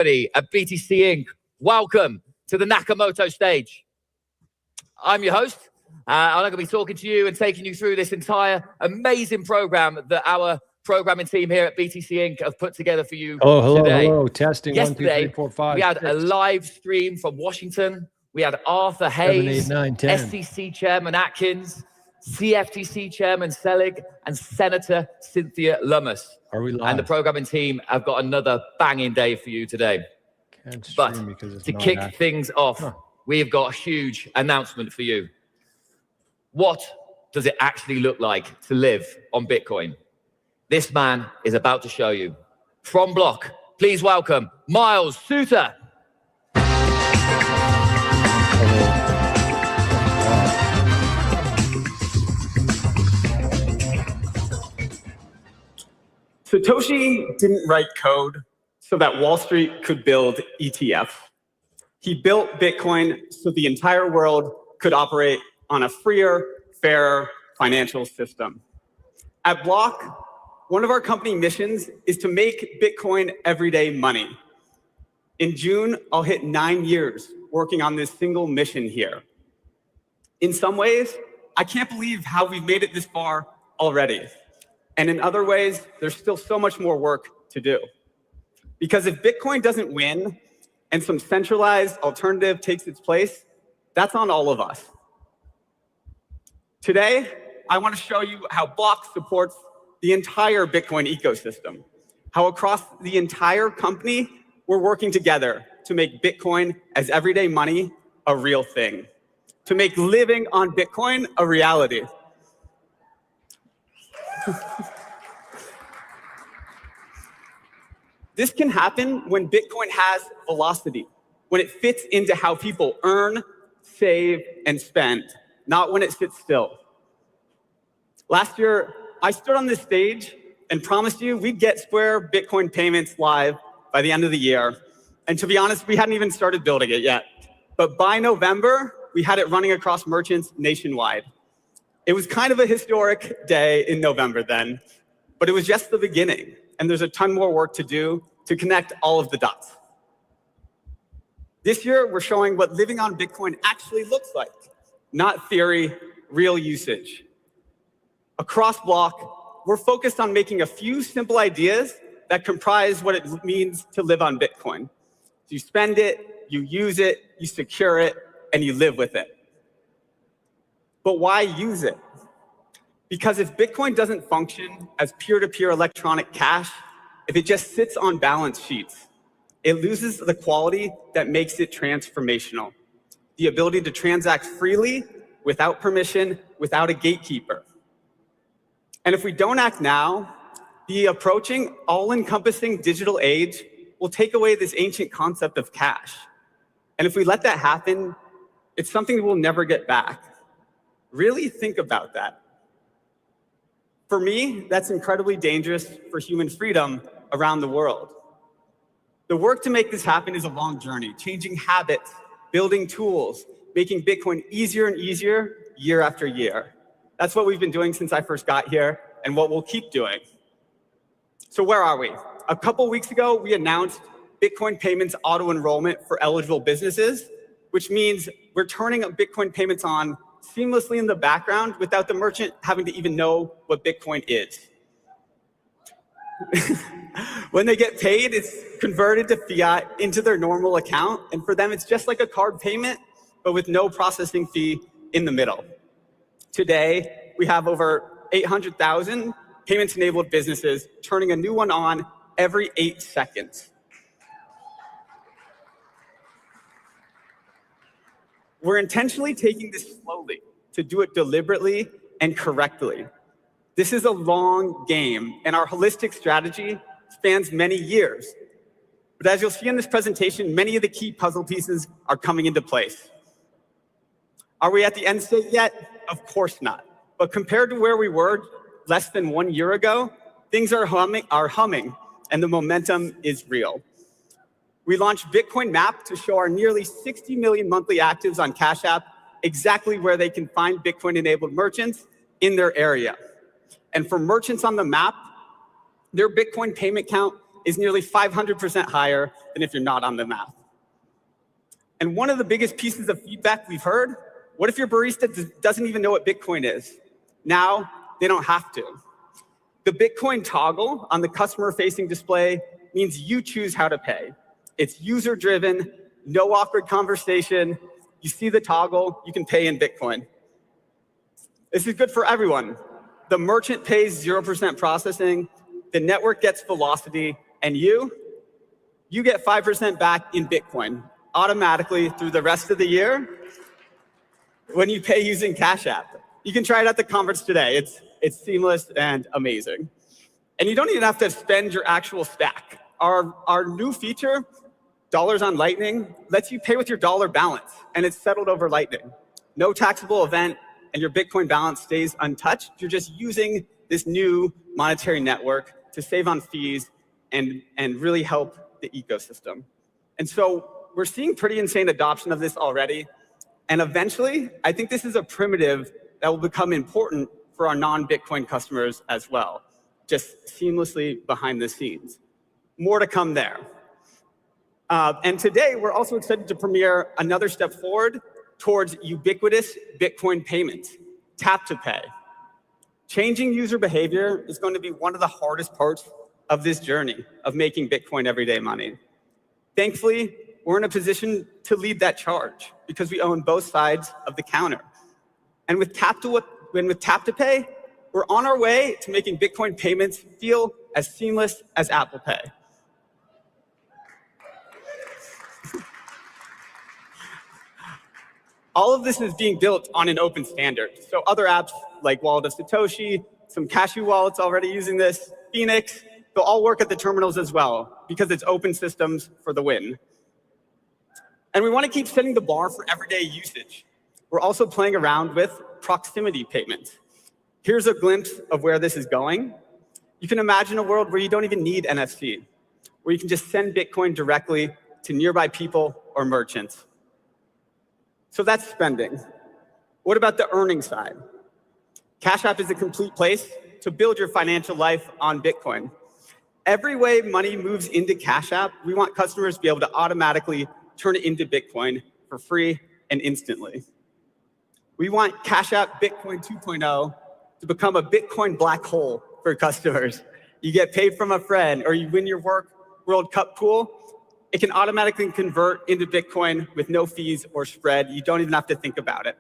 At BTC Inc. Welcome to the Nakamoto stage. I'm your host. I'm going to be talking to you and taking you through this entire amazing program that our programming team here at BTC Inc. have put together for you today. Hello. Testing. Yesterday, 1, 2, 3, 4, 5, we had 6. a live stream from Washington. We had Arthur Hayes, 7, 8, 9, 10. SEC Chairman Atkins, CFTC Chairman Selig, and Senator Cynthia Lummis. Are we live? And the programming team have got another banging day for you today. But to kick things off, we've got a huge announcement for you. What does it actually look like to live on Bitcoin? This man is about to show you. From Block, please welcome Miles Suter. Satoshi didn't write code so that Wall Street could build ETF. He built Bitcoin so the entire world could operate on a freer, fairer financial system. At Block, one of our company missions is to make Bitcoin everyday money. In June, I'll hit 9 years working on this single mission here. In some ways, I can't believe how we've made it this far already. And in other ways, there's still so much more work to do. Because if Bitcoin doesn't win and some centralized alternative takes its place, that's on all of us. Today, I want to show you how Block supports the entire Bitcoin ecosystem, how across the entire company, we're working together to make Bitcoin as everyday money a real thing, to make living on Bitcoin a reality. This can happen when Bitcoin has velocity, when it fits into how people earn, save, and spend, not when it sits still. Last year, I stood on this stage and promised you we'd get Square Bitcoin payments live by the end of the year. And to be honest, we hadn't even started building it yet. But by November, we had it running across merchants nationwide. It was kind of a historic day in November then, but it was just the beginning. And there's a ton more work to do to connect all of the dots. This year, we're showing what living on Bitcoin actually looks like. Not theory, real usage. Across Block, we're focused on making a few simple ideas that comprise what it means to live on Bitcoin. You spend it, you use it, you secure it, and you live with it. But why use it? Because if Bitcoin doesn't function as peer-to-peer electronic cash, if it just sits on balance sheets, it loses the quality that makes it transformational. The ability to transact freely, without permission, without a gatekeeper. And if we don't act now, the approaching all-encompassing digital age will take away this ancient concept of cash. And if we let that happen, it's something we'll never get back. Really think about that. For me, that's incredibly dangerous for human freedom around the world. The work to make this happen is a long journey, changing habits, building tools, making Bitcoin easier and easier year after year. That's what we've been doing since I first got here and what we'll keep doing. So where are we? A couple weeks ago, we announced Bitcoin payments auto-enrollment for eligible businesses, which means we're turning Bitcoin payments on seamlessly in the background without the merchant having to even know what Bitcoin is. When they get paid, it's converted to fiat into their normal account, and for them, it's just like a card payment, but with no processing fee in the middle. Today, we have over 800,000 payments-enabled businesses turning a new one on every 8 seconds. We're intentionally taking this slowly to do it deliberately and correctly. This is a long game, and our holistic strategy spans many years. But as you'll see in this presentation, many of the key puzzle pieces are coming into place. Are we at the end state yet? Of course not. But compared to where we were less than 1 year ago, things are humming, and the momentum is real. We launched Bitcoin Map to show our nearly 60 million monthly actives on Cash App exactly where they can find Bitcoin-enabled merchants in their area. And for merchants on the map, their Bitcoin payment count is nearly 500% higher than if you're not on the math. And one of the biggest pieces of feedback we've heard, what if your barista doesn't even know what Bitcoin is? Now, they don't have to. The Bitcoin toggle on the customer-facing display means you choose how to pay. It's user-driven, no awkward conversation. You see the toggle, you can pay in Bitcoin. This is good for everyone. The merchant pays 0% processing, the network gets velocity, and you get 5% back in Bitcoin automatically through the rest of the year when you pay using Cash App. You can try it at the conference today. It's seamless and amazing. And you don't even have to spend your actual stack. Our new feature, Dollars on Lightning, lets you pay with your dollar balance, and it's settled over Lightning. No taxable event, and your Bitcoin balance stays untouched. You're just using this new monetary network to save on fees and really help the ecosystem. And so we're seeing pretty insane adoption of this already. And eventually, I think this is a primitive that will become important for our non-Bitcoin customers as well, just seamlessly behind the scenes. More to come there. And today, we're also excited to premiere another step forward towards ubiquitous Bitcoin payments, tap to pay. Changing user behavior is going to be one of the hardest parts of this journey of making Bitcoin everyday money. Thankfully, we're in a position to lead that charge because we own both sides of the counter. And with tap to pay, we're on our way to making Bitcoin payments feel as seamless as Apple Pay. All of this is being built on an open standard. So other apps like Wallet of Satoshi, some Cashew wallets already using this, Phoenix, they'll all work at the terminals as well because it's open systems for the win. And we want to keep setting the bar for everyday usage. We're also playing around with proximity payments. Here's a glimpse of where this is going. You can imagine a world where you don't even need NFC, where you can just send Bitcoin directly to nearby people or merchants. So that's spending. What about the earning side? Cash App is a complete place to build your financial life on Bitcoin. Every way money moves into Cash App, we want customers to be able to automatically turn it into Bitcoin for free and instantly. We want Cash App Bitcoin 2.0 to become a Bitcoin black hole for customers. You get paid from a friend or you win your World Cup pool, it can automatically convert into Bitcoin with no fees or spread. You don't even have to think about it.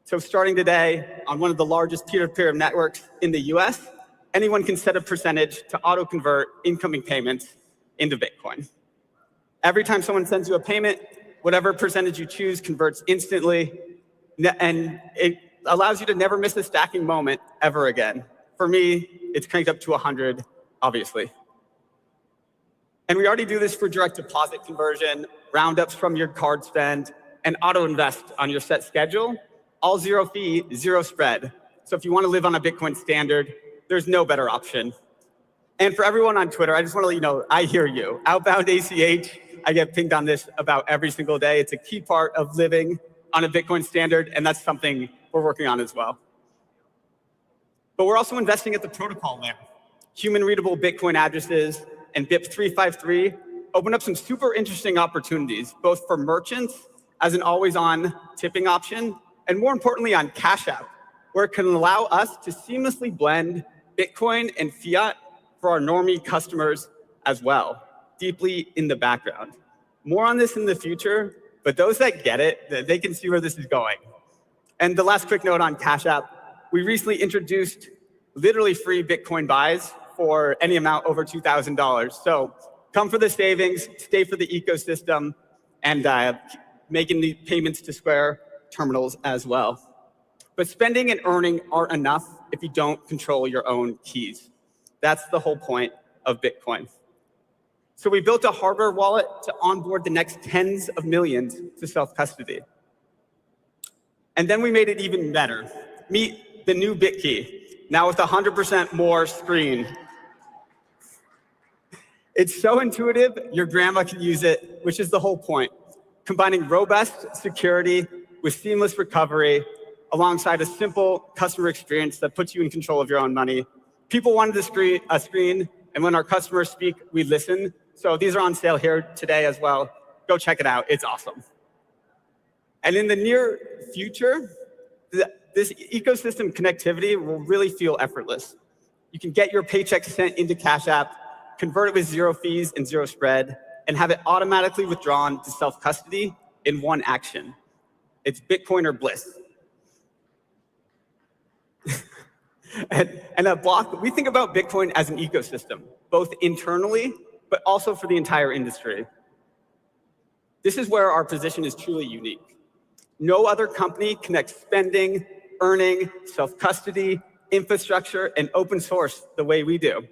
So starting today on one of the largest peer-to-peer networks in the US, anyone can set a percentage to auto-convert incoming payments into Bitcoin. Every time someone sends you a payment, whatever percentage you choose converts instantly, and it allows you to never miss a stacking moment ever again. For me, it's cranked up to 100, obviously. And we already do this for direct deposit conversion, roundups from your card spend, and auto invest on your set schedule, all zero fee, zero spread. So if you want to live on a Bitcoin standard, there's no better option. And for everyone on Twitter, I just want to let you know, I hear you. Outbound ACH, I get pinged on this about every single day. It's a key part of living on a Bitcoin standard, and that's something we're working on as well. But we're also investing at the protocol layer. Human-readable Bitcoin addresses and BIP 353 open up some super interesting opportunities, both for merchants as an always-on tipping option, and more importantly on Cash App, where it can allow us to seamlessly blend Bitcoin and fiat for our normie customers as well, deeply in the background. More on this in the future, but those that get it, they can see where this is going. And the last quick note on Cash App, we recently introduced literally free Bitcoin buys for any amount over $2,000. So come for the savings, stay for the ecosystem, and making the payments to Square terminals as well. But spending and earning aren't enough if you don't control your own keys. That's the whole point of Bitcoin. So we built a hardware wallet to onboard the next tens of millions to self-custody. And then we made it even better. Meet the new BitKey, now with 100% more screen. It's so intuitive, your grandma can use it, which is the whole point. Combining robust security with seamless recovery alongside a simple customer experience that puts you in control of your own money. People wanted a screen And when our customers speak, we listen. So these are on sale here today as well. Go check it out. It's awesome. And in the near future, this ecosystem connectivity will really feel effortless. You can get your paycheck sent into Cash App, convert it with 0 fees and 0 spread, and have it automatically withdrawn to self-custody in one action. It's Bitcoin or bliss. and at Block, we think about Bitcoin as an ecosystem, both internally, but also for the entire industry. This is where our position is truly unique. No other company connects spending, earning, self-custody, infrastructure, and open source the way we do.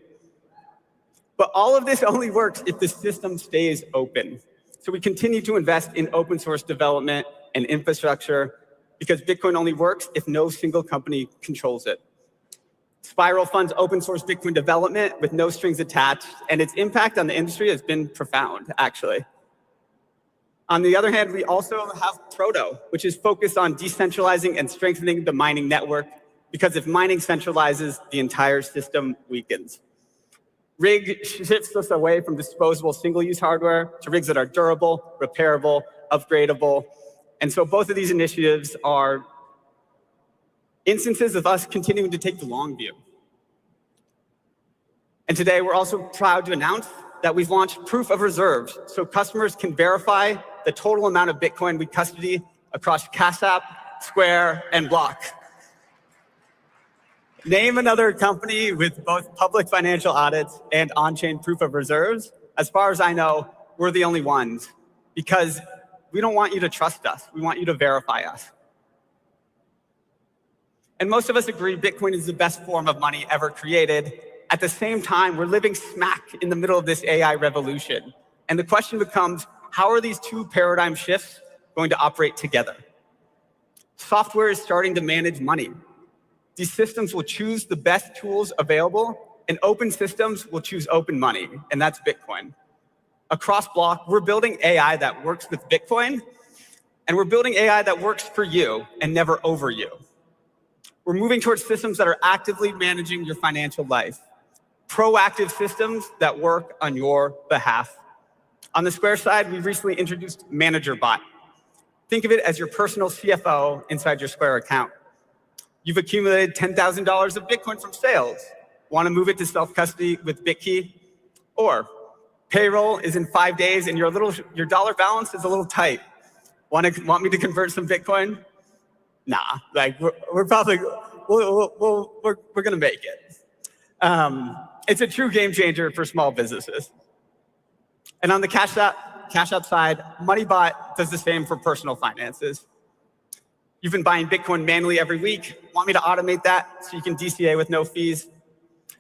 But all of this only works if the system stays open. So we continue to invest in open source development and infrastructure because Bitcoin only works if no single company controls it. Spiral funds open source Bitcoin development with no strings attached, and its impact on the industry has been profound, actually. On the other hand, we also have Proto, which is focused on decentralizing and strengthening the mining network, because if mining centralizes, the entire system weakens. Rig shifts us away from disposable single-use hardware to rigs that are durable, repairable, upgradable. And so both of these initiatives are instances of us continuing to take the long view. And today, we're also proud to announce that we've launched proof of reserves, so customers can verify the total amount of Bitcoin we custody across Cash App, Square, and Block. Name another company with both public financial audits and on-chain proof of reserves. As far as I know, we're the only ones, because we don't want you to trust us. We want you to verify us. And most of us agree Bitcoin is the best form of money ever created. At the same time, we're living smack in the middle of this AI revolution. And the question becomes, how are these two paradigm shifts going to operate together? Software is starting to manage money. These systems will choose the best tools available, and open systems will choose open money, and that's Bitcoin. Across Block, we're building AI that works with Bitcoin, and we're building AI that works for you and never over you. We're moving towards systems that are actively managing your financial life, proactive systems that work on your behalf. On the Square side, we recently introduced ManagerBot. Think of it as your personal CFO inside your Square account. You've accumulated $10,000 of Bitcoin from sales. Want to move it to self-custody with BitKey? Or payroll is in 5 days and your dollar balance is a little tight. Want me to convert some Bitcoin? Nah, like we're probably we're gonna make it. It's a true game changer for small businesses. And on the Cash App side, MoneyBot does the same for personal finances. You've been buying Bitcoin manually every week. Want me to automate that so you can DCA with no fees?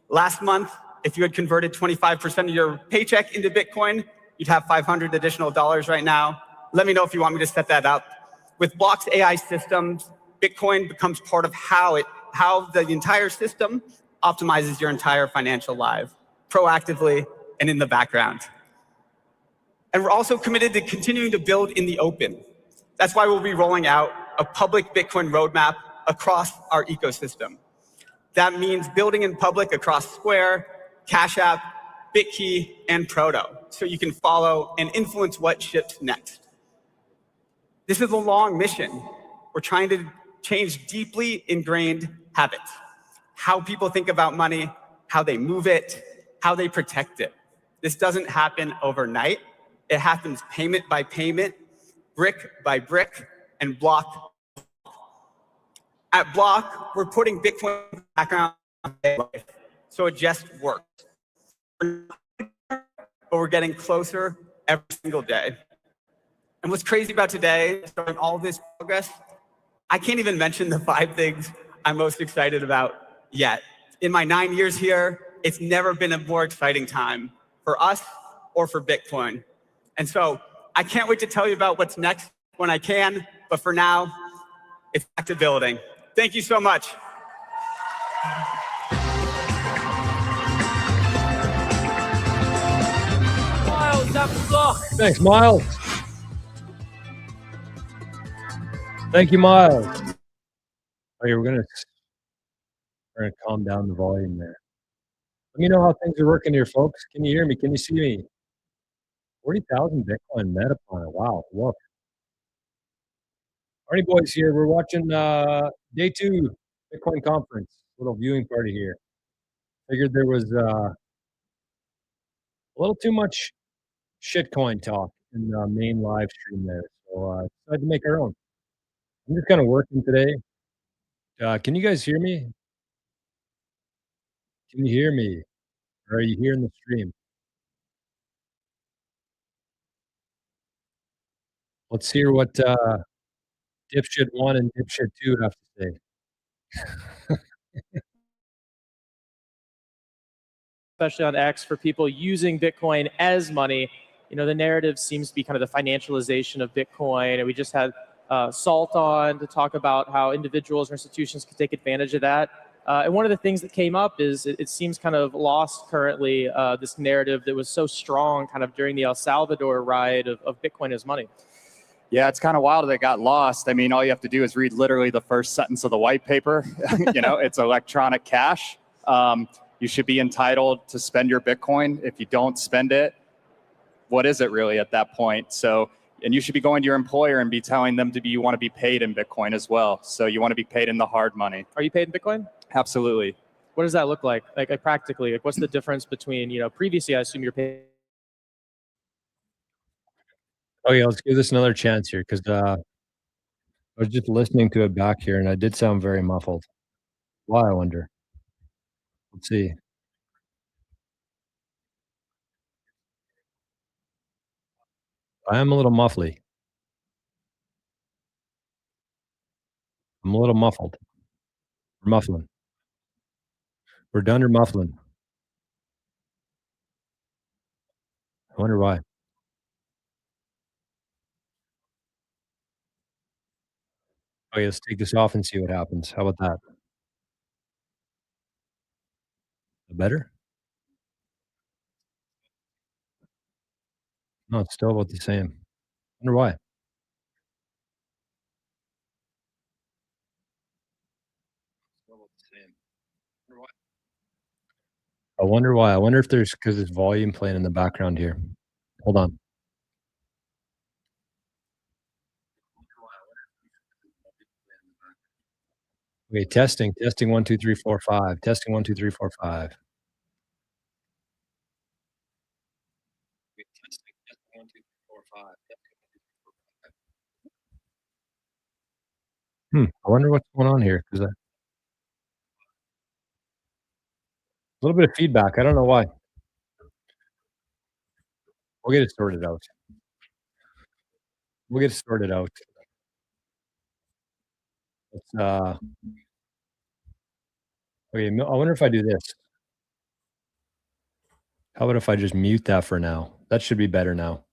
Last month, if you had converted 25% of your paycheck into Bitcoin, you'd have $500 additional right now. Let me know if you want me to set that up. With Block's AI systems, Bitcoin becomes part of how the entire system optimizes your entire financial life, proactively and in the background. And we're also committed to continuing to build in the open. That's why we'll be rolling out a public Bitcoin roadmap across our ecosystem. That means building in public across Square, Cash App, BitKey, and Proto, so you can follow and influence what ships next. This is a long mission. We're trying to change deeply ingrained habits, how people think about money, how they move it, how they protect it. This doesn't happen overnight. It happens payment by payment, brick by brick, and block. At Block, we're putting Bitcoin back on life, so it just works. But we're getting closer every single day. And what's crazy about today, starting all this progress, I can't even mention the 5 things I'm most excited about yet. In my 9 years here, it's never been a more exciting time for us or for Bitcoin. And so I can't wait to tell you about what's next when I can, but for now, it's back to building. Thank you so much. Miles, up the block. Thanks, Miles. Thank you, Miles. Okay, we're gonna calm down the volume there. Let me know how things are working here, folks. Can you hear me? Can you see me? 40,000 Bitcoin meta planet. Wow. Look. Alrighty, boys, here. We're watching day 2 Bitcoin conference. Little viewing party here. Figured there was a little too much shitcoin talk in the main live stream there. So decided to make our own. I'm just kind of working today. Can you guys hear me? Can you hear me? Or are you hearing the stream? Let's hear what dipshit 1 and dipshit 2 have to say. Especially on X, for people using Bitcoin as money. You know, the narrative seems to be kind of the financialization of Bitcoin. And we just had Salt on to talk about how individuals or institutions can take advantage of that. And one of the things that came up is it seems kind of lost currently, this narrative that was so strong kind of during the El Salvador ride of Bitcoin as money. Yeah, it's kind of wild that it got lost. I mean, all you have to do is read literally the first sentence of the white paper. You know, it's electronic cash. You should be entitled to spend your Bitcoin. If you don't spend it, what is it really at that point? So, and you should be going to your employer and be telling them you want to be paid in Bitcoin as well. So you want to be paid in the hard money. Are you paid in Bitcoin? Absolutely. What does that look like? Like practically, like what's the difference between, you know, previously I assume you're paid. Okay, let's give this another chance here because I was just listening to it back here and I did sound very muffled. Why, I wonder? Let's see. I am a little muffly. I'm a little muffled. We're muffling. We're done or muffling. I wonder why. Okay, let's take this off and see what happens. How about that? Better? No, it's still about the same. Wonder why. I wonder why. I wonder if there's because there's volume playing in the background here. Hold on. Okay, testing 1 2 3 4 5. Testing 1 2 3 4 5. Testing 1 2 3 4 5. I wonder what's going on here because a little bit of feedback. I don't know why. We'll get it sorted out. We'll get it sorted out. Let's okay, I wonder if I do this. How about if I just mute that for now? That should be better now.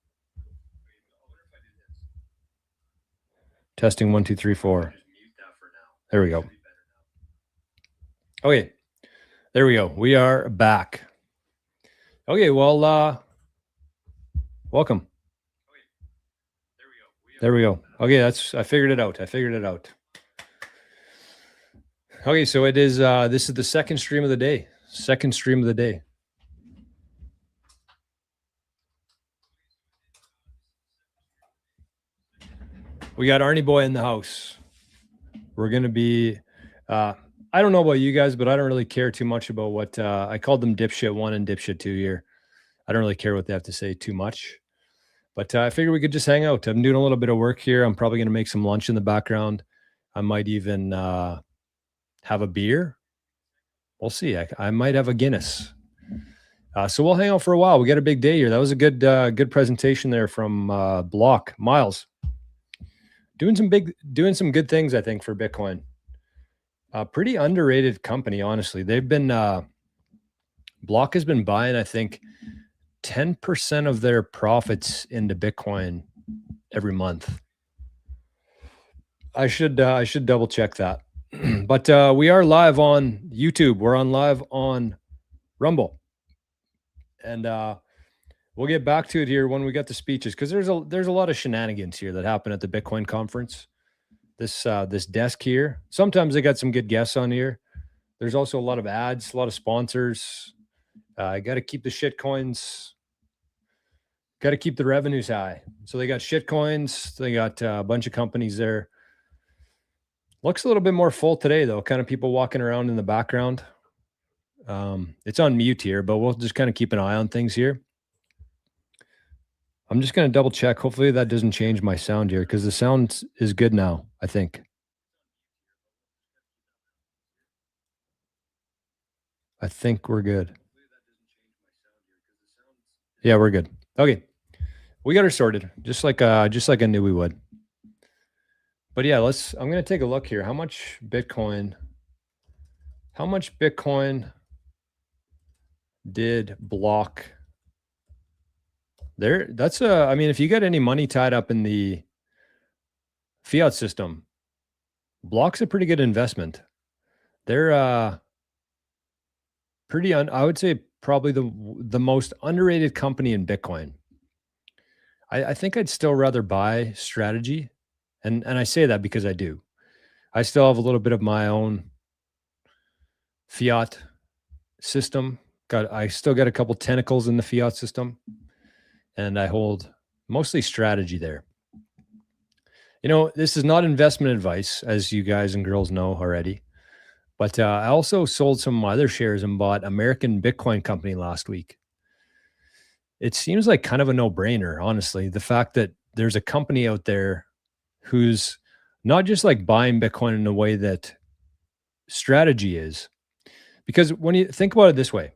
Testing 1 2 3 4. There we go. Okay. There we go. We are back. Okay, well, welcome. There we go. Okay, I figured it out. Okay, so it is this is the second stream of the day. We got Arnie Boy in the house. We're gonna be I don't know about you guys, but I don't really care too much about what I called them dipshit 1 and dipshit 2 here. I don't really care what they have to say too much. But I figured we could just hang out. I'm doing a little bit of work here. I'm probably going to make some lunch in the background. I might even have a beer. We'll see. I might have a Guinness. So we'll hang out for a while. We got a big day here. That was a good presentation there from Block. Miles. Doing some good things, I think, for Bitcoin. Pretty underrated company, honestly. They've been Block has been buying, I think, 10% of their profits into Bitcoin every month. I should double check that. But we are live on YouTube. We're live on Rumble. And we'll get back to it here when we get the speeches because there's a lot of shenanigans here that happen at the Bitcoin conference. This desk here. Sometimes they got some good guests on here. There's also a lot of ads, a lot of sponsors. I got to keep the shit coins. Got to keep the revenues high. So they got shit coins. They got a bunch of companies there. Looks a little bit more full today, though. Kind of people walking around in the background. It's on mute here, but we'll just kind of keep an eye on things here. I'm just going to double check. Hopefully that doesn't change my sound here because the sound is good now, I think. I think we're good. Yeah, we're good. Okay. We got her sorted just like I knew we would. But yeah, I'm going to take a look here. How much Bitcoin did Block there? That's I mean, if you got any money tied up in the fiat system, Block's a pretty good investment. They're I would say probably the most underrated company in Bitcoin. I think I'd still rather buy Strategy. And I say that because I do. I still have a little bit of my own fiat system. I still got a couple tentacles in the fiat system. And I hold mostly Strategy there. You know, this is not investment advice, as you guys and girls know already. But I also sold some of my other shares and bought American Bitcoin Company last week. It seems like kind of a no-brainer, honestly. The fact that there's a company out there who's not just like buying Bitcoin in a way that Strategy is. Because when you think about it this way,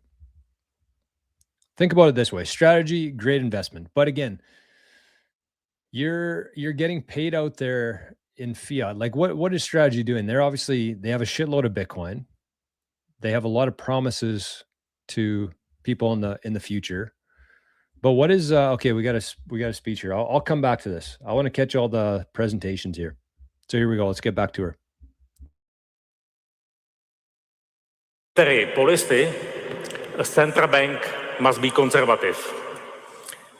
Strategy, great investment. But again, you're getting paid out there in fiat. Like what is Strategy doing? They have a shitload of Bitcoin. They have a lot of promises to people in the future. But what is okay, we got a speech here. I'll come back to this. I want to catch all the presentations here. So here we go. Let's get back to her. Monetary policy, a central bank must be conservative,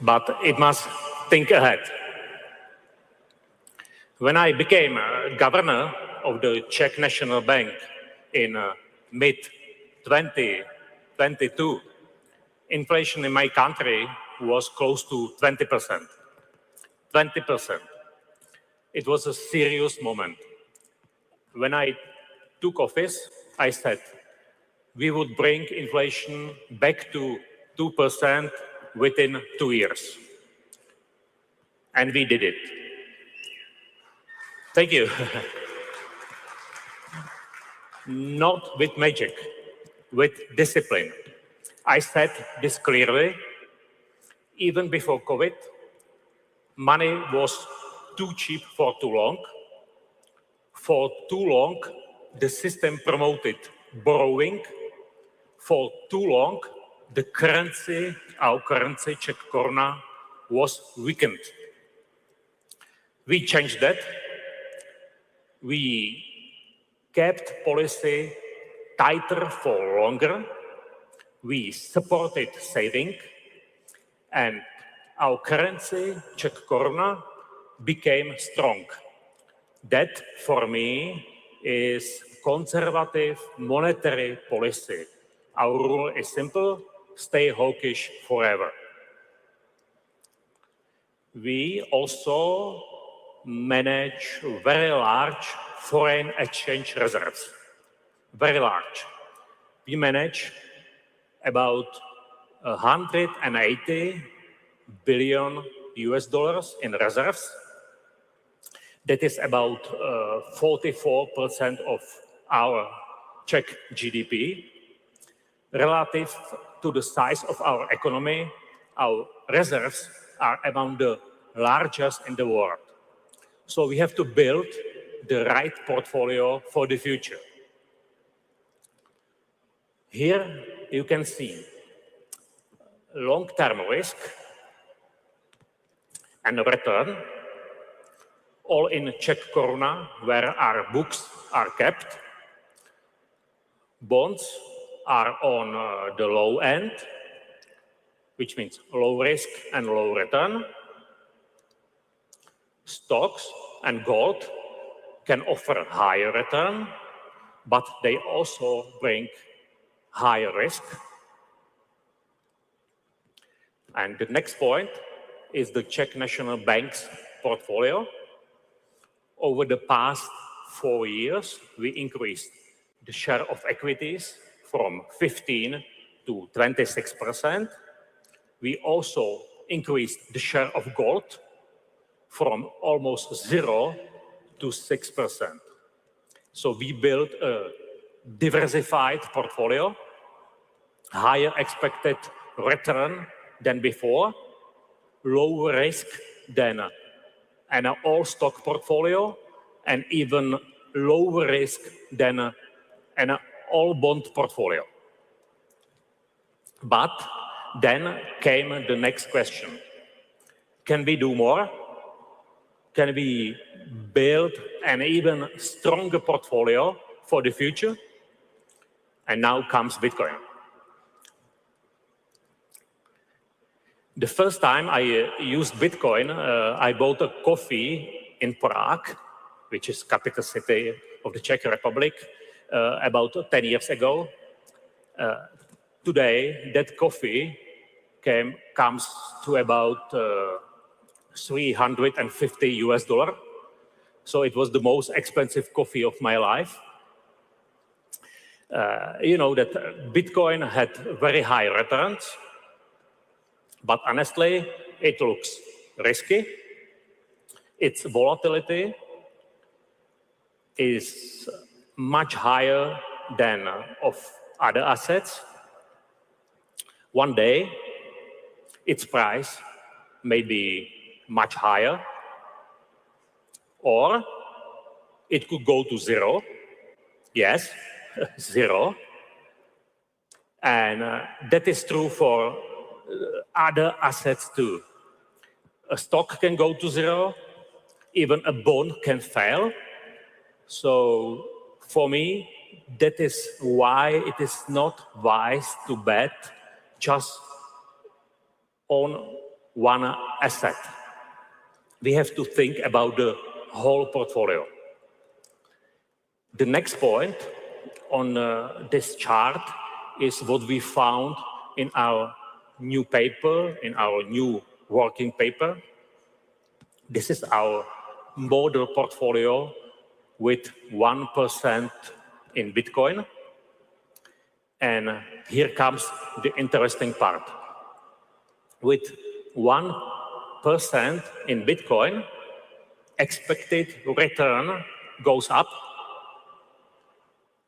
but it must think ahead. When I became governor of the Czech National Bank in mid-2022, inflation in my country was close to 20%. 20%. It was a serious moment. When I took office, I said we would bring inflation back to 2% within 2 years. And we did it. Thank you. Not with magic, with discipline. I said this clearly. Even before COVID, money was too cheap for too long. For too long, the system promoted borrowing. For too long, our currency, Czech koruna, was weakened. We changed that. We kept policy tighter for longer. We supported saving, and our currency, Czech koruna, became strong. That, for me, is conservative monetary policy. Our rule is simple: stay hawkish forever. We also manage very large foreign exchange reserves. Very large. We manage about 180 billion US dollars in reserves. That is about 44% of our Czech GDP. Relative to the size of our economy, our reserves are among the largest in the world. So we have to build the right portfolio for the future. Here you can see long-term risk and return, all in Czech koruna, where our books are kept. Bonds are on the low end, which means low risk and low return. Stocks and gold can offer higher return, but they also bring higher risk. And the next point is the Czech National Bank's portfolio. Over the past 4 years, we increased the share of equities from 15 to 26%. We also increased the share of gold from almost 0 to 6%. So we built a diversified portfolio, higher expected return than before, lower risk than an all-stock portfolio, and even lower risk than an all-bond portfolio. But then came the next question. Can we do more? Can we build an even stronger portfolio for the future? And now comes Bitcoin. The first time I used Bitcoin, I bought a coffee in Prague, which is capital city of the Czech Republic, about 10 years ago. Today, that coffee comes to about $350. So it was the most expensive coffee of my life. You know that Bitcoin had very high returns, but honestly, it looks risky. Its volatility is much higher than of other assets. One day, its price may be much higher, or it could go to zero. Yes, zero. And that is true for other assets too. A stock can go to zero, even a bond can fail. So for me, that is why it is not wise to bet just on one asset. We have to think about the whole portfolio. The next point on this chart is what we found in our new paper, in our new working paper. This is our model portfolio with 1% in Bitcoin. And here comes the interesting part. With 1% in Bitcoin, expected return goes up,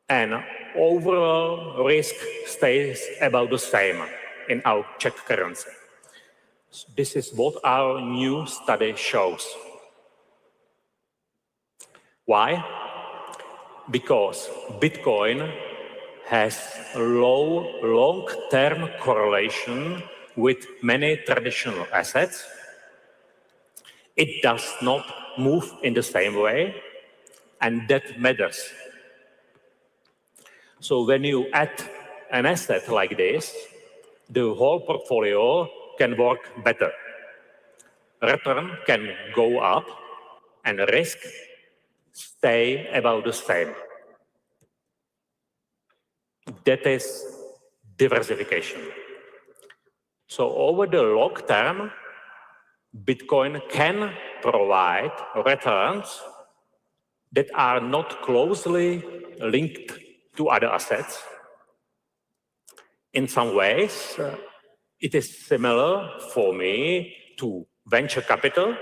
and overall risk stays about the same in our Czech currency. So this is what our new study shows. Why? Because Bitcoin has a low long-term correlation with many traditional assets. It does not move in the same way, and that matters. So when you add an asset like this, the whole portfolio can work better. Return can go up, and risk stay about the same. That is diversification. So over the long term, Bitcoin can provide returns that are not closely linked to other assets. In some ways, it is similar for me to venture capital,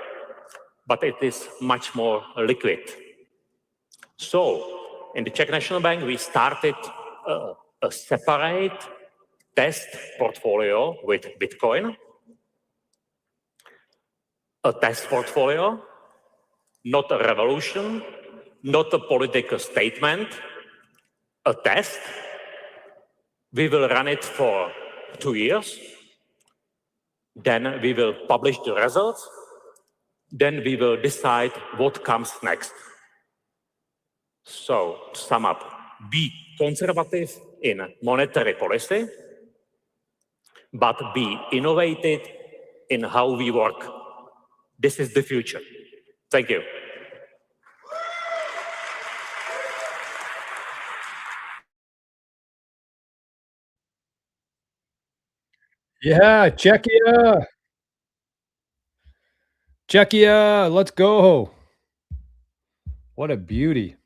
but it is much more liquid. So in the Czech National Bank, we started a separate test portfolio with Bitcoin. A test portfolio, not a revolution, not a political statement, a test. We will run it for 2 years. Then we will publish the results. Then we will decide what comes next. So, to sum up, be conservative in monetary policy, but be innovative in how we work. This is the future. Thank you. Yeah, Czechia. Czechia, let's go. What a beauty.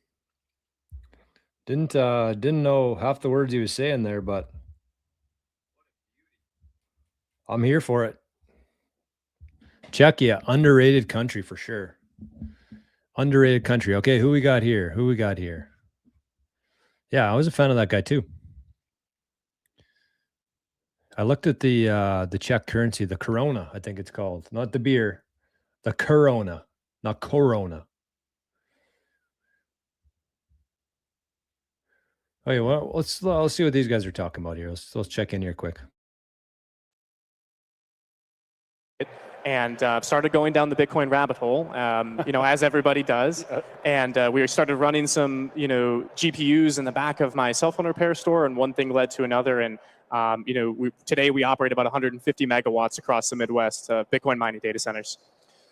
Didn't know half the words he was saying there, but I'm here for it. Czechia, underrated country for sure. Underrated country. Okay, who we got here? Yeah, I was a fan of that guy too. I looked at the Czech currency, the Corona, I think it's called, not the beer, the Corona, not Corona. Okay, well, let's see what these guys are talking about here. Let's check in here quick. And started going down the Bitcoin rabbit hole, as everybody does. And we started running some, GPUs in the back of my cell phone repair store, and one thing led to another. And today we operate about 150 megawatts across the Midwest, Bitcoin mining data centers.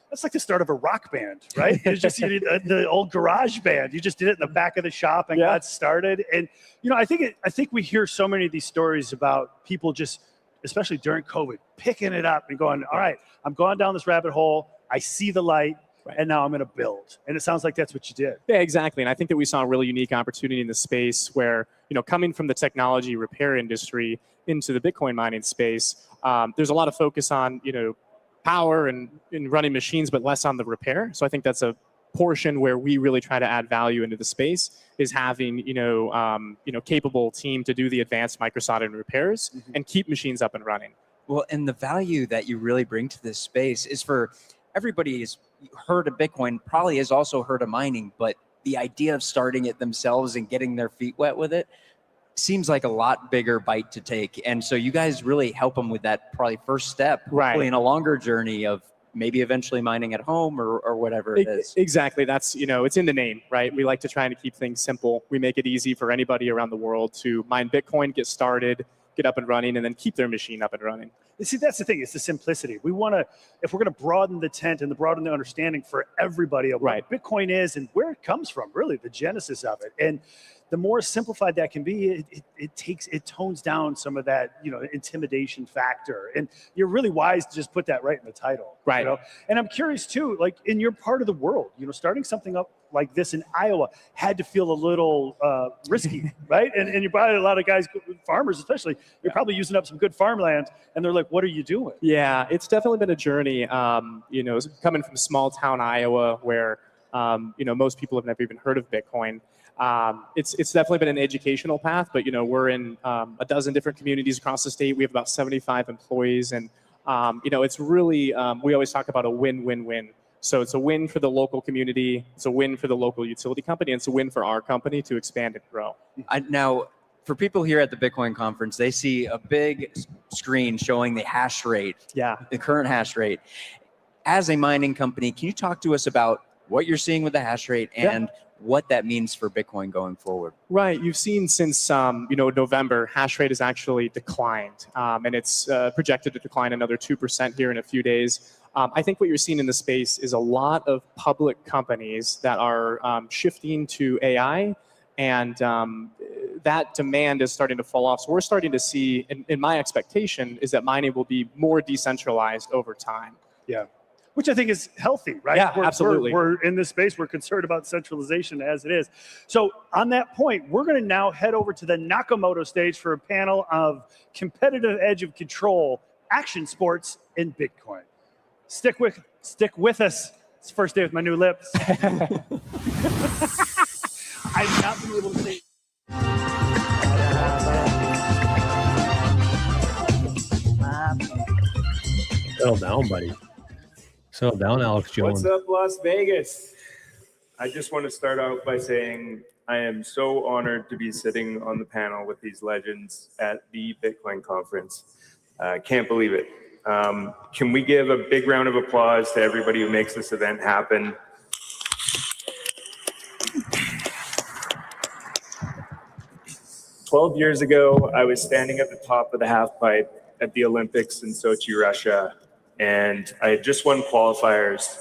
That's like the start of a rock band, right? It's just the old garage band. You just did it in the back of the shop and got started. And I think we hear so many of these stories about people just, especially during COVID, picking it up and going, all right, I'm going down this rabbit hole. I see the light, and now I'm going to build. And it sounds like that's what you did. Yeah, exactly. And I think that we saw a really unique opportunity in the space where, coming from the technology repair industry into the Bitcoin mining space, there's a lot of focus on, power and running machines, but less on the repair. So I think that's a portion where we really try to add value into the space, is having capable team to do the advanced microsoldering repairs and keep machines up and running. Well, and the value that you really bring to this space is for everybody who's heard of Bitcoin, probably has also heard of mining, but the idea of starting it themselves and getting their feet wet with it seems like a lot bigger bite to take. And so you guys really help them with that probably first step, hopefully in a longer journey of maybe eventually mining at home or whatever it is. Exactly. That's, it's in the name, right? We like to try to keep things simple. We make it easy for anybody around the world to mine Bitcoin, get started, get up and running, and then keep their machine up and running. See, that's the thing. It's the simplicity. We want to, if we're going to broaden the tent and broaden the understanding for everybody of what Bitcoin is and where it comes from, really the genesis of it. And the more simplified that can be, it tones down some of that, intimidation factor. And you're really wise to just put that right in the title. Right. And I'm curious too, like in your part of the world, starting something up like this in Iowa had to feel a little risky, right? And you're probably a lot of guys, farmers especially, you're probably using up some good farmland, and they're like, what are you doing? Yeah, it's definitely been a journey, coming from small town Iowa where, most people have never even heard of Bitcoin. It's definitely been an educational path, but, we're in a dozen different communities across the state. We have about 75 employees, and, it's really, we always talk about a win-win-win. So it's a win for the local community, it's a win for the local utility company, and it's a win for our company to expand and grow. Now, for people here at the Bitcoin conference, they see a big screen showing the hash rate, the current hash rate. As a mining company, can you talk to us about what you're seeing with the hash rate and what that means for Bitcoin going forward? Right. You've seen since, November, hash rate has actually declined, and it's projected to decline another 2% here in a few days. I think what you're seeing in the space is a lot of public companies that are shifting to AI, and that demand is starting to fall off. So we're starting to see, in my expectation, is that mining will be more decentralized over time. Yeah. Which I think is healthy, right? Yeah, absolutely. We're in this space. We're concerned about centralization as it is. So on that point, we're going to now head over to the Nakamoto stage for a panel of competitive edge of control, action sports, and Bitcoin. Stick with us. It's the first day with my new lips. I've not been able to say. Settle down, buddy. Settle down, Alex Jones. What's up, Las Vegas? I just want to start out by saying I am so honored to be sitting on the panel with these legends at the Bitcoin conference. Can't believe it. Can we give a big round of applause to everybody who makes this event happen? "12 years ago, I was standing at the top of the half pipe at the Olympics in Sochi, Russia, and I had just won qualifiers,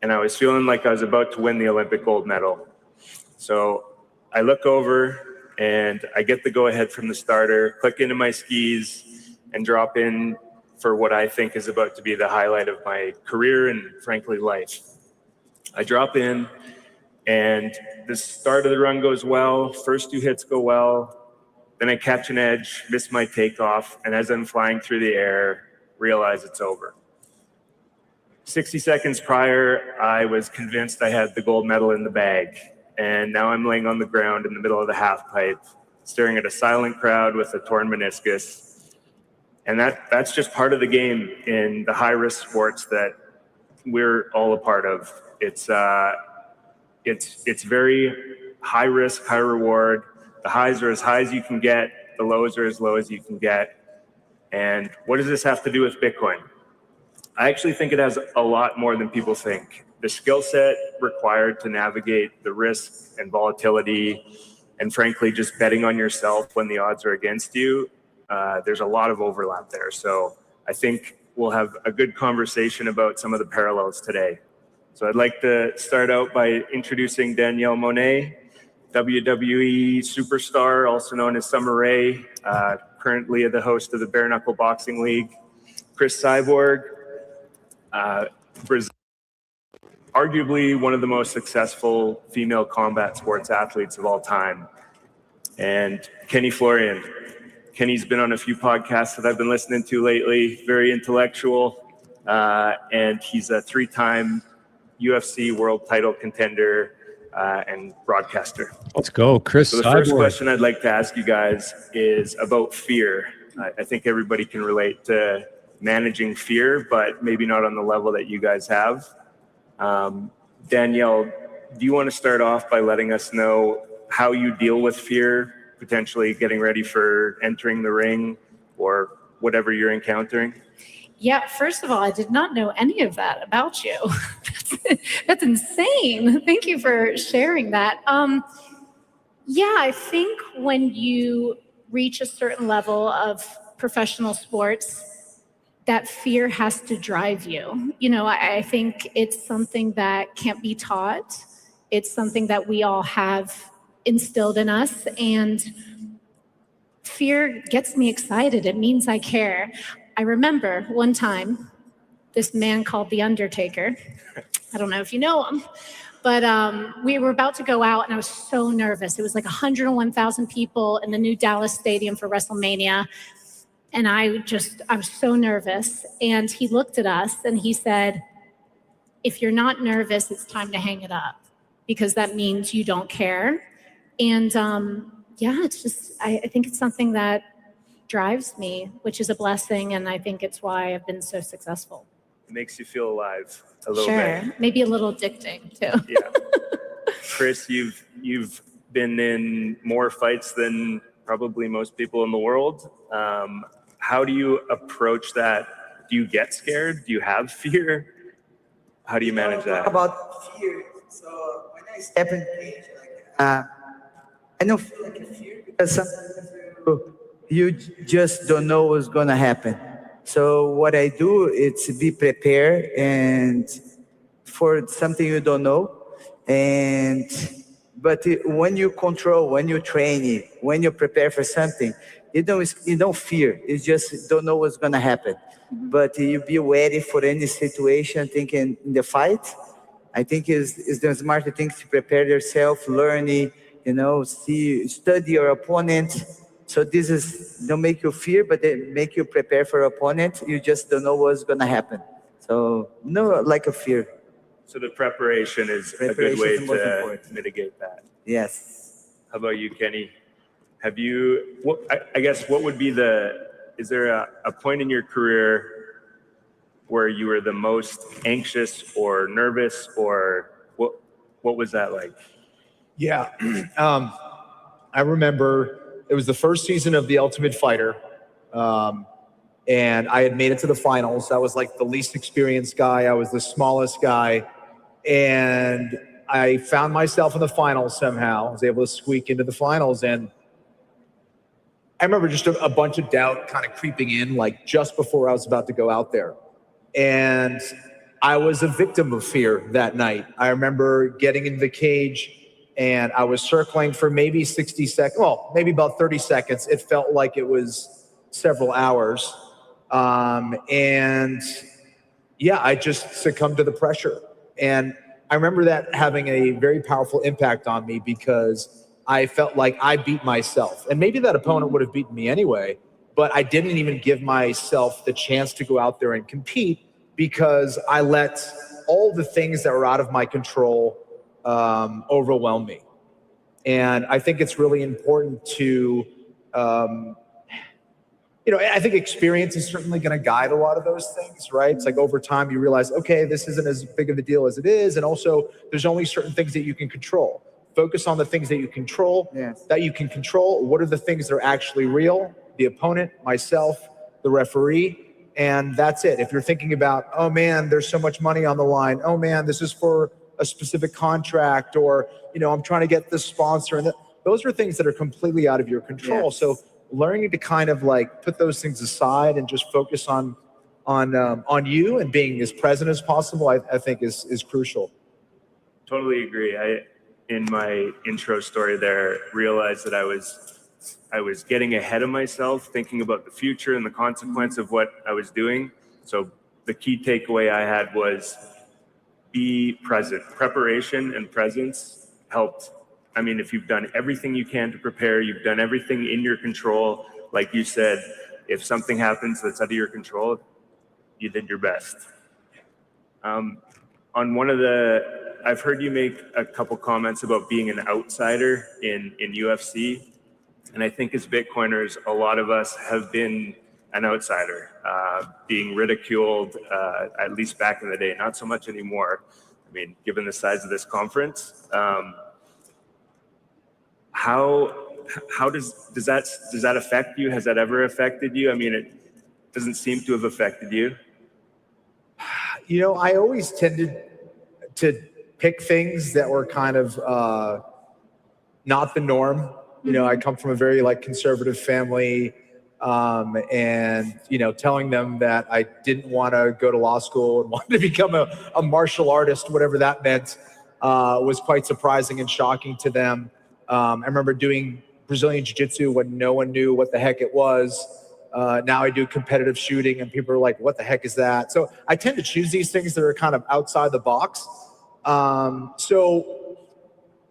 and I was feeling like I was about to win the Olympic gold medal. So I look over, and I get the go-ahead from the starter, click into my skis, and drop in for what I think is about to be the highlight of my career and frankly life. I drop in and the start of the run goes well, first 2 hits go well, then I catch an edge, miss my takeoff, and as I'm flying through the air, realize it's over. 60 seconds prior, I was convinced I had the gold medal in the bag, and now I'm laying on the ground in the middle of the half pipe, staring at a silent crowd with a torn meniscus. And that's just part of the game in the high-risk sports that we're all a part of. It's very high risk, high reward. The highs are as high as you can get. The lows are as low as you can get. And what does this have to do with Bitcoin? I actually think it has a lot more than people think. The skill set required to navigate the risk and volatility, and frankly, just betting on yourself when the odds are against you, there's a lot of overlap there. So I think we'll have a good conversation about some of the parallels today. So I'd like to start out by introducing Danielle Monet, WWE superstar, also known as Summer Rae, currently the host of the Bare Knuckle Boxing League. Chris Cyborg, arguably one of the most successful female combat sports athletes of all time. And Kenny Florian. Kenny's been on a few podcasts that I've been listening to lately, very intellectual, and he's a 3-time UFC world title contender and broadcaster. Let's go, Chris. So the first question I'd like to ask you guys is about fear. I think everybody can relate to managing fear, but maybe not on the level that you guys have. Danielle, do you want to start off by letting us know how you deal with fear, potentially getting ready for entering the ring or whatever you're encountering? Yeah, first of all, I did not know any of that about you. That's insane. Thank you for sharing that. Yeah, I think when you reach a certain level of professional sports, that fear has to drive you. You know, I think it's something that can't be taught. It's something that we all have instilled in us, and fear gets me excited. It means I care. I remember one time this man called the Undertaker. I don't know if you know him, but we were about to go out and I was so nervous. It was like 101,000 people in the new Dallas stadium for WrestleMania. And I was so nervous. And he looked at us and he said, if you're not nervous, it's time to hang it up, because that means you don't care. And yeah, it's just, I think it's something that drives me, which is a blessing. And I think it's why I've been so successful. It makes you feel alive a little bit. Sure, maybe a little addicting too. Yeah. Chris, you've been in more fights than probably most people in the world. How do you approach that? Do you get scared? Do you have fear? How do you manage that? About fear. So when I step in cage, I don't feel like a fear because sometimes you just don't know what's gonna happen. So what I do is be prepared and for something you don't know. But when you control, when you train it, when you prepare for something, you don't fear. You just don't know what's gonna happen. But you be ready for any situation. Thinking in the fight, I think is the smarter thing to prepare yourself, learning, study your opponent. So this don't make you fear, but they make you prepare for opponent. You just don't know what's gonna happen. So no, like a fear. So the preparation is a good way to mitigate that. Yes. How about you, Kenny? Have you, I guess, what would be is there a point in your career where you were the most anxious or nervous, or what was that like? Yeah, I remember it was the first season of The Ultimate Fighter, and I had made it to the finals. I was like the least experienced guy. I was the smallest guy, and I found myself in the finals somehow. I was able to squeak into the finals, and I remember just a bunch of doubt kind of creeping in, like just before I was about to go out there. And I was a victim of fear that night. I remember getting into the cage and I was circling for maybe 60 seconds, well, maybe about 30 seconds. It felt like it was several hours. And yeah, I just succumbed to the pressure. And I remember that having a very powerful impact on me because I felt like I beat myself. And maybe that opponent would have beaten me anyway, but I didn't even give myself the chance to go out there and compete because I let all the things that were out of my control overwhelm me. And I think it's really important to, I think experience is certainly going to guide a lot of those things, right? It's like over time you realize, okay, this isn't as big of a deal as it is. And also there's only certain things that you can control. Focus on the things that you control, that you can control. What are the things that are actually real? The opponent, myself, the referee, and that's it. If you're thinking about, oh man, there's so much money on the line. Oh man, this is for a specific contract, or, I'm trying to get this sponsor. And those are things that are completely out of your control. Yes. So learning to kind of like put those things aside and just focus on you and being as present as possible, I think is crucial. Totally agree. In my intro story there, realized that I was getting ahead of myself, thinking about the future and the consequence of what I was doing. So the key takeaway I had was be present. Preparation and presence helped. I mean, if you've done everything you can to prepare, you've done everything in your control, like you said, if something happens that's out of your control, you did your best. I've heard you make a couple comments about being an outsider in UFC. And I think as Bitcoiners, a lot of us have been an outsider, being ridiculed, at least back in the day, not so much anymore. I mean, given the size of this conference, how does that affect you? Has that ever affected you? I mean, it doesn't seem to have affected you. I always tended to pick things that were kind of not the norm. I come from a very conservative family, and telling them that I didn't want to go to law school and wanted to become a martial artist, whatever that meant, was quite surprising and shocking to them. I remember doing Brazilian Jiu-Jitsu when no one knew what the heck it was. Now I do competitive shooting and people are like, what the heck is that? So I tend to choose these things that are kind of outside the box. So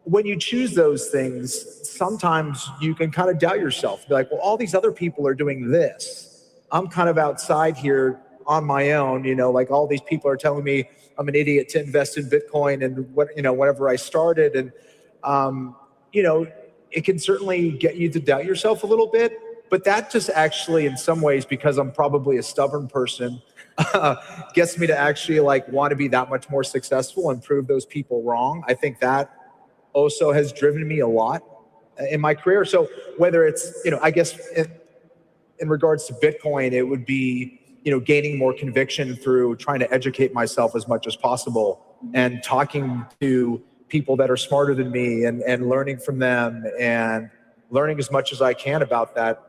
when you choose those things, sometimes you can kind of doubt yourself. Be like, well, all these other people are doing this. I'm kind of outside here on my own, like all these people are telling me I'm an idiot to invest in Bitcoin and whatever I started. And, it can certainly get you to doubt yourself a little bit, but that just actually in some ways, because I'm probably a stubborn person, gets me to actually want to be that much more successful and prove those people wrong. I think that also has driven me a lot in my career. So whether it's, I guess in regards to Bitcoin, it would be, gaining more conviction through trying to educate myself as much as possible and talking to people that are smarter than me and learning from them and learning as much as I can about that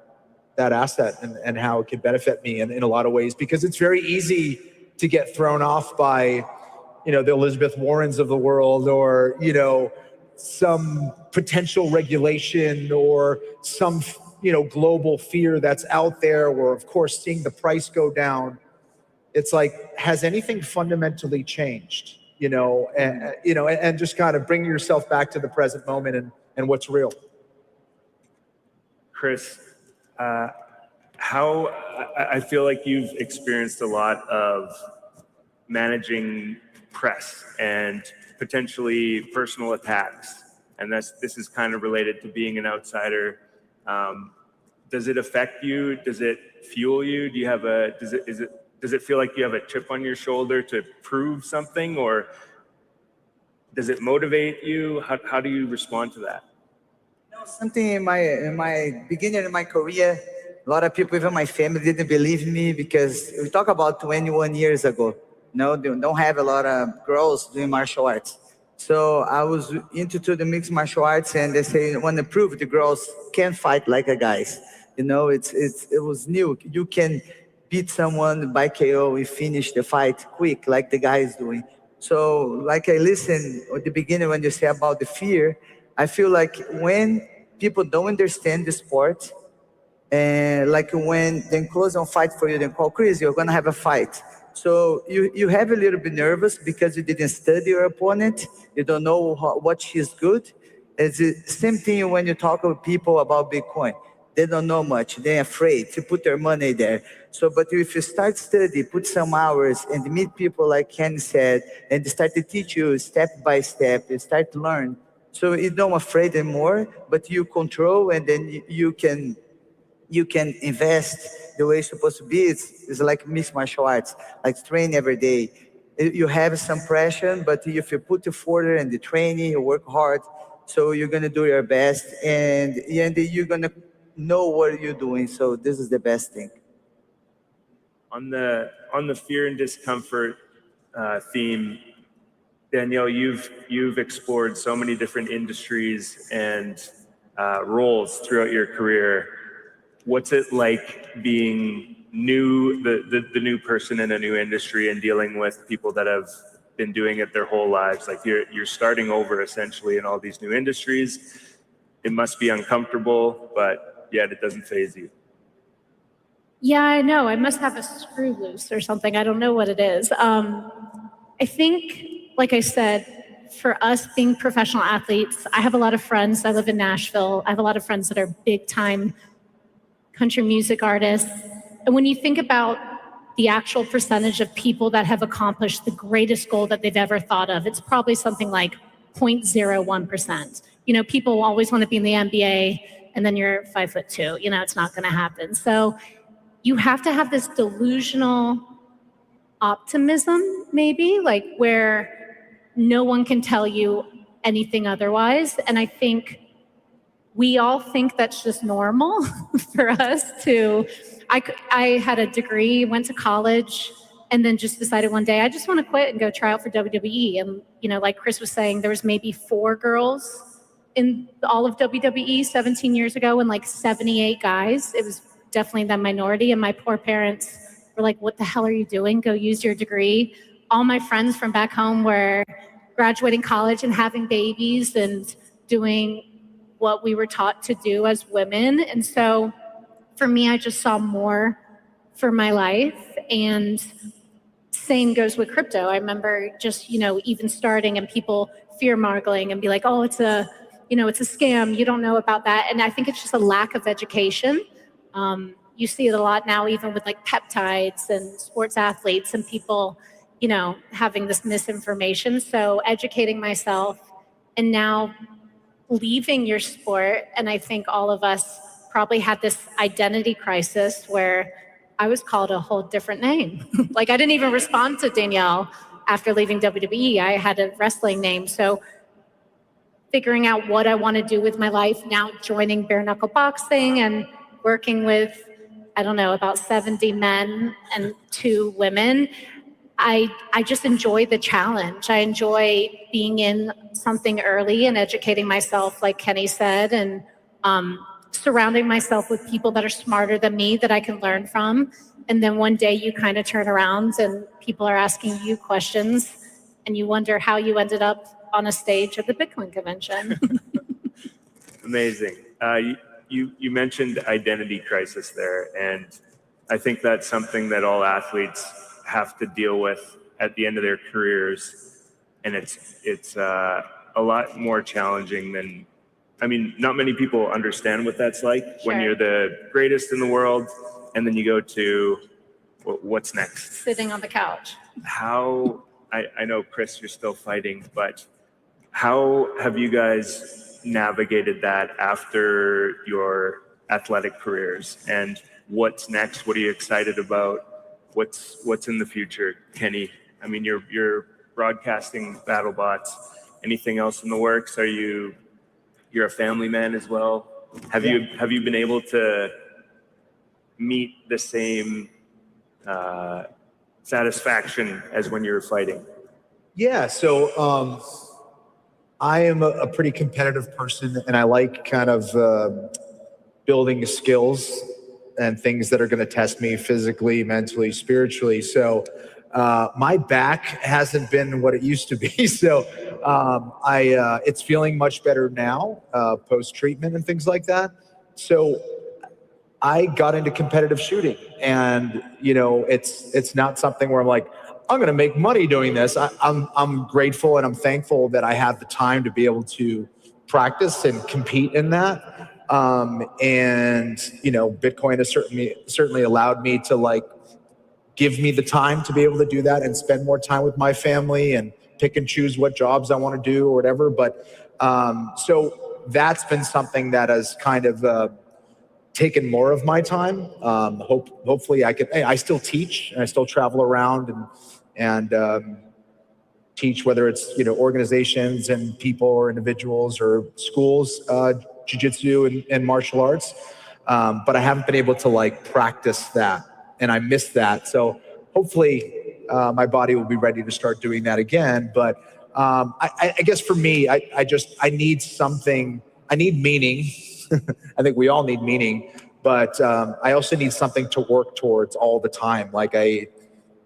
asset and how it could benefit me in a lot of ways, because it's very easy to get thrown off by, the Elizabeth Warrens of the world, or, some potential regulation or some, global fear that's out there, or of course, seeing the price go down. It's like, has anything fundamentally changed? And just kind of bring yourself back to the present moment and what's real. Chris, I feel like you've experienced a lot of managing press and potentially personal attacks, and this is kind of related to being an outsider. Does it affect you? Does it fuel you? Do you have does it feel like you have a chip on your shoulder to prove something, or does it motivate you? How do you respond to that? Something in my beginning of my career, a lot of people, even my family, didn't believe in me, because we talk about 21 years ago. They don't have a lot of girls doing martial arts. So I was into the mixed martial arts, and they say, want to prove the girls can fight like a guys. It was new. You can beat someone by KO and finish the fight quick, like the guy is doing. So I listened at the beginning when you say about the fear. I feel like when people don't understand the sport, And like when they close on fight for you, they call Chris, you're gonna have a fight. So you have a little bit nervous because you didn't study your opponent. You don't know what she's good. It's the same thing when you talk with people about Bitcoin. They don't know much. They're afraid to put their money there. So, but if you start study, put some hours and meet people like Ken said, and they start to teach you step by step, you start to learn. So you don't afraid anymore, but you control, and then you can invest the way it's supposed to be. It's like mixed martial arts, like train every day. You have some pressure, but if you put your further in the training, you work hard, so you're gonna do your best, and you're gonna know what you're doing. So this is the best thing. On the fear and discomfort theme, Danielle, you've explored so many different industries and roles throughout your career. What's it like being new, the new person in a new industry and dealing with people that have been doing it their whole lives? Like you're starting over essentially in all these new industries. It must be uncomfortable, but yet it doesn't faze you. Yeah, I know. I must have a screw loose or something. I don't know what it is. I think, like I said, for us being professional athletes, I have a lot of friends. I live in Nashville. I have a lot of friends that are big time country music artists. And when you think about the actual percentage of people that have accomplished the greatest goal that they've ever thought of, it's probably something like 0.01%. You know, people always want to be in the NBA, and then you're 5'2". You know, it's not going to happen. So you have to have this delusional optimism, maybe, like where no one can tell you anything otherwise. And I think we all think that's just normal for us to. I had a degree, went to college, and then just decided one day I just want to quit and go try out for WWE. And you know, like Chris was saying, there was maybe 4 girls in all of WWE 17 years ago, and like 78 guys. It was definitely the minority. And my poor parents were like, "What the hell are you doing? Go use your degree." All my friends from back home were graduating college and having babies and doing what we were taught to do as women. And so for me, I just saw more for my life. And same goes with crypto. I remember just, you know, even starting and people fear-mongering and be like, "Oh, it's a scam. You don't know about that." And I think it's just a lack of education. You see it a lot now, even with like peptides and sports athletes and people, you know, having this misinformation. So educating myself and now leaving your sport. And I think all of us probably had this identity crisis where I was called a whole different name. Like I didn't even respond to Danielle after leaving WWE. I had a wrestling name. So figuring out what I want to do with my life, now joining bare knuckle boxing and working with, I don't know, about 70 men and 2 women. I just enjoy the challenge. I enjoy being in something early and educating myself, like Kenny said, and surrounding myself with people that are smarter than me that I can learn from. And then one day you kind of turn around and people are asking you questions and you wonder how you ended up on a stage at the Bitcoin convention. Amazing. You mentioned identity crisis there, and I think that's something that all athletes have to deal with at the end of their careers, and it's a lot more challenging than, I mean, not many people understand what that's like. Sure. When you're the greatest in the world, and then you go to what's next? Sitting on the couch. How, I know, Chris, you're still fighting, but how have you guys navigated that after your athletic careers? And what's next? What are you excited about? What's in the future, Kenny? I mean, you're broadcasting BattleBots. Anything else in the works? You're a family man as well. Have you been able to meet the same satisfaction as when you were fighting? Yeah. So I am a pretty competitive person, and I like kind of building skills and things that are going to test me physically, mentally, spiritually. So my back hasn't been what it used to be. So it's feeling much better now, post-treatment and things like that. So I got into competitive shooting, and it's not something where I'm like, I'm going to make money doing this. I'm grateful and I'm thankful that I have the time to be able to practice and compete in that. And Bitcoin has certainly allowed me to like give me the time to be able to do that and spend more time with my family and pick and choose what jobs I want to do or whatever. But so that's been something that has kind of taken more of my time. Hopefully I still teach and I still travel around and teach, whether it's organizations and people or individuals or schools, jiu-jitsu and martial arts. But I haven't been able to like practice that, and I miss that. So hopefully my body will be ready to start doing that again. But I guess for me, I need something. I need meaning. I think we all need meaning, but I also need something to work towards all the time. Like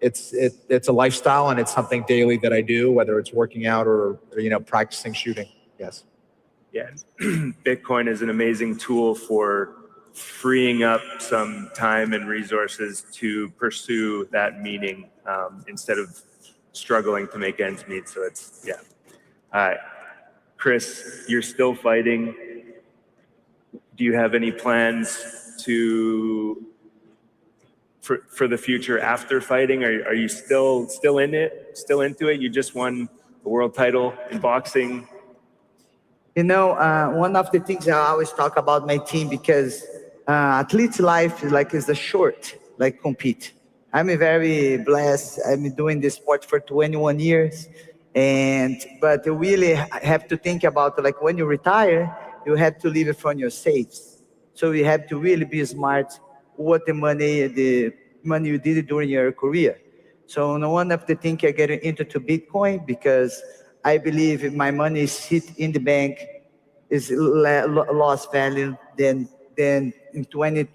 it's a lifestyle, and it's something daily that I do, whether it's working out or practicing shooting. Yes. Yeah, Bitcoin is an amazing tool for freeing up some time and resources to pursue that meaning instead of struggling to make ends meet. So it's, yeah. Chris, you're still fighting. Do you have any plans for the future after fighting? Are you still in it, still into it? You just won the world title in boxing. One of the things I always talk about my team, because athlete's life is a short, compete. I'm very blessed. I'm doing this sport for 21 years. But you really have to think about, when you retire, you have to leave it from your safes. So you have to really be smart what the money you did during your career. So one of the things I get into Bitcoin, because I believe my money sit in the bank is lost value than in when you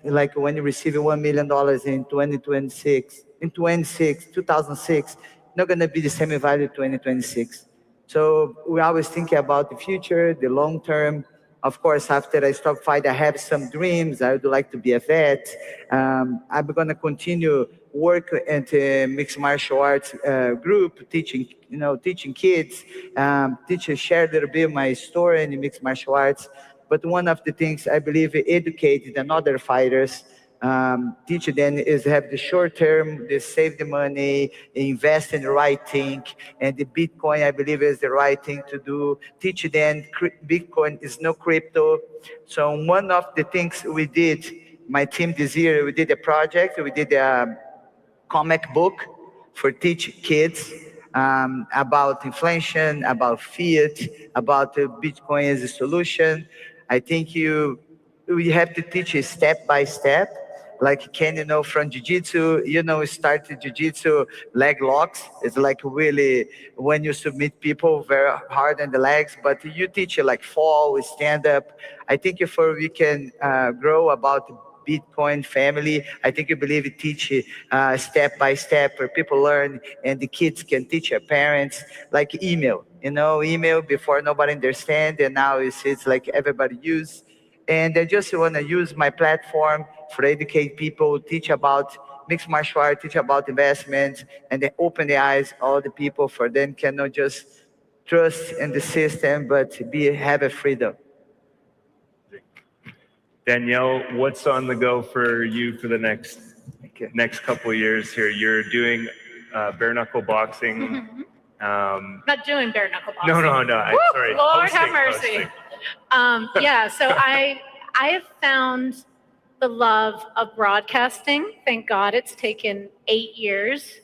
receive $1 million in 2006, not going to be the same value 2026. So we always think about the future, the long term. Of course, after I stop fighting, I have some dreams. I would like to be a vet. I'm going to continue work at a mixed martial arts group, teaching kids, share a little bit of my story in the mixed martial arts. But one of the things I believe educated and other fighters, teach them is have the short term, they save the money, invest in the right thing, and the Bitcoin I believe is the right thing to do. Teach them Bitcoin is no crypto. So one of the things we did, my team this year, we did a project, we did a comic book for teach kids about inflation, about fiat, about Bitcoin as a solution. I think we have to teach it step by step. Like Ken, from jiu-jitsu, started jiu-jitsu leg locks. It's really when you submit people very hard on the legs, but you teach it fall, stand up. I think we can grow about Bitcoin family. I think you believe it teach step by step where people learn, and the kids can teach their parents, like email. Email before nobody understand, and now it's everybody use. And I just want to use my platform for educate people, teach about mixed martial arts, teach about investments, and then open the eyes all the people for them cannot just trust in the system, but have a freedom. Danielle, what's on the go for you for the next couple of years here? You're doing bare knuckle boxing. Not doing bare knuckle boxing. No. Sorry. Lord have mercy. So I have found the love of broadcasting. Thank God it's taken 8 years.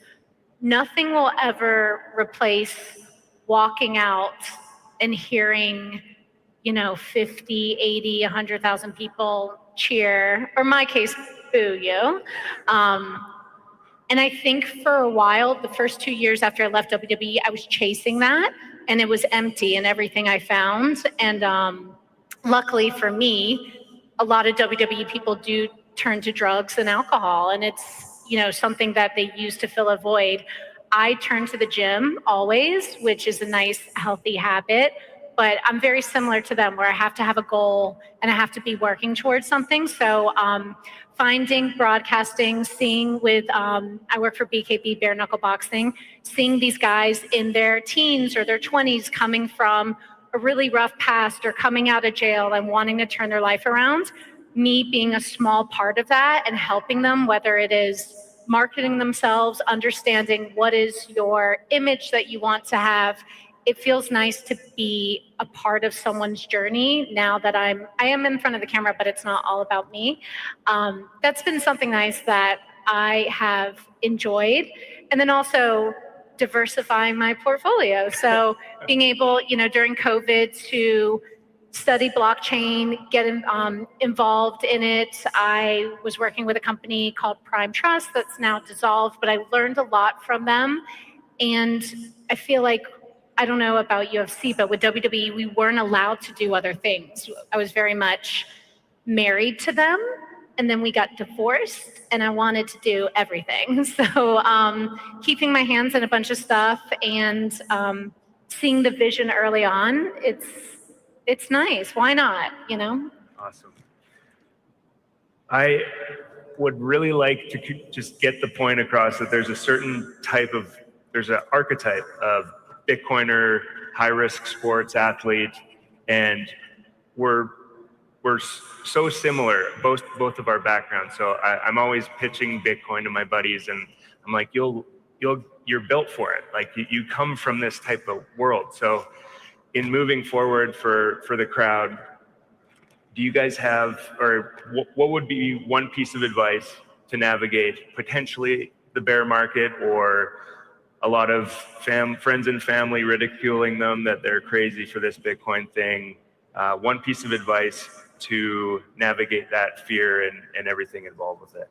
Nothing will ever replace walking out and hearing, 50, 80, 100,000 people cheer, or in my case, boo you. And I think for a while, the first 2 years after I left WWE, I was chasing that, and it was empty in everything I found. And luckily for me, a lot of WWE people do turn to drugs and alcohol, and it's something that they use to fill a void. I turn to the gym always, which is a nice, healthy habit. but I'm very similar to them where I have to have a goal and I have to be working towards something. So finding, broadcasting, seeing with, I work for BKB, bare knuckle boxing, seeing these guys in their teens or their 20s coming from a really rough past or coming out of jail and wanting to turn their life around, me being a small part of that and helping them, whether it is marketing themselves, understanding what is your image that you want to have. It feels nice to be a part of someone's journey now that I am in front of the camera, but it's not all about me. That's been something nice that I have enjoyed. And then also diversifying my portfolio. So being able, during COVID to study blockchain, get involved in it. I was working with a company called Prime Trust that's now dissolved, but I learned a lot from them. And I feel like, I don't know about UFC, but with WWE, we weren't allowed to do other things. I was very much married to them, and then we got divorced, and I wanted to do everything. So keeping my hands in a bunch of stuff and seeing the vision early on, it's nice. Why not, Awesome. I would really like to just get the point across that there's a certain there's an archetype of Bitcoiner, high-risk sports athlete, and we're so similar, both of our backgrounds. So I'm always pitching Bitcoin to my buddies, and I'm like, you're built for it. Like you come from this type of world. So in moving forward for the crowd, do you guys have, or what would be one piece of advice to navigate potentially the bear market, or a lot of friends and family ridiculing them that they're crazy for this Bitcoin thing? One piece of advice to navigate that fear and everything involved with it.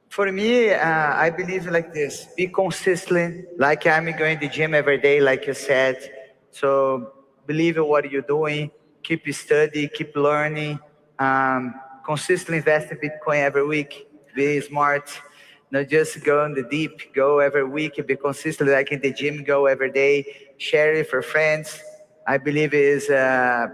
For me, I believe like this: be consistent. Like I'm going to the gym every day, like you said. So believe in what you're doing. Keep studying, keep learning. Consistently invest in Bitcoin every week. Be smart. Not just go in the deep. Go every week. Be consistent, like in the gym. Go every day. Share it for friends. I believe it is a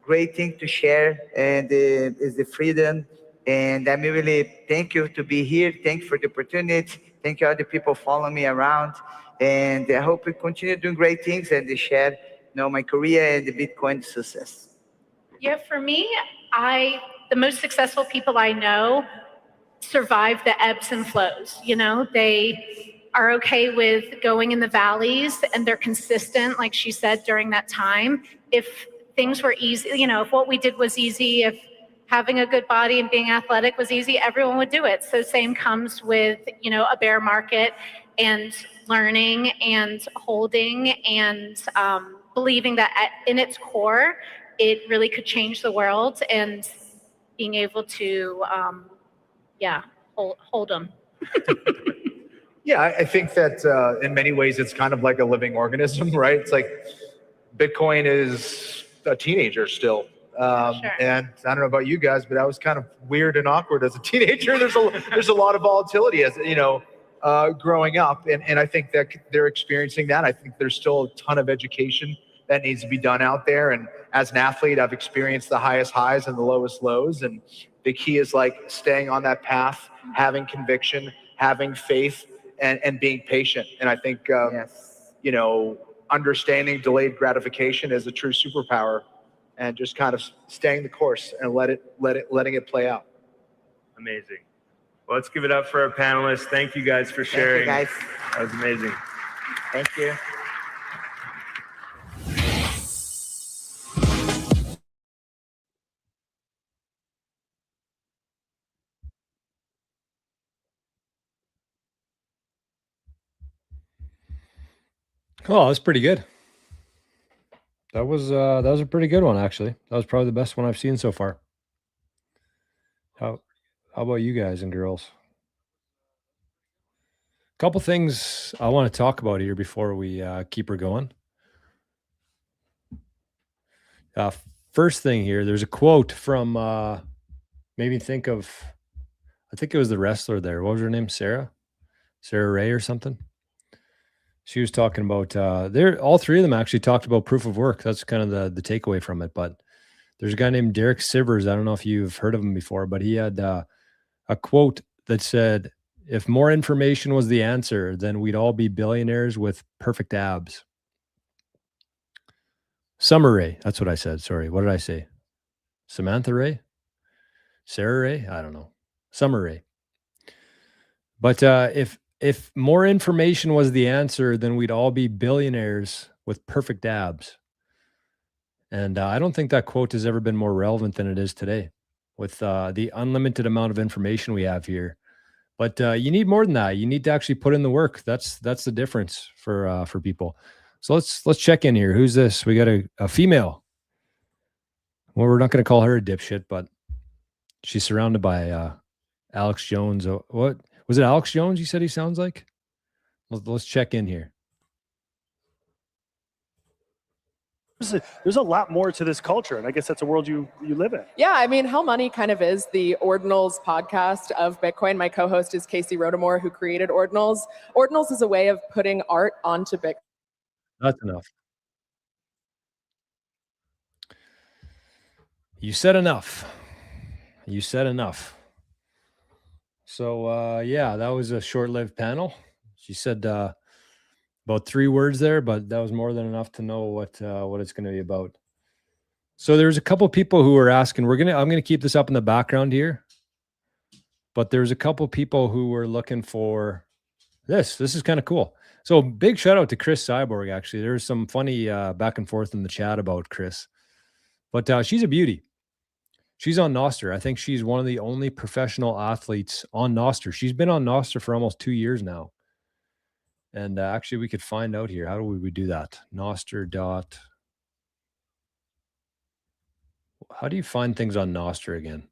great thing to share, and is the freedom. And I'm really thank you to be here. Thank you for the opportunity. Thank you all the people following me around. And I hope we continue doing great things and to share, my career and the Bitcoin success. Yeah, for me, the most successful people I know survive the ebbs and flows. They are okay with going in the valleys, and they're consistent, like she said, during that time. If things were easy, if what we did was easy, if having a good body and being athletic was easy, everyone would do it. So same comes with, a bear market, and learning and holding and believing that in its core, it really could change the world, and being able to, hold them. Yeah, I think that in many ways it's kind of like a living organism, right? It's like Bitcoin is a teenager still. Sure. And I don't know about you guys, but I was kind of weird and awkward as a teenager. There's a lot of volatility as growing up, and I think that they're experiencing that. I think there's still a ton of education that needs to be done out there. And as an athlete, I've experienced the highest highs and the lowest lows. And the key is like staying on that path, having conviction, having faith, and being patient. And I think understanding delayed gratification is a true superpower. And just kind of staying the course and letting it play out. Amazing. Well, let's give it up for our panelists. Thank you guys for sharing. Thank you, guys. That was amazing. Thank you. Oh, that's pretty good. That was a pretty good one, actually. That was probably the best one I've seen so far. How about you guys and girls? A couple things I want to talk about here before we keep her going. First thing here, there's a quote from made me think of, I think it was the wrestler there. What was her name? Sarah Ray or something. She was talking about all three of them actually talked about proof of work. That's kind of the takeaway from it. But there's a guy named Derek Sivers. I don't know if you've heard of him before, but he had a quote that said, "If more information was the answer, then we'd all be billionaires with perfect abs." Summer Rae. That's what I said. Sorry. What did I say? Samantha Ray? Sarah Ray? I don't know. Summer Rae. But if more information was the answer, then we'd all be billionaires with perfect abs. And I don't think that quote has ever been more relevant than it is today with the unlimited amount of information we have here. But you need more than that. You need to actually put in the work. That's the difference for people. So let's check in here. Who's this? We got a female. Well, we're not going to call her a dipshit, but she's surrounded by Alex Jones. What was it? Alex Jones? You said he sounds like. Let's check in here. There's a lot more to this culture, and I guess that's a world you live in. Yeah, I mean, How Money kind of is the Ordinals podcast of Bitcoin. My co-host is Casey Rodemore, who created Ordinals. Ordinals is a way of putting art onto Bitcoin. That's enough. You said enough. You said enough. So yeah, that was a short-lived panel. She said about 3 words there, but that was more than enough to know what it's going to be about. So there's a couple people who were asking. I'm going to keep this up in the background here, but there's a couple people who were looking for this. This is kind of cool. So big shout out to Chris Cyborg. Actually, there's some funny back and forth in the chat about Chris, but she's a beauty. She's on Nostr. I think she's one of the only professional athletes on Nostr. She's been on Nostr for almost 2 years now. And actually, we could find out here. How do we do that? Nostr dot. How do you find things on Nostr again?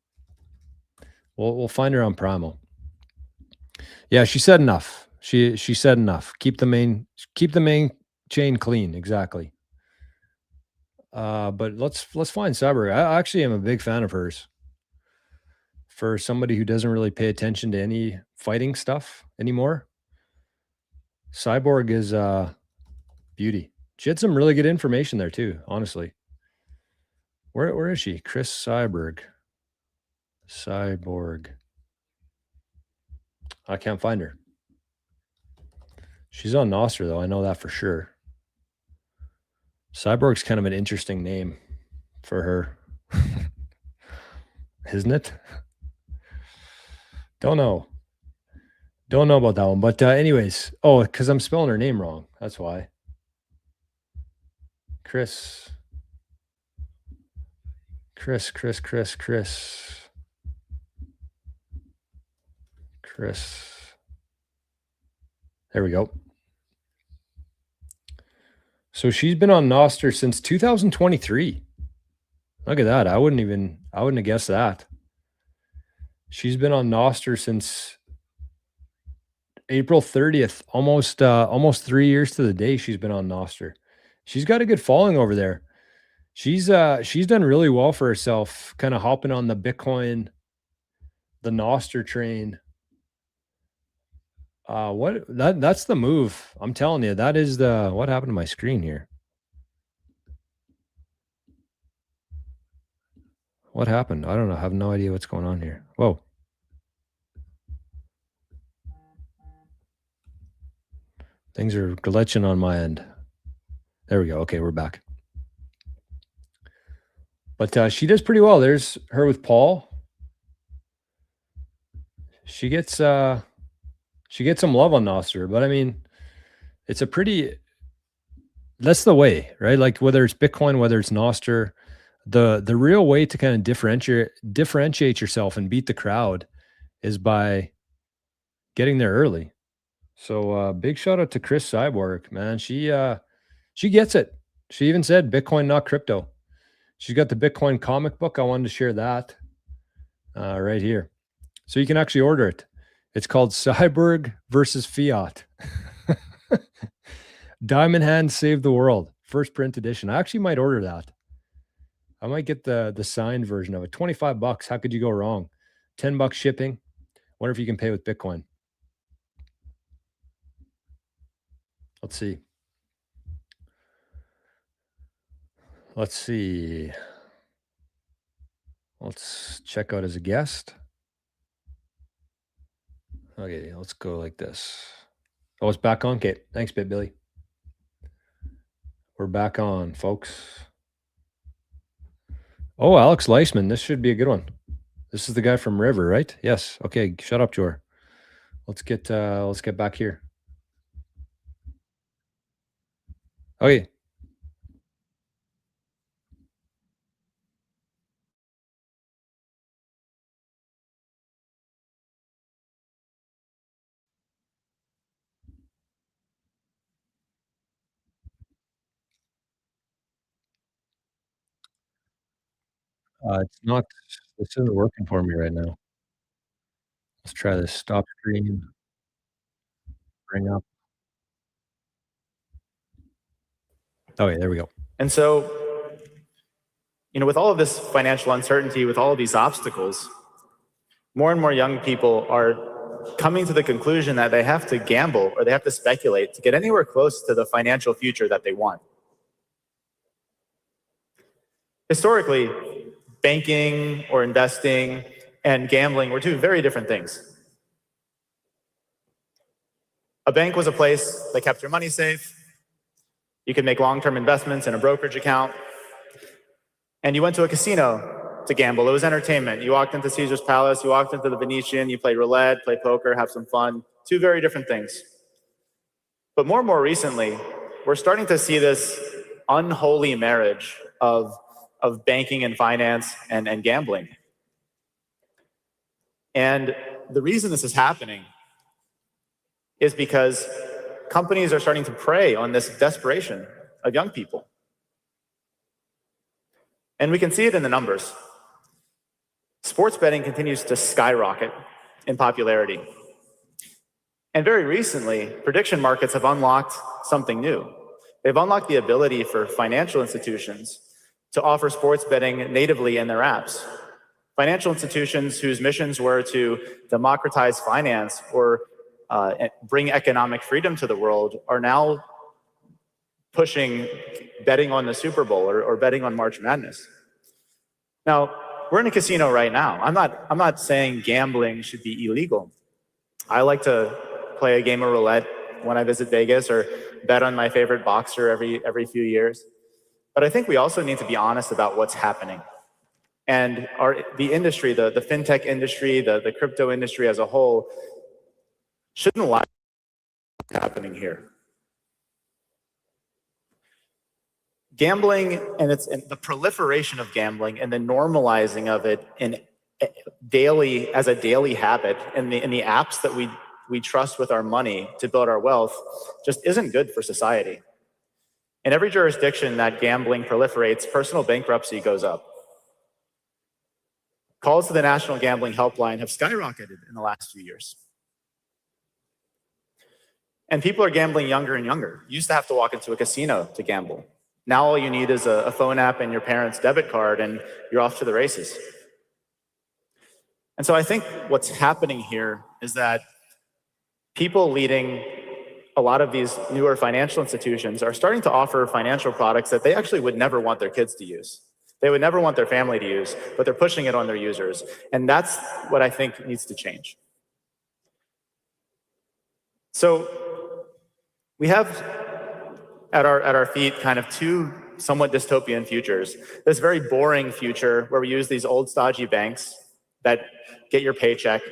We'll find her on Primal. Yeah, she said enough. She said enough. Keep the main chain clean. Exactly. But let's find Cyborg. I actually am a big fan of hers. For somebody who doesn't really pay attention to any fighting stuff anymore, Cyborg is beauty. She had some really good information there too, honestly. Where is she? Chris Cyborg. Cyborg. I can't find her. She's on Nostr though, I know that for sure. Cyborg's kind of an interesting name for her. Isn't it? Don't know about that one. But anyways, because I'm spelling her name wrong. That's why. Chris. There we go. So she's been on Nostr since 2023. Look at that. I wouldn't have guessed that. She's been on Nostr since April 30th, almost 3 years to the day she's been on Nostr. She's got a good following over there. She's done really well for herself, kind of hopping on the Bitcoin, the Nostr train. That's the move. I'm telling you, that is what happened to my screen here. What happened? I don't know. I have no idea what's going on here. Whoa. Things are glitching on my end. There we go. Okay, we're back. But she does pretty well. There's her with Paul. She gets some love on Nostr, but I mean, it's that's the way, right? Like whether it's Bitcoin, whether it's Nostr, the real way to kind of differentiate yourself and beat the crowd is by getting there early. So big shout out to Chris Cyborg, man. She gets it. She even said Bitcoin, not crypto. She's got the Bitcoin comic book. I wanted to share that right here. So you can actually order it. It's called Cyborg versus Fiat. Diamond Hands Save the World. First print edition. I actually might order that. I might get the signed version of it. $25. How could you go wrong? $10 shipping. Wonder if you can pay with Bitcoin. Let's see. Let's check out as a guest. Okay, let's go like this. Oh, it's back on? Okay, thanks, Billy. We're back on, folks. Oh, Alex Leisman. This should be a good one. This is the guy from River, right? Yes. Okay, shut up, Jor. Let's get back here. Okay. It's not. This isn't working for me right now. Let's try this. Stop stream. Bring up. Okay, there we go. And so, with all of this financial uncertainty, with all of these obstacles, more and more young people are coming to the conclusion that they have to gamble or they have to speculate to get anywhere close to the financial future that they want. Historically, banking or investing and gambling were two very different things. A bank was a place that kept your money safe. You could make long-term investments in a brokerage account. And you went to a casino to gamble. It was entertainment. You walked into Caesar's Palace, you walked into the Venetian, you play roulette, play poker, have some fun. Two very different things. But more and more recently, we're starting to see this unholy marriage of banking and finance and gambling. And the reason this is happening is because companies are starting to prey on this desperation of young people. And we can see it in the numbers. Sports betting continues to skyrocket in popularity. And very recently, prediction markets have unlocked something new. They've unlocked the ability for financial institutions to offer sports betting natively in their apps. Financial institutions whose missions were to democratize finance or bring economic freedom to the world are now pushing betting on the Super Bowl or betting on March Madness. Now, we're in a casino right now. I'm not saying gambling should be illegal. I like to play a game of roulette when I visit Vegas or bet on my favorite boxer every few years. But I think we also need to be honest about what's happening. And the industry, the fintech industry, the crypto industry as a whole, shouldn't lie what's happening here. Gambling and the proliferation of gambling and the normalizing of it as a daily habit in the apps that we trust with our money to build our wealth just isn't good for society. In every jurisdiction that gambling proliferates, personal bankruptcy goes up. Calls to the National Gambling Helpline have skyrocketed in the last few years. And people are gambling younger and younger. You used to have to walk into a casino to gamble. Now all you need is a phone app and your parents' debit card, and you're off to the races. And so I think what's happening here is that people leading a lot of these newer financial institutions are starting to offer financial products that they actually would never want their kids to use. They would never want their family to use, but they're pushing it on their users. And that's what I think needs to change. So we have at our feet kind of two somewhat dystopian futures. This very boring future where we use these old stodgy banks that get your paycheck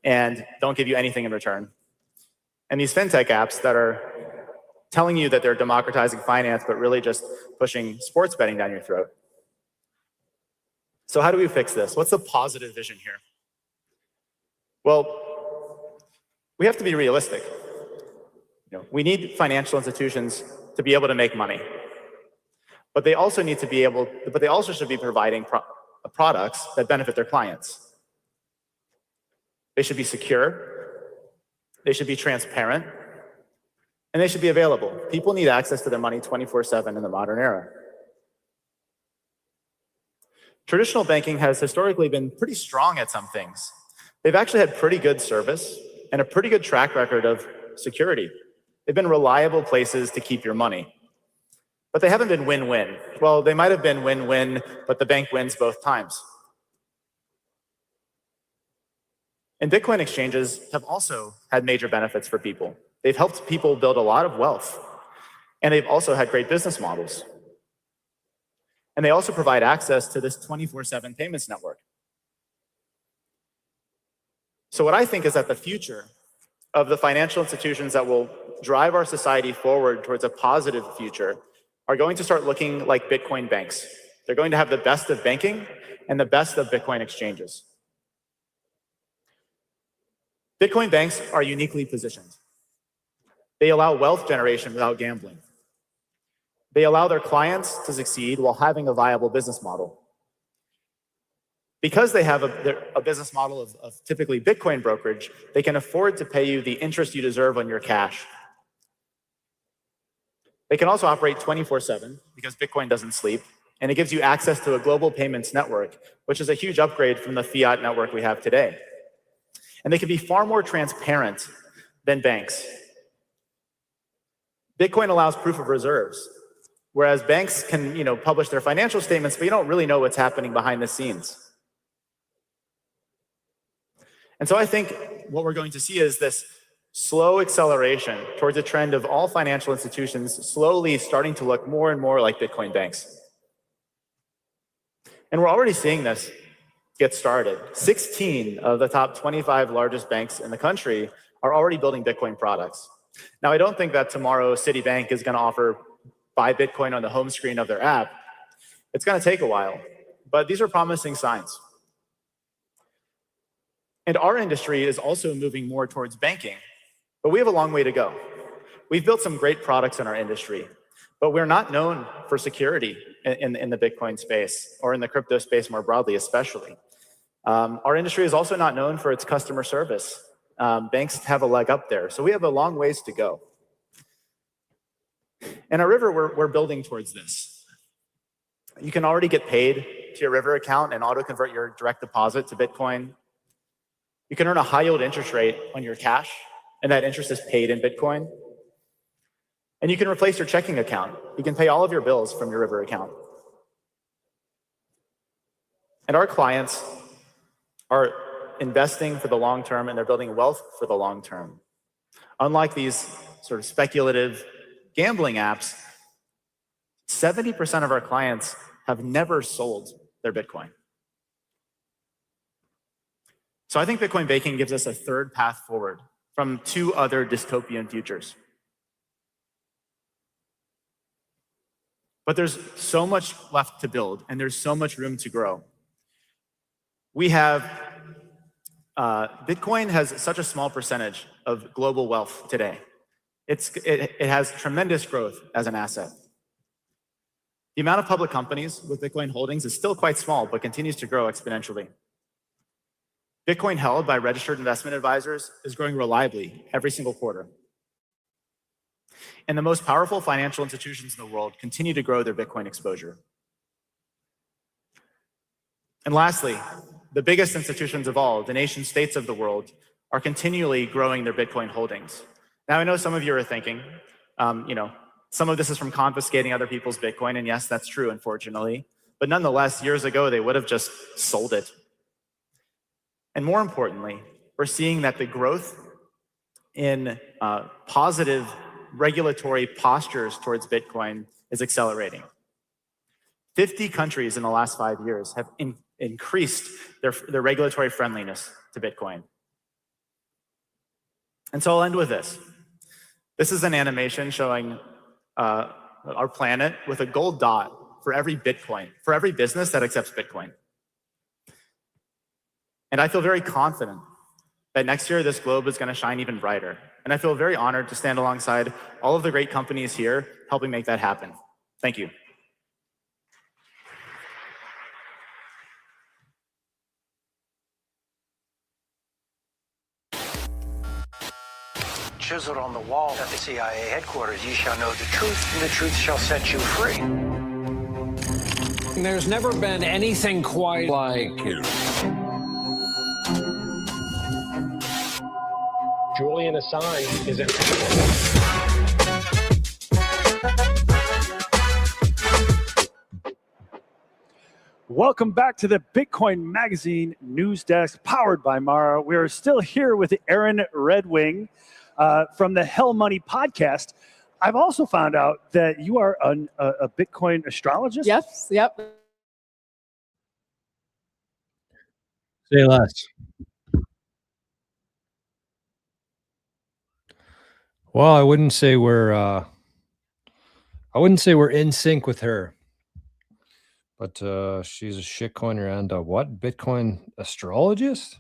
and don't give you anything in return. And these fintech apps that are telling you that they're democratizing finance, but really just pushing sports betting down your throat. So how do we fix this? What's the positive vision here? Well, we have to be realistic. We need financial institutions to be able to make money, but they also should be providing products that benefit their clients. They should be secure. They should be transparent, and they should be available. People need access to their money 24/7 in the modern era. Traditional banking has historically been pretty strong at some things. They've actually had pretty good service and a pretty good track record of security. They've been reliable places to keep your money. But they haven't been win-win. Well, they might have been win-win, but the bank wins both times. And Bitcoin exchanges have also had major benefits for people. They've helped people build a lot of wealth. And they've also had great business models. And they also provide access to this 24/7 payments network. So what I think is that the future of the financial institutions that will drive our society forward towards a positive future are going to start looking like Bitcoin banks. They're going to have the best of banking and the best of Bitcoin exchanges. Bitcoin banks are uniquely positioned. They allow wealth generation without gambling. They allow their clients to succeed while having a viable business model. Because they have a business model of typically Bitcoin brokerage, they can afford to pay you the interest you deserve on your cash. They can also operate 24/7 because Bitcoin doesn't sleep, and it gives you access to a global payments network, which is a huge upgrade from the fiat network we have today. And they can be far more transparent than banks. Bitcoin allows proof of reserves, whereas banks can, publish their financial statements, but you don't really know what's happening behind the scenes. And so I think what we're going to see is this slow acceleration towards a trend of all financial institutions slowly starting to look more and more like Bitcoin banks. And we're already seeing this get started. 16 of the top 25 largest banks in the country are already building Bitcoin products. Now, I don't think that tomorrow Citibank is going to offer buy Bitcoin on the home screen of their app. It's going to take a while, but these are promising signs. And our industry is also moving more towards banking, but we have a long way to go. We've built some great products in our industry, but we're not known for security in the Bitcoin space or in the crypto space more broadly, especially. Our industry is also not known for its customer service. Banks have a leg up there, so we have a long ways to go. And at River, we're building towards this. You can already get paid to your River account and auto-convert your direct deposit to Bitcoin. You can earn a high-yield interest rate on your cash, and that interest is paid in Bitcoin. And you can replace your checking account. You can pay all of your bills from your River account. And our clients are investing for the long term, and they're building wealth for the long term. Unlike these sort of speculative gambling apps, 70% of our clients have never sold their Bitcoin. So I think Bitcoin banking gives us a third path forward from two other dystopian futures. But there's so much left to build, and there's so much room to grow. We have, Bitcoin has such a small percentage of global wealth today. It has tremendous growth as an asset. The amount of public companies with Bitcoin holdings is still quite small, but continues to grow exponentially. Bitcoin held by registered investment advisors is growing reliably every single quarter. And the most powerful financial institutions in the world continue to grow their Bitcoin exposure. And lastly, the biggest institutions of all, the nation states of the world, are continually growing their Bitcoin holdings. Now, I know some of you are thinking, some of this is from confiscating other people's Bitcoin, and yes, that's true, unfortunately. But nonetheless, years ago, they would have just sold it. And more importantly, we're seeing that the growth in positive regulatory postures towards Bitcoin is accelerating. 50 countries in the last 5 years have increased their regulatory friendliness to Bitcoin. And so I'll end with this. This is an animation showing our planet with a gold dot for every Bitcoin, for every business that accepts Bitcoin. And I feel very confident that next year this globe is going to shine even brighter. And I feel very honored to stand alongside all of the great companies here helping make that happen. Thank you. Chiseled on the wall at the CIA headquarters, you shall know the truth, and the truth shall set you free. There's never been anything quite like it. Julian Assange is Welcome back to the Bitcoin Magazine news desk powered by Mara. We are still here with Aaron Redwing from the Hell Money podcast. I've also found out that you are a Bitcoin astrologist. Yes, yep. Say less. Well, I wouldn't say we're in sync with her. But she's a shitcoiner and a what? Bitcoin astrologist?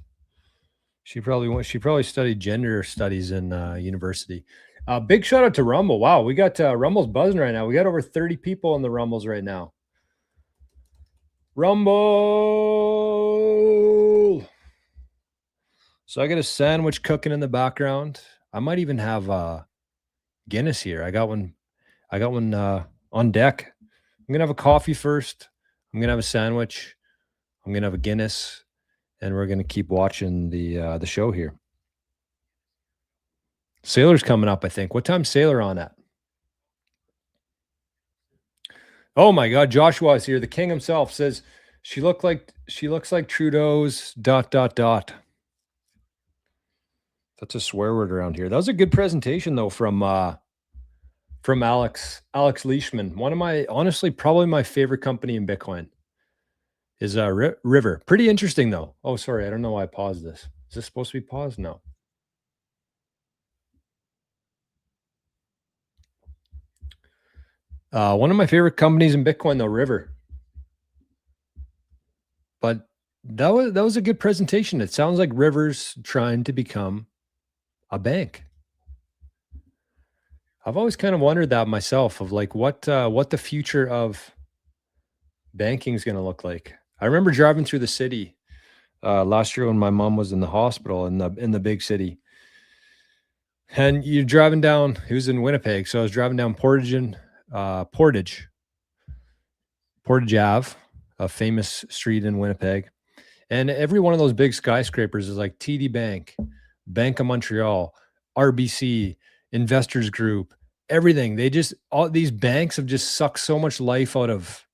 She probably studied gender studies in university. Big shout out to Rumble. Wow, we got Rumble's buzzing right now. We got over 30 people in the Rumbles right now. Rumble. So I got a sandwich cooking in the background. I might even have Guinness here. I got one on deck. I'm gonna have a coffee first. I'm gonna have a sandwich. I'm gonna have a Guinness, and we're gonna keep watching the show here. Saylor's coming up, I think. What time's Saylor on at? Oh my God, Joshua is here. The king himself says she looks like Trudeau's ... That's a swear word around here. That was a good presentation though from Alex Leishman. One of my, honestly, probably my favorite company in Bitcoin is River. Pretty interesting though. Oh, sorry. I don't know why I paused this. Is this supposed to be paused? No. One of my favorite companies in Bitcoin though, River. But that was a good presentation. It sounds like River's trying to become a bank. I've always kind of wondered that myself, of like what the future of banking is going to look like. I remember driving through the city last year when my mom was in the hospital in the big city, and you're driving down. It was in Winnipeg, so I was driving down Portage Ave, a famous street in Winnipeg, and every one of those big skyscrapers is like TD Bank, Bank of Montreal, RBC, Investors Group. Everything. All these banks have just sucked so much life out of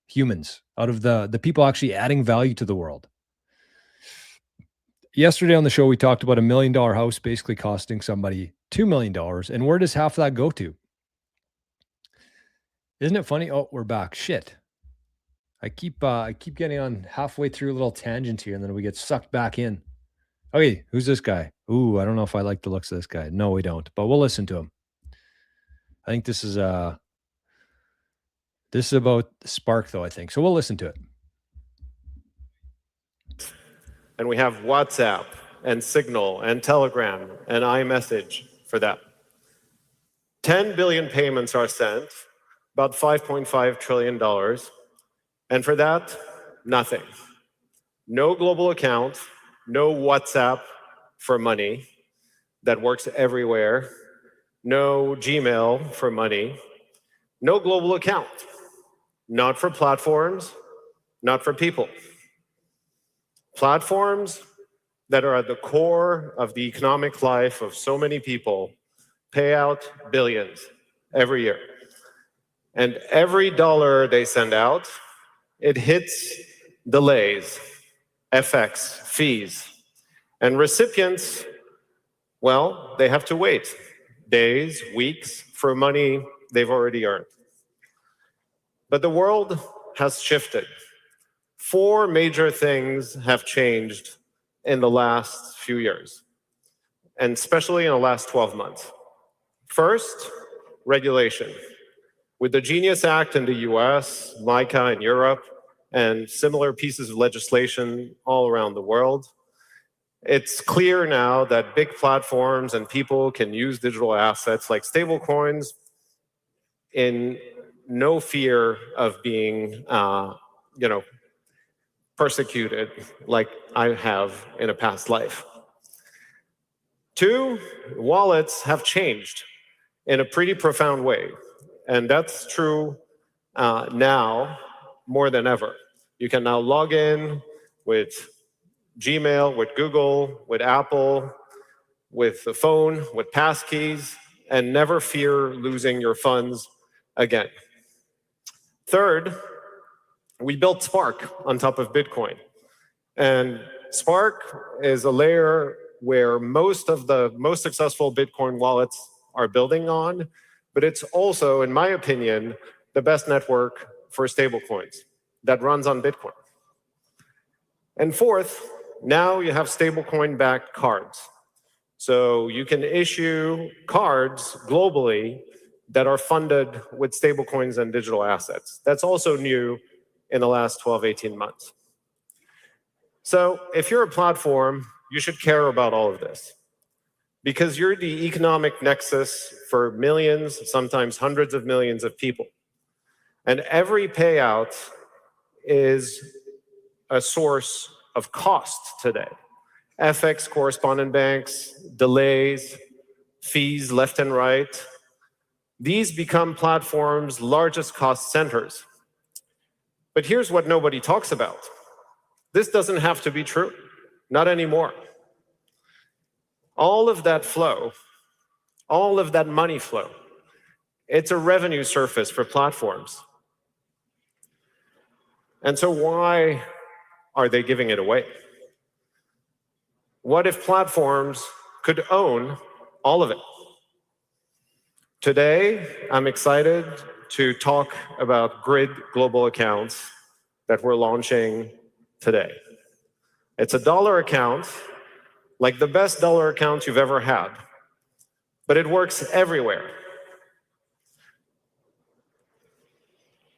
humans, out of the people actually adding value to the world. Yesterday on the show, we talked about $1 million house basically costing somebody $2 million. And where does half of that go to? Isn't it funny? Oh, we're back. Shit. I keep getting on halfway through a little tangent here, and then we get sucked back in. Okay, who's this guy? Ooh, I don't know if I like the looks of this guy. No, we don't, but we'll listen to him. I think this is about Spark, though, I think. So we'll listen to it. And we have WhatsApp and Signal and Telegram and iMessage for that. 10 billion payments are sent, about $5.5 trillion. And for that, nothing. No global account, no WhatsApp for money that works everywhere. No Gmail for money, no global account, not for platforms, not for people. Platforms that are at the core of the economic life of so many people pay out billions every year. And every dollar they send out, it hits delays, FX, fees. And recipients, well, they have to wait days, weeks for money they've already earned. But the world has shifted. 4 major things have changed in the last few years, and especially in the last 12 months. First, regulation. With the Genius Act in the US, MICA in Europe, and similar pieces of legislation all around the world, it's clear now that big platforms and people can use digital assets like stablecoins in no fear of being, persecuted like I have in a past life. 2, wallets have changed in a pretty profound way. And that's true now more than ever. You can now log in with Gmail, with Google, with Apple, with the phone, with passkeys, and never fear losing your funds again. Third, we built Spark on top of Bitcoin. And Spark is a layer where most of the most successful Bitcoin wallets are building on, but it's also, in my opinion, the best network for stablecoins that runs on Bitcoin. And fourth, now you have stablecoin-backed cards. So you can issue cards globally that are funded with stablecoins and digital assets. That's also new in the last 12, 18 months. So if you're a platform, you should care about all of this, because you're the economic nexus for millions, sometimes hundreds of millions of people. And every payout is a source of cost today. FX correspondent banks, delays, fees left and right. These become platforms' largest cost centers. But here's what nobody talks about. This doesn't have to be true, not anymore. All of that flow, all of that money flow, it's a revenue surface for platforms. And so why are they giving it away? What if platforms could own all of it? Today, I'm excited to talk about Grid Global Accounts that we're launching today. It's a dollar account, like the best dollar account you've ever had, but it works everywhere.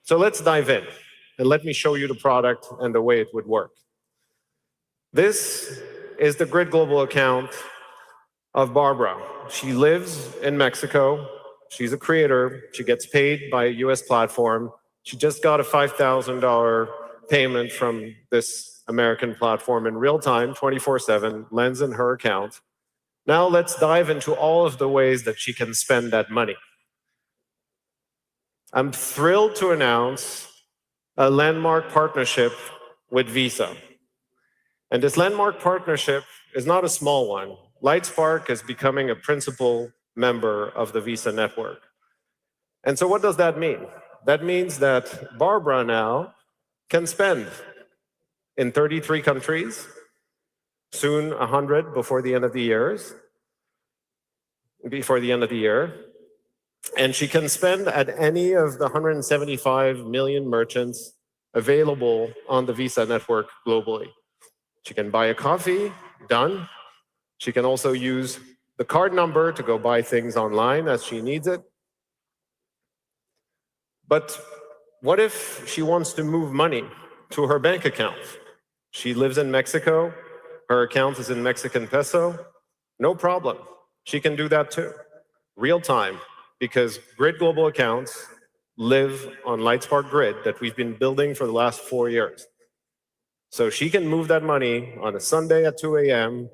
So let's dive in, and let me show you the product and the way it would work. This is the Grid Global account of Barbara. She lives in Mexico. She's a creator. She gets paid by a US platform. She just got a $5,000 payment from this American platform in real time, 24/7, lands in her account. Now let's dive into all of the ways that she can spend that money. I'm thrilled to announce a landmark partnership with Visa. And this landmark partnership is not a small one. Lightspark is becoming a principal member of the Visa network. And so what does that mean? That means that Barbara now can spend in 33 countries, soon 100 before the end of the year. And she can spend at any of the 175 million merchants available on the Visa network globally. She can buy a coffee, done. She can also use the card number to go buy things online as she needs it. But what if she wants to move money to her bank account? She lives in Mexico. Her account is in Mexican peso. No problem. She can do that too, real time, because Grid Global Accounts live on Lightspark Grid that we've been building for the last 4 years. So she can move that money on a Sunday at 2 a.m.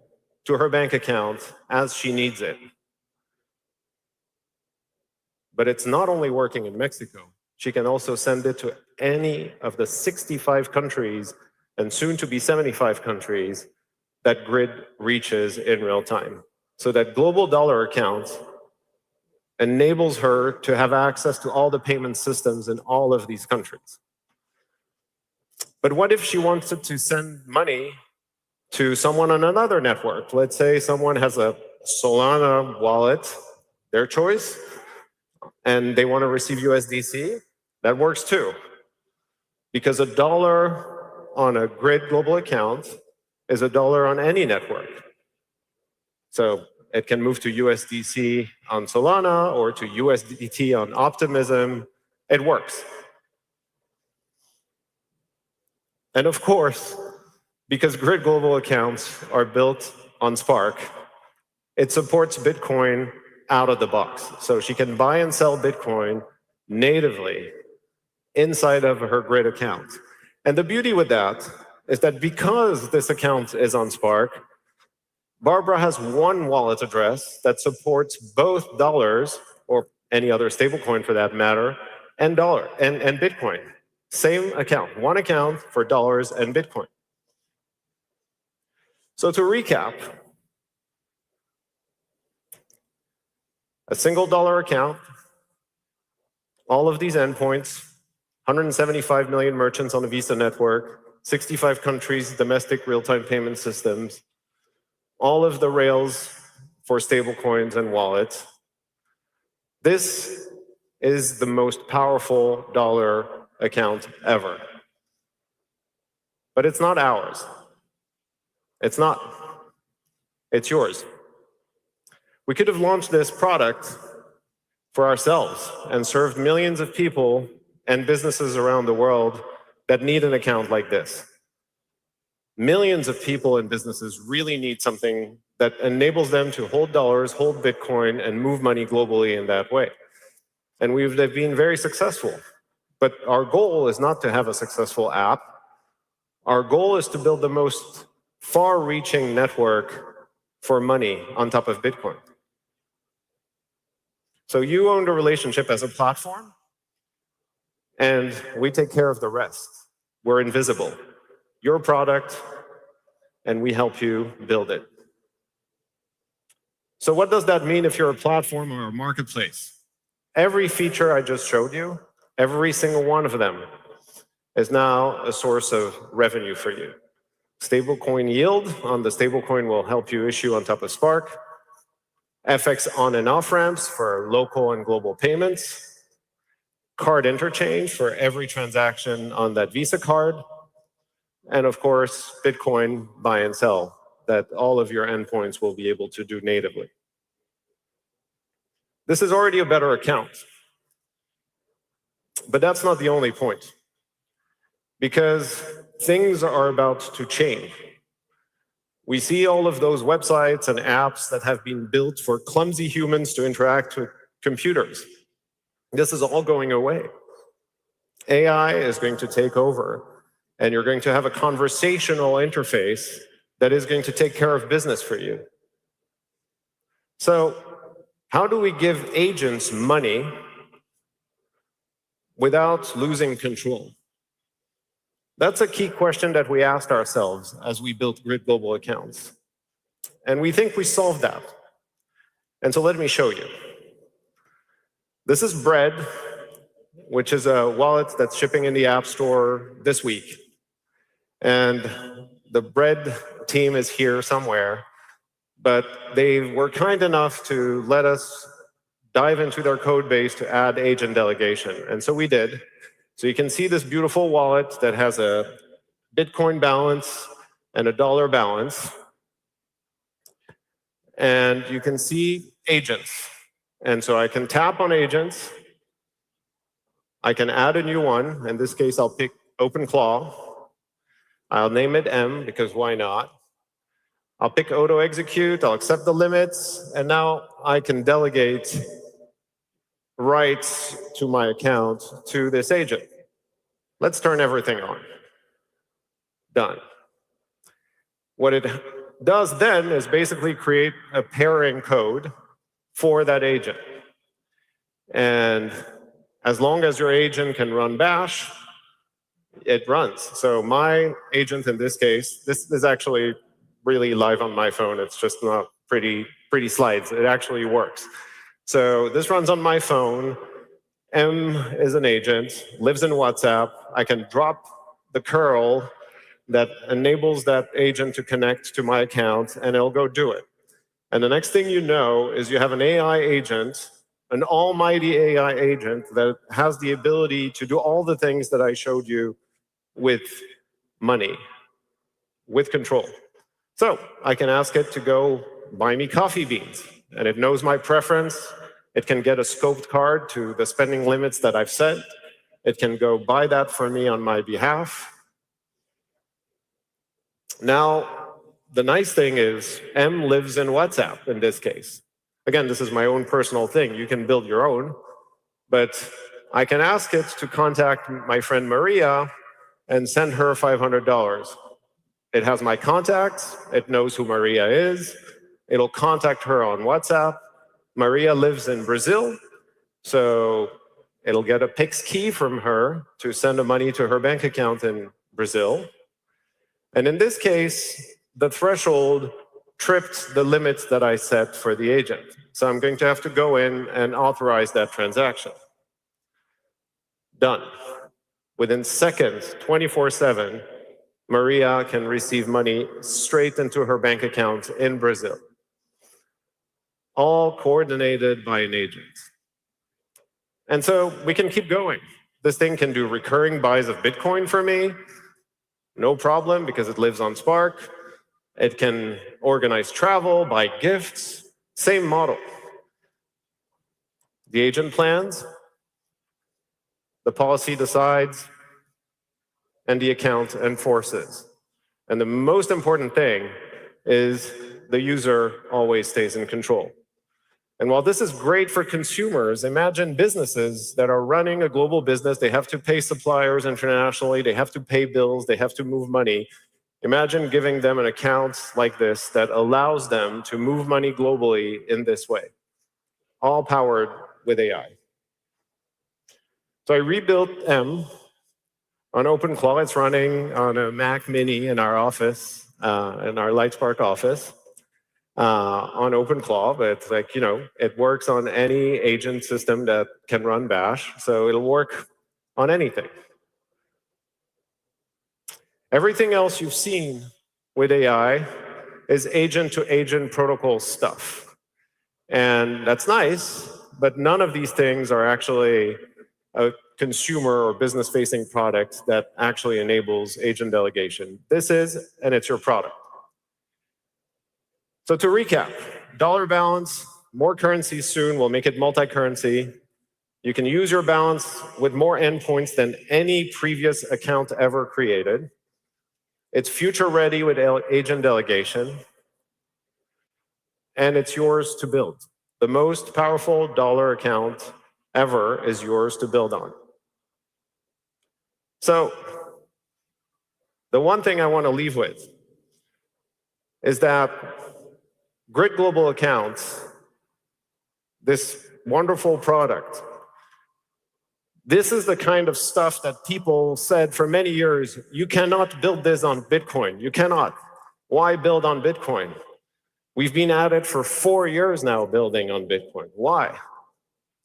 to her bank account as she needs it. But it's not only working in Mexico. She can also send it to any of the 65 countries and soon to be 75 countries that Grid reaches in real time. So that global dollar account enables her to have access to all the payment systems in all of these countries. But what if she wanted to send money to someone on another network? Let's say someone has a Solana wallet, their choice, and they want to receive USDC. That works too, because $1 on a Grid Global account is $1 on any network. So it can move to USDC on Solana or to USDT on Optimism. It works. And of course, because Grid Global accounts are built on Spark, it supports Bitcoin out of the box. So she can buy and sell Bitcoin natively inside of her Grid account. And the beauty with that is that because this account is on Spark, Barbara has one wallet address that supports both dollars, or any other stablecoin for that matter, and Bitcoin. Same account, one account for dollars and Bitcoin. So to recap, a single dollar account, all of these endpoints, 175 million merchants on the Visa network, 65 countries, domestic real-time payment systems, all of the rails for stablecoins and wallets. This is the most powerful dollar account ever. But it's not ours. It's not. It's yours. We could have launched this product for ourselves and served millions of people and businesses around the world that need an account like this. Millions of people and businesses really need something that enables them to hold dollars, hold Bitcoin, and move money globally in that way. And they've been very successful. But our goal is not to have a successful app. Our goal is to build the most far-reaching network for money on top of Bitcoin. So you own the relationship as a platform, and we take care of the rest. We're invisible. Your product, and we help you build it. So what does that mean if you're a platform or a marketplace? Every feature I just showed you, every single one of them, is now a source of revenue for you. Stablecoin yield on the stablecoin will help you issue on top of Spark. FX on and off ramps for local and global payments. Card interchange for every transaction on that Visa card. And of course, Bitcoin buy and sell that all of your endpoints will be able to do natively. This is already a better account. But that's not the only point. Because things are about to change. We see all of those websites and apps that have been built for clumsy humans to interact with computers. This is all going away. AI is going to take over, and you're going to have a conversational interface that is going to take care of business for you. So, how do we give agents money without losing control? That's a key question that we asked ourselves as we built Grid Global Accounts. And we think we solved that. And so let me show you. This is Bread, which is a wallet that's shipping in the App Store this week. And the Bread team is here somewhere, but they were kind enough to let us dive into their code base to add agent delegation. And so we did. So you can see this beautiful wallet that has a Bitcoin balance and a dollar balance. And you can see agents. And so I can tap on agents. I can add a new one. In this case, I'll pick OpenClaw. I'll name it M, because why not? I'll pick auto execute. I'll accept the limits. And now I can delegate rights to my account to this agent. Let's turn everything on. Done. What it does then is basically create a pairing code for that agent. And as long as your agent can run bash, it runs. So my agent in this case, this is actually really live on my phone. It's just not pretty slides. It actually works. So this runs on my phone. M is an agent, lives in WhatsApp. I can drop the curl that enables that agent to connect to my account, and it'll go do it. And the next thing you know is you have an AI agent, an almighty AI agent that has the ability to do all the things that I showed you with money, with control. So I can ask it to go buy me coffee beans, and it knows my preference. It can get a scoped card to the spending limits that I've set. It can go buy that for me on my behalf. Now, the nice thing is M lives in WhatsApp in this case. Again, this is my own personal thing. You can build your own. But I can ask it to contact my friend Maria and send her $500. It has my contacts. It knows who Maria is. It'll contact her on WhatsApp. Maria lives in Brazil, so it'll get a PIX key from her to send the money to her bank account in Brazil. And in this case, the threshold tripped the limits that I set for the agent. So I'm going to have to go in and authorize that transaction. Done. within seconds, 24/7, Maria can receive money straight into her bank account in Brazil. All coordinated by an agent. And so we can keep going. This thing can do recurring buys of Bitcoin for me, no problem, because it lives on Spark. It can organize travel, buy gifts, same model. The agent plans, the policy decides, and the account enforces. And the most important thing is the user always stays in control. And while this is great for consumers, imagine businesses that are running a global business. They have to pay suppliers internationally. They have to pay bills. They have to move money. Imagine giving them an account like this that allows them to move money globally in this way, all powered with AI. So I rebuilt M on OpenClaw. It's running on a Mac Mini in our office, in our Lightspark office. On OpenClaw, but it's like, it works on any agent system that can run Bash, so it'll work on anything. Everything else you've seen with AI is agent-to-agent protocol stuff. And that's nice, but none of these things are actually a consumer or business-facing product that actually enables agent delegation. This is, and it's your product. So to recap, dollar balance, more currency soon, we'll make it multi-currency. You can use your balance with more endpoints than any previous account ever created. It's future ready with agent delegation. And it's yours to build. The most powerful dollar account ever is yours to build on. So the one thing I want to leave with is that Grid Global Accounts, this wonderful product, this is the kind of stuff that people said for many years, you cannot build this on Bitcoin. You cannot. Why build on Bitcoin? We've been at it for 4 years now building on Bitcoin. Why?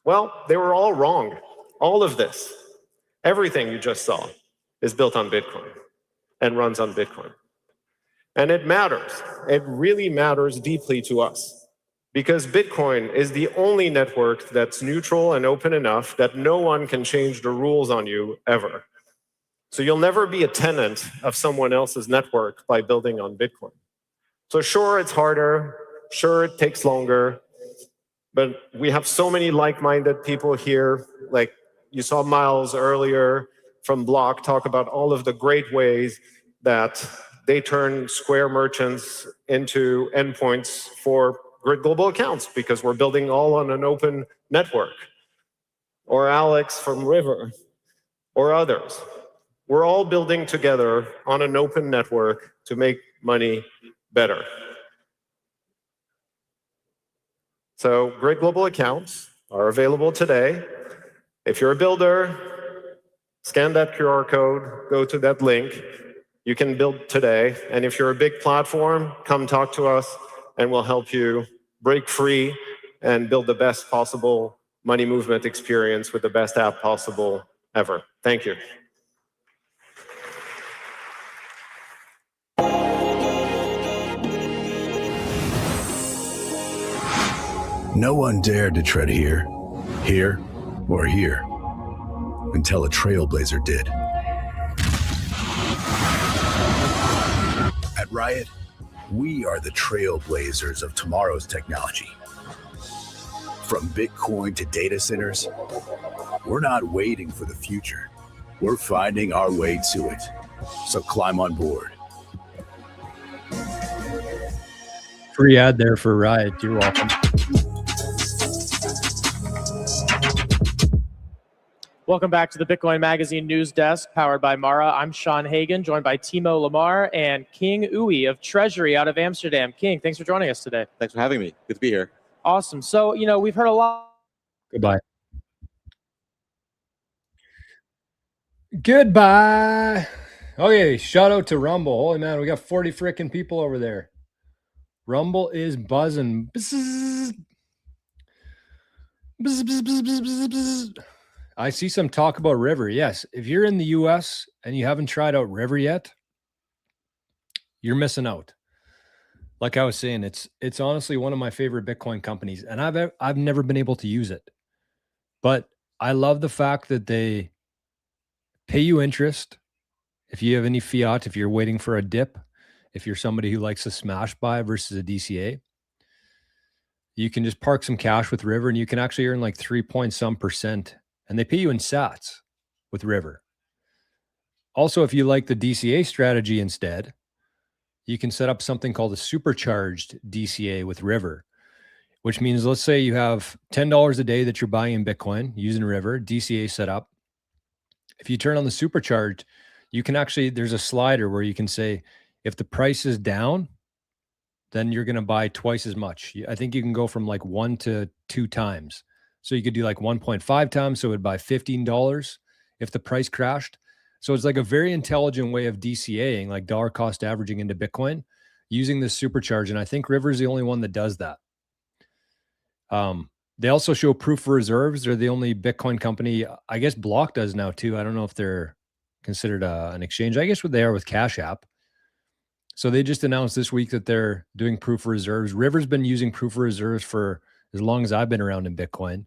Well, they were all wrong. All of this, everything you just saw, is built on Bitcoin and runs on Bitcoin. And it matters. It really matters deeply to us because Bitcoin is the only network that's neutral and open enough that no one can change the rules on you ever. So you'll never be a tenant of someone else's network by building on Bitcoin. So sure, it's harder. Sure, it takes longer. But we have so many like-minded people here. Like you saw Miles earlier from Block talk about all of the great ways that they turn Square merchants into endpoints for Grid Global Accounts because we're building all on an open network. Or Alex from River, or others. We're all building together on an open network to make money better. So Grid Global Accounts are available today. If you're a builder, scan that QR code, go to that link. You can build today. And if you're a big platform, come talk to us and we'll help you break free and build the best possible money movement experience with the best app possible ever. Thank you. No one dared to tread here, or here, until a trailblazer did. At Riot, we are the trailblazers of tomorrow's technology. From Bitcoin to data centers, we're not waiting for the future. We're finding our way to it. So climb on board. Free ad there for Riot. You're welcome. Welcome back to the Bitcoin Magazine News Desk, powered by Mara. I'm Sean Hagan, joined by Timo Lamar and King Uwe of Treasury out of Amsterdam. King, thanks for joining us today. Thanks for having me. Good to be here. Awesome. So, we've heard a lot. Goodbye. Goodbye. Okay, shout out to Rumble. Holy man, we got 40 freaking people over there. Rumble is buzzing. Bzz, bzz, bzz, bzz, bzz, bzz. I see some talk about River. Yes. If you're in the US and you haven't tried out River yet, you're missing out. Like I was saying, it's honestly one of my favorite Bitcoin companies, and I've never been able to use it. But I love the fact that they pay you interest if you have any fiat, if you're waiting for a dip, if you're somebody who likes a smash buy versus a DCA. You can just park some cash with River and you can actually earn like 3% and they pay you in sats with River. Also, if you like the DCA strategy instead, you can set up something called a supercharged DCA with River, which means let's say you have $10 a day that you're buying in Bitcoin using River, DCA set up. If you turn on the supercharged, you can actually, there's a slider where you can say, if the price is down, then you're going to buy twice as much. I think you can go from like 1 to 2 times. So you could do like 1.5 times. So it would buy $15 if the price crashed. So it's like a very intelligent way of DCAing, like dollar cost averaging into Bitcoin using this supercharge. And I think River is the only one that does that. They also show proof of reserves. They're the only Bitcoin company. I guess Block does now too. I don't know if they're considered an exchange. I guess what they are with Cash App. So they just announced this week that they're doing proof of reserves. River's been using proof of reserves for as long as I've been around in Bitcoin.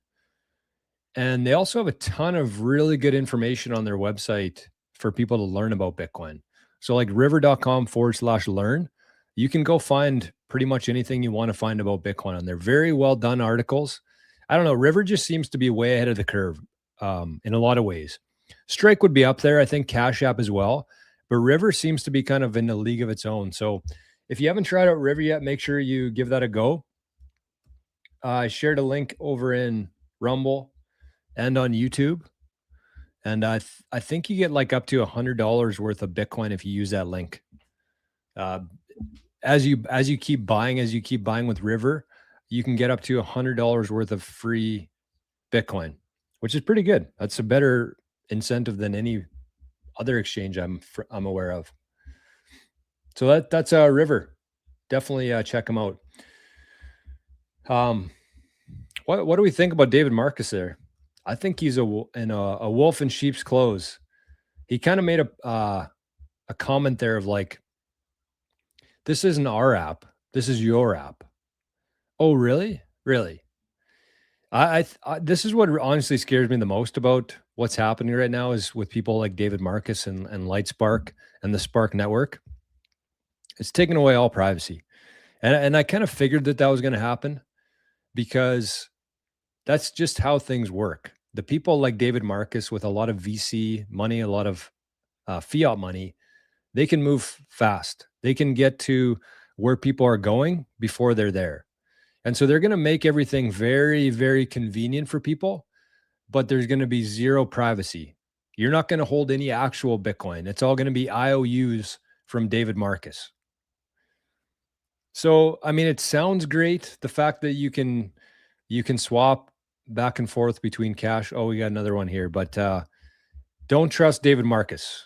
And they also have a ton of really good information on their website for people to learn about Bitcoin. So like river.com/learn, you can go find pretty much anything you want to find about Bitcoin on there. Very well done articles. I don't know. River just seems to be way ahead of the curve in a lot of ways. Strike would be up there. I think Cash App as well. But River seems to be kind of in a league of its own. So if you haven't tried out River yet, make sure you give that a go. I shared a link over in Rumble and on YouTube. And I think you get like up to $100 worth of Bitcoin if you use that link. As you keep buying with River, you can get up to $100 worth of free Bitcoin, which is pretty good. That's a better incentive than any other exchange I'm aware of. So that's River. Definitely check them out. What do we think about David Marcus there? I think he's a wolf in sheep's clothes. He kind of made a comment there of like, this isn't our app. This is your app. Oh, really? Really? I this is what honestly scares me the most about what's happening right now is with people like David Marcus and Lightspark and the Spark network. It's taken away all privacy. And I kind of figured that was going to happen because that's just how things work. The people like David Marcus with a lot of VC money, a lot of fiat money, they can move fast. They can get to where people are going before they're there. And so they're going to make everything very, very convenient for people, but there's going to be zero privacy. You're not going to hold any actual Bitcoin. It's all going to be IOUs from David Marcus. So, I mean, it sounds great. The fact that you can swap back and forth between cash. Oh, we got another one here, but don't trust David Marcus.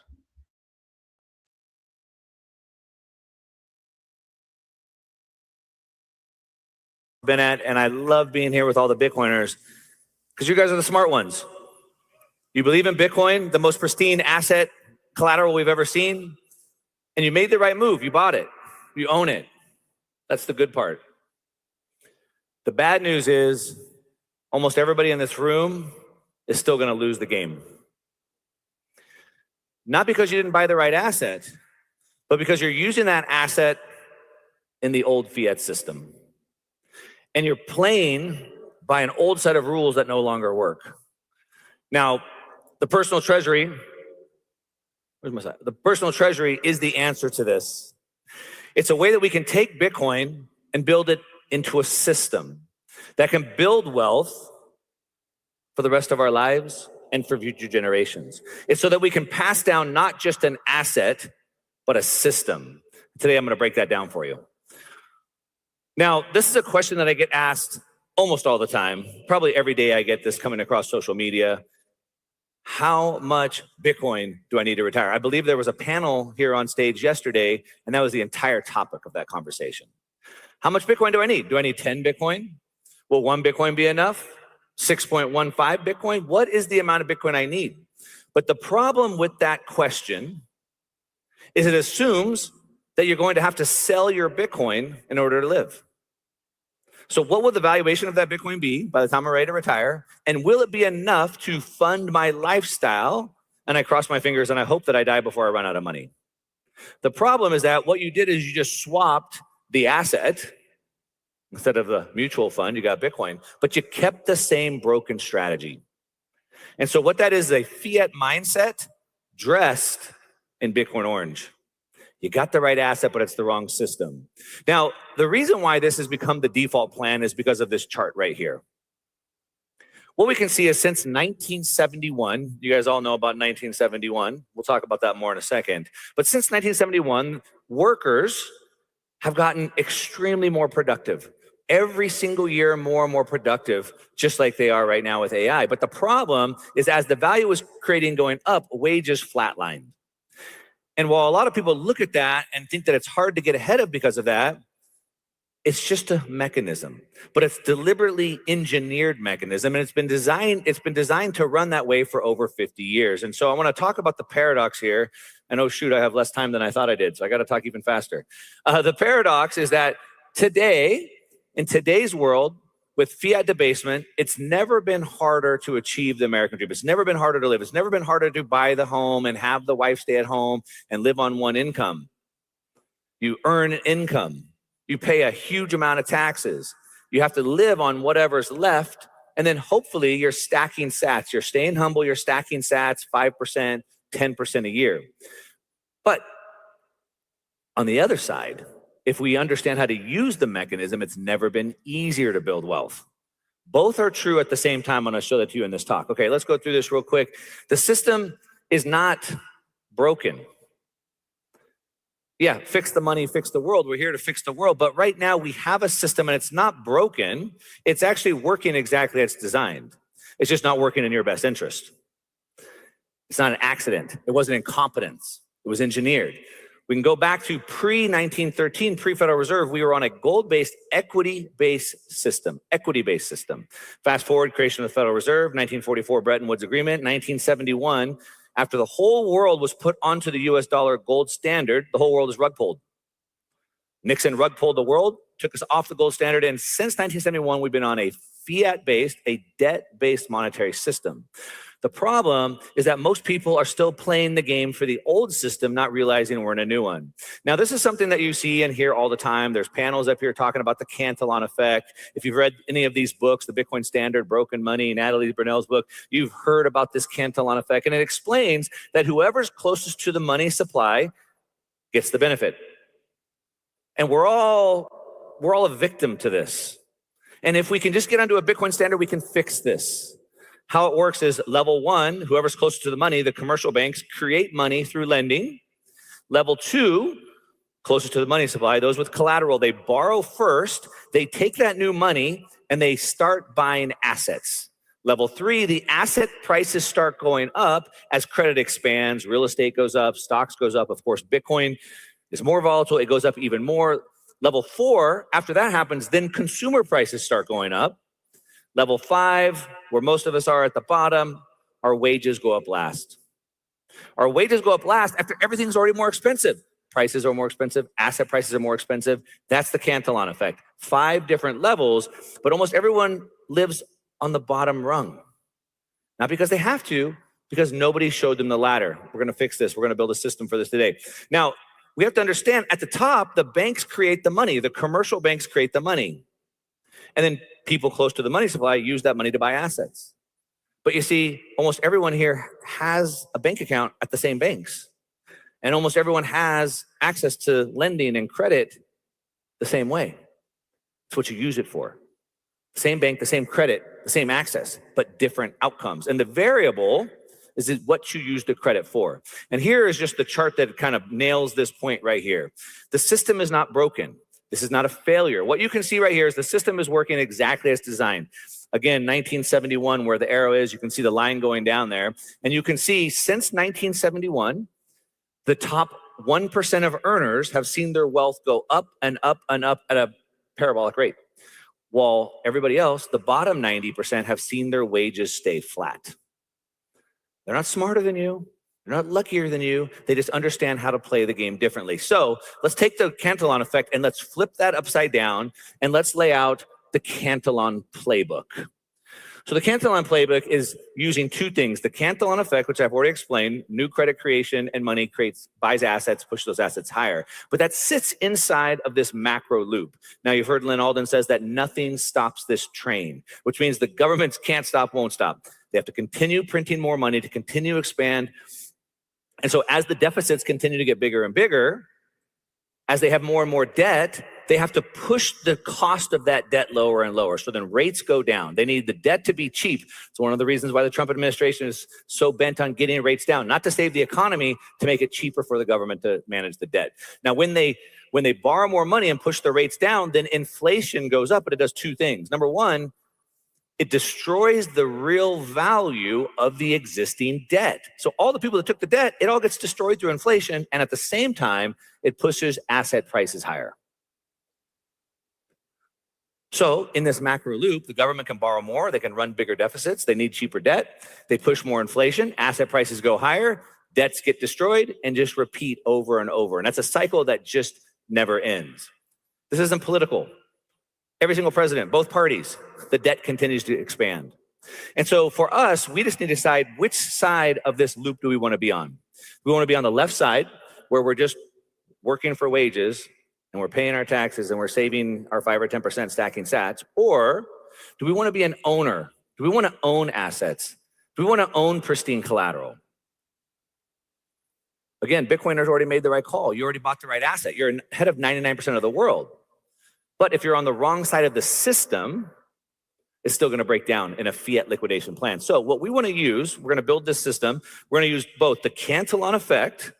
Been at, and I love being here with all the Bitcoiners because you guys are the smart ones. You believe in Bitcoin, the most pristine asset collateral we've ever seen, and you made the right move. You bought it. You own it. That's the good part. The bad news is almost everybody in this room is still going to lose the game. Not because you didn't buy the right asset, but because you're using that asset in the old fiat system. And you're playing by an old set of rules that no longer work. Now, the personal treasury, where's my side? The personal treasury is the answer to this. It's a way that we can take Bitcoin and build it into a system that can build wealth for the rest of our lives and for future generations. It's so that we can pass down not just an asset, but a system. Today, I'm going to break that down for you. Now, this is a question that I get asked almost all the time. Probably every day I get this coming across social media. How much Bitcoin do I need to retire? I believe there was a panel here on stage yesterday, and that was the entire topic of that conversation. How much Bitcoin do I need? Do I need 10 Bitcoin? Will 1 Bitcoin be enough? 6.15 Bitcoin? What is the amount of Bitcoin I need? But the problem with that question is it assumes that you're going to have to sell your Bitcoin in order to live. So what will the valuation of that Bitcoin be by the time I'm ready to retire? And will it be enough to fund my lifestyle? And I cross my fingers and I hope that I die before I run out of money. The problem is that what you did is you just swapped the asset. Instead of the mutual fund, you got Bitcoin, but you kept the same broken strategy. And so what that is a fiat mindset dressed in Bitcoin orange. You got the right asset, but it's the wrong system. Now, the reason why this has become the default plan is because of this chart right here. What we can see is since 1971, you guys all know about 1971. We'll talk about that more in a second. But since 1971, workers have gotten extremely more productive. Every single year, more and more productive, just like they are right now with AI. But the problem is as the value is creating going up, wages flatlined. And while a lot of people look at that and think that it's hard to get ahead of because of that, it's just a mechanism, but it's deliberately engineered mechanism. And it's been designed to run that way for over 50 years. And so I want to talk about the paradox here. And oh shoot, I have less time than I thought I did. So I got to talk even faster. The paradox is that today, in today's world, with fiat debasement, it's never been harder to achieve the American dream. It's never been harder to live. It's never been harder to buy the home and have the wife stay at home and live on one income. You earn income. You pay a huge amount of taxes. You have to live on whatever's left. And then hopefully you're stacking sats. You're staying humble. You're stacking sats 5%, 10% a year. But on the other side, if we understand how to use the mechanism, it's never been easier to build wealth. Both are true at the same time. I'm going to show that to you in this talk. Okay, let's go through this real quick. The system is not broken. Yeah, fix the money, fix the world. We're here to fix the world. But right now we have a system and it's not broken. It's actually working exactly as it's designed. It's just not working in your best interest. It's not an accident. It wasn't incompetence. It was engineered. We can go back to pre-1913, pre-Federal Reserve. We were on a gold-based, equity-based system. Fast forward, creation of the Federal Reserve, 1944 Bretton Woods Agreement, 1971. After the whole world was put onto the US dollar gold standard, the whole world is rug pulled. Nixon rug pulled the world, took us off the gold standard, and since 1971, we've been on a fiat-based, a debt-based monetary system. The problem is that most people are still playing the game for the old system, not realizing we're in a new one. Now, this is something that you see and hear all the time. There's panels up here talking about the Cantillon effect. If you've read any of these books, the Bitcoin Standard, Broken Money, Natalie Brunell's book, you've heard about this Cantillon effect. And it explains that whoever's closest to the money supply gets the benefit. And we're all a victim to this. And if we can just get onto a Bitcoin Standard, we can fix this. How it works is level one, whoever's closer to the money, the commercial banks create money through lending. Level two, closest to the money supply, those with collateral, they borrow first, they take that new money and they start buying assets. Level three, the asset prices start going up as credit expands, real estate goes up, stocks goes up. Of course, Bitcoin is more volatile, it goes up even more. Level four, after that happens, then consumer prices start going up. Level five, where most of us are at the bottom, our wages go up last. Our wages go up last after everything's already more expensive. Prices are more expensive, asset prices are more expensive. That's the Cantillon effect. 5 different levels, but almost everyone lives on the bottom rung. Not because they have to, because nobody showed them the ladder. We're gonna fix this, we're gonna build a system for this today. Now, we have to understand at the top, the banks create the money, the commercial banks create the money. And then people close to the money supply use that money to buy assets. But you see, almost everyone here has a bank account at the same banks. And almost everyone has access to lending and credit the same way. It's what you use it for. Same bank, the same credit, the same access, but different outcomes. And the variable is what you use the credit for. And here is just the chart that kind of nails this point right here. The system is not broken. This is not a failure. What you can see right here is the system is working exactly as designed. Again, 1971, where the arrow is, you can see the line going down there. And you can see since 1971, the top 1% of earners have seen their wealth go up and up and up at a parabolic rate. while everybody else, the bottom 90%, have seen their wages stay flat. They're not smarter than you. They're not luckier than you. They just understand how to play the game differently. So let's take the Cantillon effect and let's flip that upside down and let's lay out the Cantillon playbook. So the Cantillon playbook is using two things. The Cantillon effect, which I've already explained, new credit creation and money buys assets, push those assets higher. But that sits inside of this macro loop. Now you've heard Lynn Alden says that nothing stops this train, which means the governments can't stop, won't stop. They have to continue printing more money to continue to expand. And so as the deficits continue to get bigger and bigger, as they have more and more debt, they have to push the cost of that debt lower and lower. So then rates go down. They need the debt to be cheap. It's one of the reasons why the Trump administration is so bent on getting rates down, not to save the economy, to make it cheaper for the government to manage the debt. Now, when they borrow more money and push the rates down, then inflation goes up, but it does two things. Number one, it destroys the real value of the existing debt. So all the people that took the debt, it all gets destroyed through inflation. And at the same time, it pushes asset prices higher. So in this macro loop, the government can borrow more, they can run bigger deficits, they need cheaper debt, they push more inflation, asset prices go higher, debts get destroyed, and just repeat over and over. And that's a cycle that just never ends. This isn't political. Every single president, both parties, the debt continues to expand. And so for us, we just need to decide which side of this loop do we want to be on. We want to be on the left side, where we're just working for wages, and we're paying our taxes and we're saving our 5 or 10% stacking sats? Or do we want to be an owner? Do we want to own assets? Do we want to own pristine collateral? Again, Bitcoiners already made the right call. You already bought the right asset. You're ahead of 99% of the world. But if you're on the wrong side of the system, it's still going to break down in a fiat liquidation plan. So what we want to use, we're going to build this system. We're going to use both the Cantillon effect,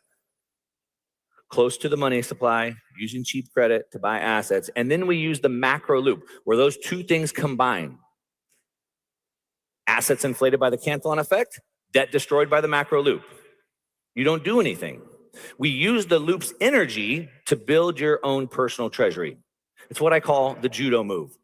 close to the money supply, using cheap credit to buy assets. And then we use the macro loop, where those two things combine. Assets inflated by the Cantillon effect, debt destroyed by the macro loop. You don't do anything. We use the loop's energy to build your own personal treasury. It's what I call the judo move.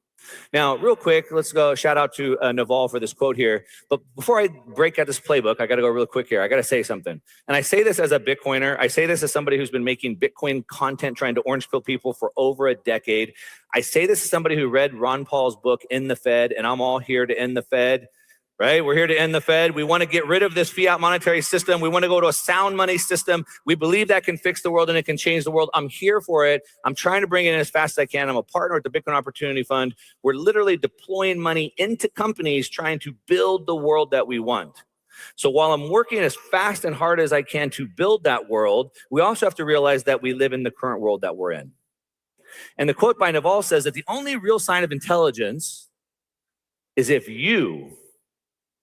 Now, real quick, let's go shout out to Naval for this quote here. But before I break out this playbook, I got to go real quick here. I got to say something. And I say this as a Bitcoiner. I say this as somebody who's been making Bitcoin content, trying to orange pill people for over a decade. I say this as somebody who read Ron Paul's book, End the Fed, and I'm all here to end the Fed. Right? We're here to end the Fed. We want to get rid of this fiat monetary system. We want to go to a sound money system. We believe that can fix the world and it can change the world. I'm here for it. I'm trying to bring it in as fast as I can. I'm a partner with the Bitcoin Opportunity Fund. We're literally deploying money into companies trying to build the world that we want. So while I'm working as fast and hard as I can to build that world, we also have to realize that we live in the current world that we're in. And the quote by Naval says that the only real sign of intelligence is if you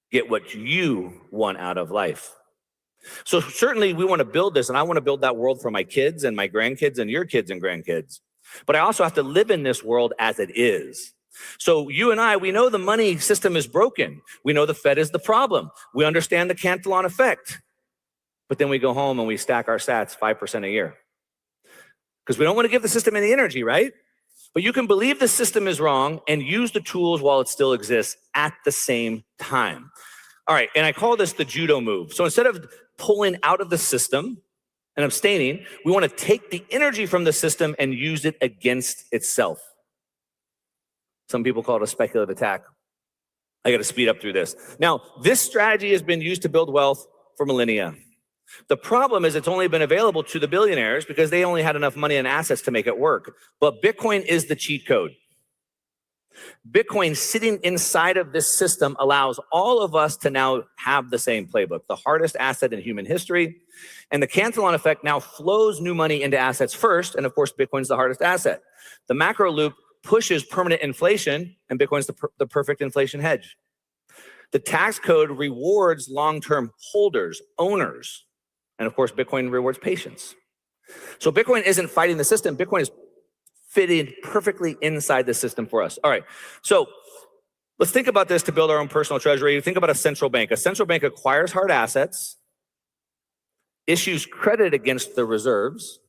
get what you want out of life. So certainly we want to build this, and I want to build that world for my kids and my grandkids and your kids and grandkids. But I also have to live in this world as it is. So you and I, we know the money system is broken. We know the Fed is the problem. We understand the Cantillon effect. But then we go home and we stack our sats 5% a year. Because we don't want to give the system any energy, right? But you can believe the system is wrong and use the tools while it still exists at the same time. All right, and I call this the judo move. So instead of pulling out of the system and abstaining, we want to take the energy from the system and use it against itself. Some people call it a speculative attack. I got to speed up through this. Now, this strategy has been used to build wealth for millennia. The problem is it's only been available to the billionaires because they only had enough money and assets to make it work. But Bitcoin is the cheat code. Bitcoin sitting inside of this system allows all of us to now have the same playbook, the hardest asset in human history. And the Cantillon effect now flows new money into assets first. And of course, Bitcoin's the hardest asset. The macro loop pushes permanent inflation, and Bitcoin's the perfect inflation hedge. The tax code rewards long-term holders, owners. And of course, Bitcoin rewards patience. So Bitcoin isn't fighting the system. Bitcoin is fitting perfectly inside the system for us. All right, so let's think about this to build our own personal treasury. Think about a central bank. A central bank acquires hard assets, issues credit against the reserves,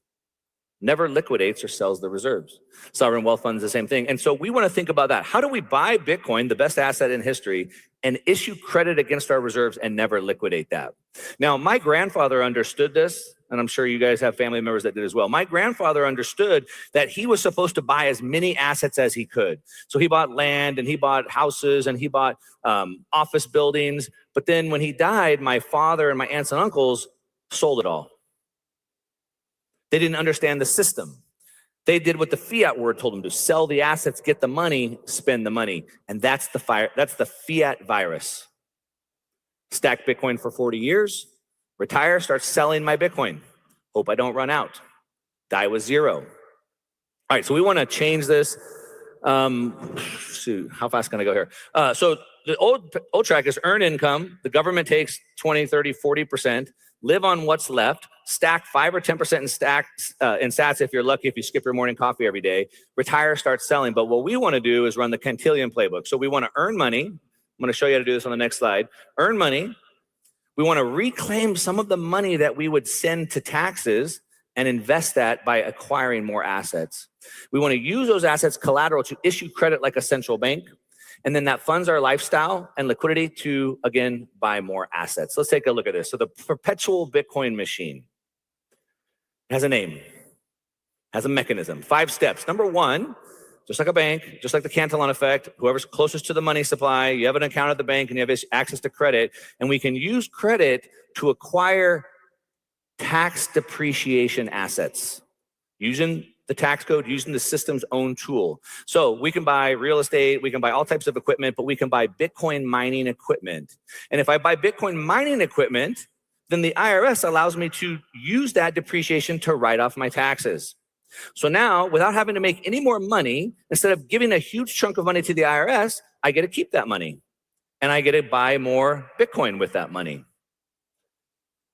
never liquidates or sells the reserves. Sovereign wealth fund is the same thing. And so we want to think about that. How do we buy Bitcoin, the best asset in history, and issue credit against our reserves and never liquidate that? Now, my grandfather understood this, and I'm sure you guys have family members that did as well. My grandfather understood that he was supposed to buy as many assets as he could. So he bought land and he bought houses and he bought office buildings. But then when he died, my father and my aunts and uncles sold it all. They didn't understand the system. They did what the fiat word told them to: sell the assets, get the money, spend the money. And that's the fiat virus. Stack Bitcoin for 40 years, retire, start selling my Bitcoin. Hope I don't run out. Die with zero. All right, so we want to change this. Shoot, how fast can I go here? So the old track is earn income. The government takes 20, 30, 40%. Live on what's left. Stack 5 or 10% in sats if you're lucky, if you skip your morning coffee every day. Retire, start selling. But what we want to do is run the Cantillon playbook. So we want to earn money. I'm going to show you how to do this on the next slide. Earn money. We want to reclaim some of the money that we would send to taxes and invest that by acquiring more assets. We want to use those assets collateral to issue credit like a central bank. And then that funds our lifestyle and liquidity to, again, buy more assets. Let's take a look at this. So the perpetual Bitcoin machine has a name, has a mechanism, 5 steps. Number 1, just like a bank, just like the Cantillon effect, whoever's closest to the money supply, you have an account at the bank and you have access to credit, and we can use credit to acquire tax depreciation assets using the tax code, using the system's own tool. So we can buy real estate, we can buy all types of equipment, but we can buy Bitcoin mining equipment. And if I buy Bitcoin mining equipment, then the IRS allows me to use that depreciation to write off my taxes. So now, without having to make any more money, instead of giving a huge chunk of money to the IRS, I get to keep that money. And I get to buy more Bitcoin with that money.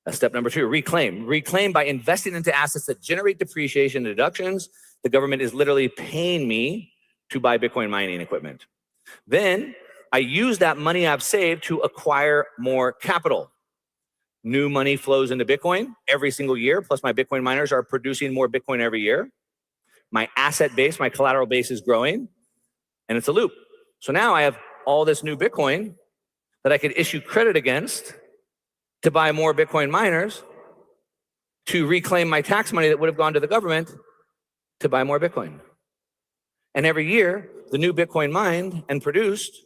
That's step number 2, reclaim. Reclaim by investing into assets that generate depreciation deductions. The government is literally paying me to buy Bitcoin mining equipment. Then I use that money I've saved to acquire more capital. New money flows into Bitcoin every single year, plus my Bitcoin miners are producing more Bitcoin every year. My asset base, my collateral base is growing, and it's a loop. So now I have all this new Bitcoin that I could issue credit against to buy more Bitcoin miners, to reclaim my tax money that would have gone to the government to buy more Bitcoin. And every year, the new Bitcoin mined and produced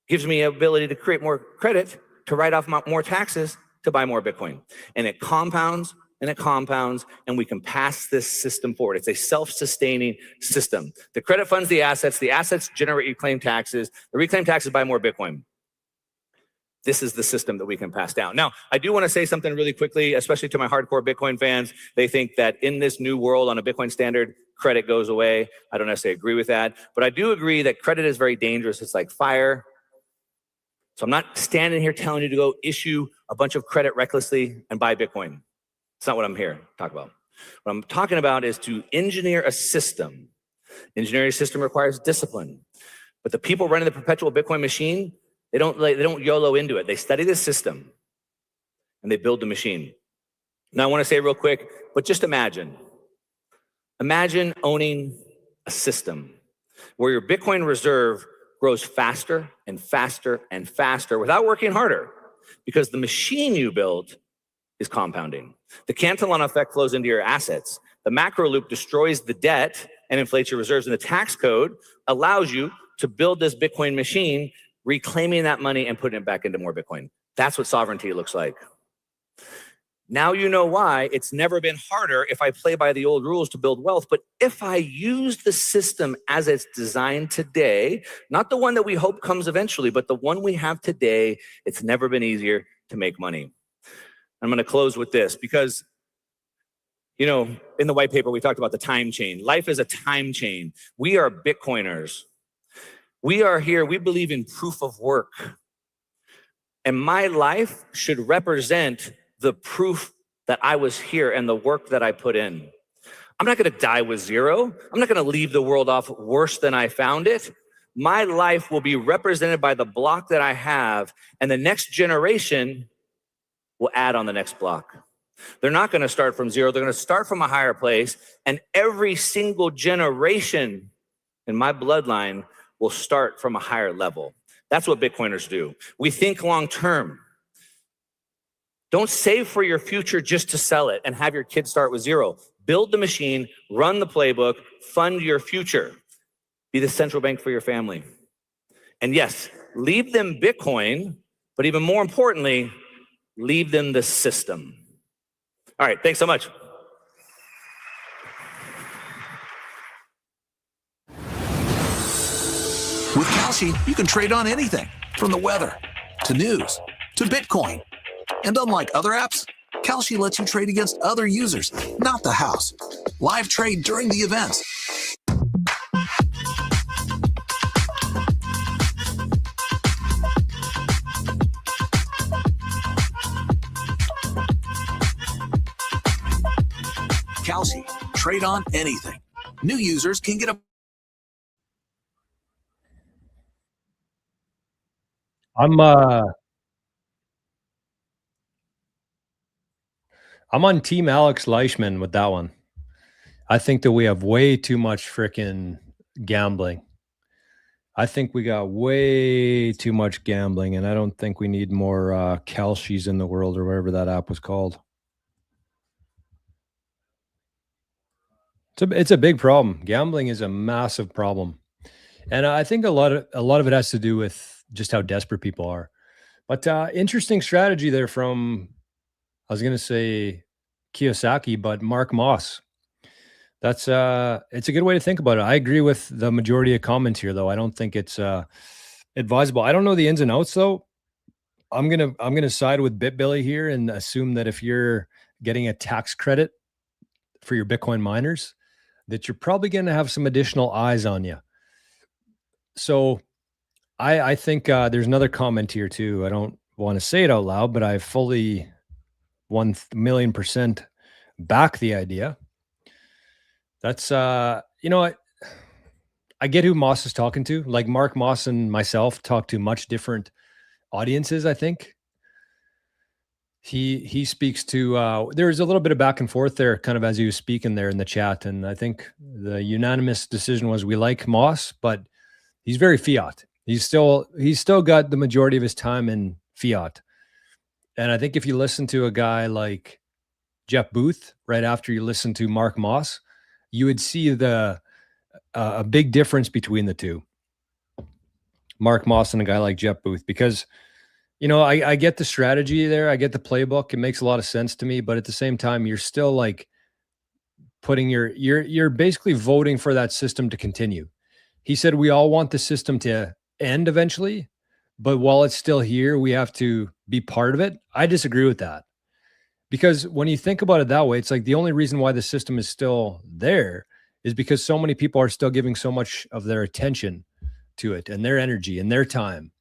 gives me the ability to create more credit, to write off more taxes, to buy more Bitcoin. And it compounds and it compounds, and we can pass this system forward. It's a self-sustaining system. The credit funds the assets generate reclaimed taxes, the reclaimed taxes buy more Bitcoin. This is the system that we can pass down. Now, I do want to say something really quickly, especially to my hardcore Bitcoin fans. They think that in this new world on a Bitcoin standard, credit goes away. I don't necessarily agree with that, but I do agree that credit is very dangerous. It's like fire. So I'm not standing here telling you to go issue a bunch of credit recklessly and buy Bitcoin. It's not what I'm here to talk about. What I'm talking about is to engineer a system. Engineering a system requires discipline. But the people running the perpetual Bitcoin machine, they don't YOLO into it. They study the system and they build the machine. Now I want to say real quick, but just imagine owning a system where your Bitcoin reserve grows faster and faster and faster without working harder, because the machine you built is compounding. The Cantillon effect flows into your assets. The macro loop destroys the debt and inflates your reserves, and the tax code allows you to build this Bitcoin machine, reclaiming that money and putting it back into more Bitcoin. That's what sovereignty looks like. Now you know why it's never been harder if I play by the old rules to build wealth, but if I use the system as it's designed today, not the one that we hope comes eventually, but the one we have today, it's never been easier to make money. I'm going to close with this because, you know, in the white paper, we talked about the time chain. Life is a time chain. We are Bitcoiners. We are here. We believe in proof of work. And my life should represent the proof that I was here and the work that I put in. I'm not going to die with zero. I'm not going to leave the world off worse than I found it. My life will be represented by the block that I have, and the next generation will add on the next block. They're not going to start from zero. They're going to start from a higher place. And every single generation in my bloodline will start from a higher level. That's what Bitcoiners do. We think long term. Don't save for your future just to sell it and have your kids start with zero. Build the machine, run the playbook, fund your future. Be the central bank for your family. And yes, leave them Bitcoin, but even more importantly, leave them the system. All right, thanks so much. With Kalshi, you can trade on anything, from the weather, to news, to Bitcoin. And unlike other apps, Kalshi lets you trade against other users, not the house. Live trade during the events. Kalshi, trade on anything. New users can get a I'm on team Alex Leishman with that one. I think that we have way too much freaking gambling. I think we got way too much gambling, and I don't think we need more Kalshis in the world, or whatever that app was called. It's a big problem. Gambling is a massive problem. And I think a lot of it has to do with just how desperate people are. But interesting strategy there from, I was going to say Kiyosaki, but Mark Moss. It's a good way to think about it. I agree with the majority of comments here, though. I don't think it's advisable. I don't know the ins and outs, though. I'm gonna side with BitBilly here and assume that if you're getting a tax credit for your Bitcoin miners, that you're probably going to have some additional eyes on you. So I think there's another comment here too. I don't want to say it out loud, but I fully 1,000,000% back the idea. That's you know what? I get who Moss is talking to. Like Mark Moss and myself talk to much different audiences, I think. He speaks to there's a little bit of back and forth there, kind of as he was speaking there in the chat. And I think the unanimous decision was we like Moss, but he's very fiat. He's still got the majority of his time in fiat. And I think if you listen to a guy like Jeff Booth right after you listen to Mark Moss, you would see a big difference between the two, Mark Moss and a guy like Jeff Booth, because you know, I get the strategy there. I get the playbook. It makes a lot of sense to me, but at the same time, you're still like putting you're basically voting for that system to continue. He said, we all want the system to end eventually, but while it's still here, we have to be part of it. I disagree with that, because when you think about it that way, it's like the only reason why the system is still there is because so many people are still giving so much of their attention to it and their energy and their time.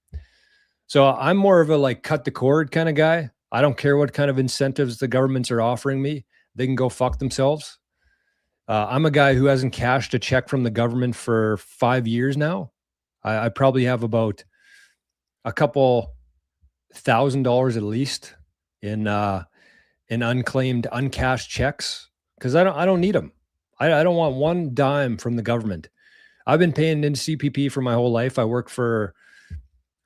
So I'm more of a like cut the cord kind of guy. I don't care what kind of incentives the governments are offering me. They can go fuck themselves. I'm a guy who hasn't cashed a check from the government for 5 years now. I probably have about a couple $1,000 at least in unclaimed, uncashed checks, because I don't need them. I don't want one dime from the government. I've been paying into CPP for my whole life. I worked for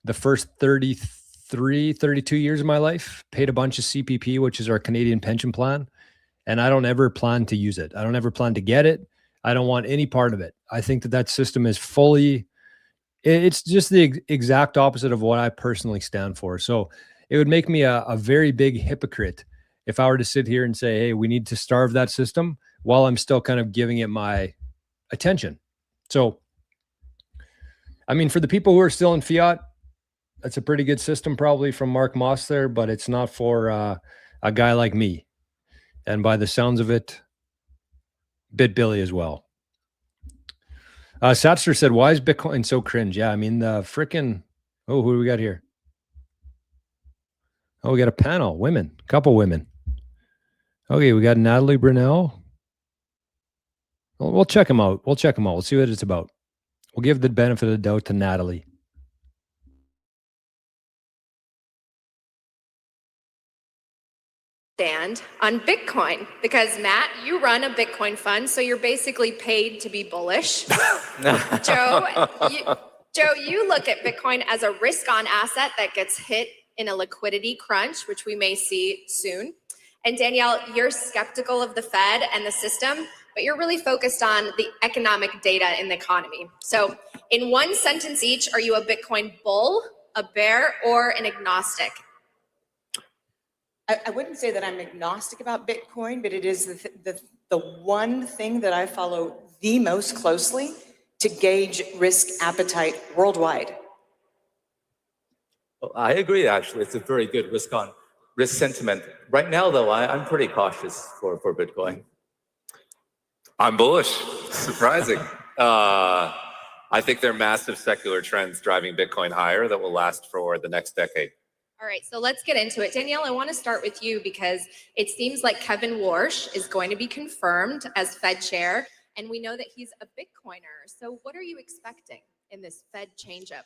the first 32 years of my life, paid a bunch of CPP, which is our Canadian pension plan. And I don't ever plan to use it. I don't ever plan to get it. I don't want any part of it. I think that system is it's just the exact opposite of what I personally stand for. So it would make me a very big hypocrite if I were to sit here and say, hey, we need to starve that system while I'm still kind of giving it my attention. So, I mean, for the people who are still in fiat, that's a pretty good system probably from Mark Moss there, but it's not for a guy like me. And by the sounds of it, BitBilly as well. Satster said, why is Bitcoin so cringe? Yeah, I mean, the freaking, who do we got here? Oh, we got a panel, women, couple women. Okay, we got Natalie Brunell. We'll check them out. We'll see what it's about. We'll give the benefit of the doubt to Natalie. stand on Bitcoin because Matt, you run a Bitcoin fund, so you're basically paid to be bullish. Joe, you look at Bitcoin as a risk-on asset that gets hit in a liquidity crunch, which we may see soon. And Danielle, you're skeptical of the Fed and the system, but you're really focused on the economic data in the economy. So in one sentence each, are you a Bitcoin bull, a bear, or an agnostic? I wouldn't say that I'm agnostic about Bitcoin, but it is the one thing that I follow the most closely to gauge risk appetite worldwide. Well, I agree, actually. It's a very good risk sentiment. Right now, though, I'm pretty cautious for Bitcoin. I'm bullish. Surprising. I think there are massive secular trends driving Bitcoin higher that will last for the next decade. All right, so let's get into it. Danielle, I want to start with you because it seems like Kevin Warsh is going to be confirmed as Fed chair, and we know that he's a Bitcoiner. So what are you expecting in this Fed changeup?